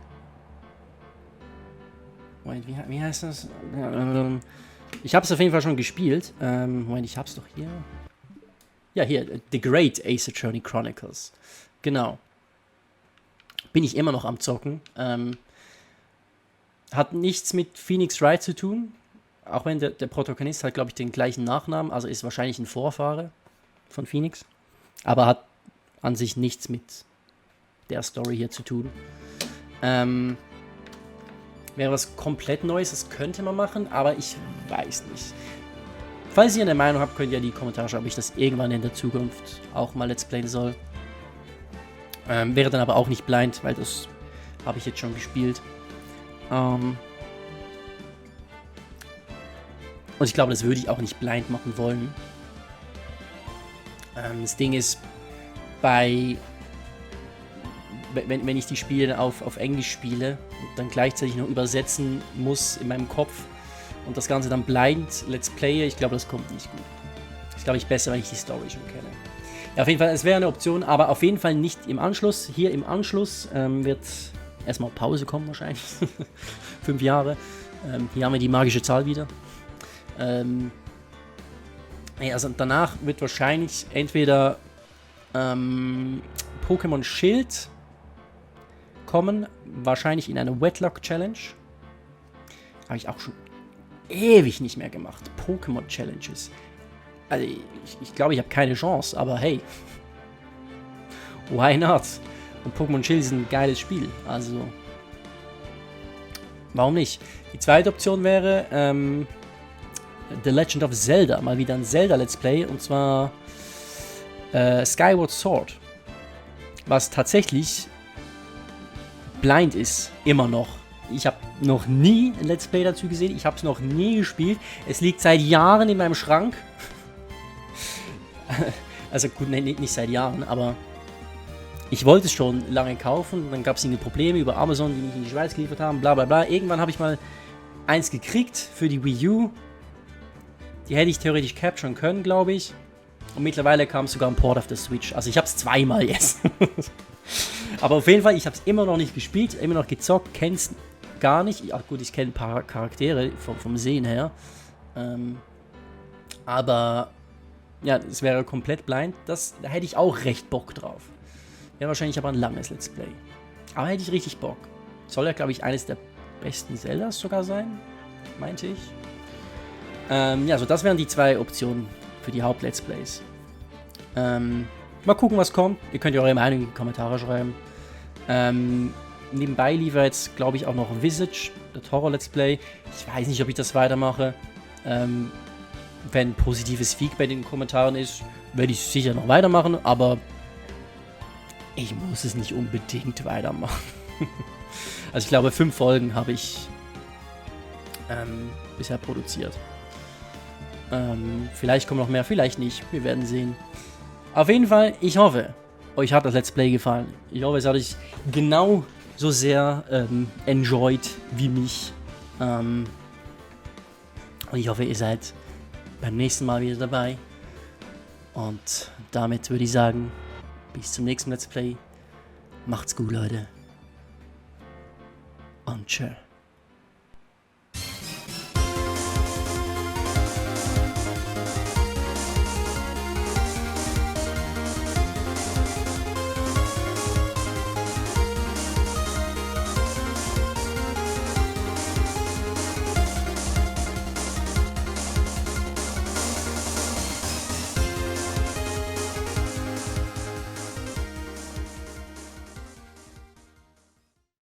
Moment, wie heißt das? Ich habe es auf jeden Fall schon gespielt. Moment, ich hab's doch hier. Ja, hier, The Great Ace Attorney Chronicles. Genau. Bin ich immer noch am Zocken. Hat nichts mit Phoenix Wright zu tun. Auch wenn der Protagonist hat, glaube ich, den gleichen Nachnamen. Also ist wahrscheinlich ein Vorfahre von Phoenix. Aber hat an sich nichts mit der Story hier zu tun. Wäre was komplett Neues, das könnte man machen, aber ich weiß nicht. Falls ihr eine Meinung habt, könnt ihr die Kommentare schreiben, ob ich das irgendwann in der Zukunft auch mal let's playen soll. Wäre dann aber auch nicht blind, weil das habe ich jetzt schon gespielt. Und ich glaube, das würde ich auch nicht blind machen wollen. Das Ding ist, wenn ich die Spiele auf Englisch spiele und dann gleichzeitig noch übersetzen muss in meinem Kopf und das Ganze dann blind let's playe, ich glaube, das kommt nicht gut. Das ist, glaube ich, besser, wenn ich die Story schon kenne. Ja, auf jeden Fall, es wäre eine Option, aber auf jeden Fall nicht im Anschluss. Hier im Anschluss wird erstmal Pause kommen wahrscheinlich. 5 Jahre. Hier haben wir die magische Zahl wieder. Also danach wird wahrscheinlich entweder Pokémon Schild kommen, wahrscheinlich in eine Wetlock Challenge. Habe ich auch schon ewig nicht mehr gemacht. Pokémon Challenges. Also ich glaube, ich habe keine Chance, aber hey. Why not? Und Pokémon Schild ist ein geiles Spiel, also warum nicht? Die zweite Option wäre The Legend of Zelda, mal wieder ein Zelda Let's Play, und zwar Skyward Sword, was tatsächlich blind ist, immer noch. Ich habe noch nie ein Let's Play dazu gesehen, ich habe es noch nie gespielt, es liegt seit Jahren in meinem Schrank. Also gut, nicht seit Jahren, aber ich wollte es schon lange kaufen, dann gab es irgendwie Probleme über Amazon, die mich in die Schweiz geliefert haben, bla bla bla. Irgendwann habe ich mal eins gekriegt für die Wii U. Die hätte ich theoretisch capturen können, glaube ich. Und mittlerweile kam sogar ein Port auf der Switch. Also ich habe es zweimal jetzt. Aber auf jeden Fall, ich habe es immer noch nicht gespielt, immer noch gezockt, kenne es gar nicht. Ja gut, ich kenne ein paar Charaktere vom Sehen her. Aber ja, es wäre komplett blind. Da hätte ich auch recht Bock drauf. Wäre wahrscheinlich aber ein langes Let's Play. Aber hätte ich richtig Bock. Soll ja, glaube ich, eines der besten Zeldas sogar sein. Meinte ich. Ja, so das wären die 2 Optionen für die Haupt-Let's Plays. Mal gucken, was kommt. Ihr könnt ja eure Meinung in die Kommentare schreiben. Nebenbei lief jetzt, glaube ich, auch noch Visage, das Horror-Let's Play. Ich weiß nicht, ob ich das weitermache. Wenn positives Feedback in den Kommentaren ist, werde ich sicher noch weitermachen, aber ich muss es nicht unbedingt weitermachen. Also ich glaube, 5 Folgen habe ich bisher produziert. Vielleicht kommen noch mehr, vielleicht nicht. Wir werden sehen. Auf jeden Fall, ich hoffe, euch hat das Let's Play gefallen. Ich hoffe, es hat euch genau so sehr enjoyed wie mich. Und ich hoffe, ihr seid beim nächsten Mal wieder dabei. Und damit würde ich sagen, bis zum nächsten Let's Play. Macht's gut, Leute. Und tschö.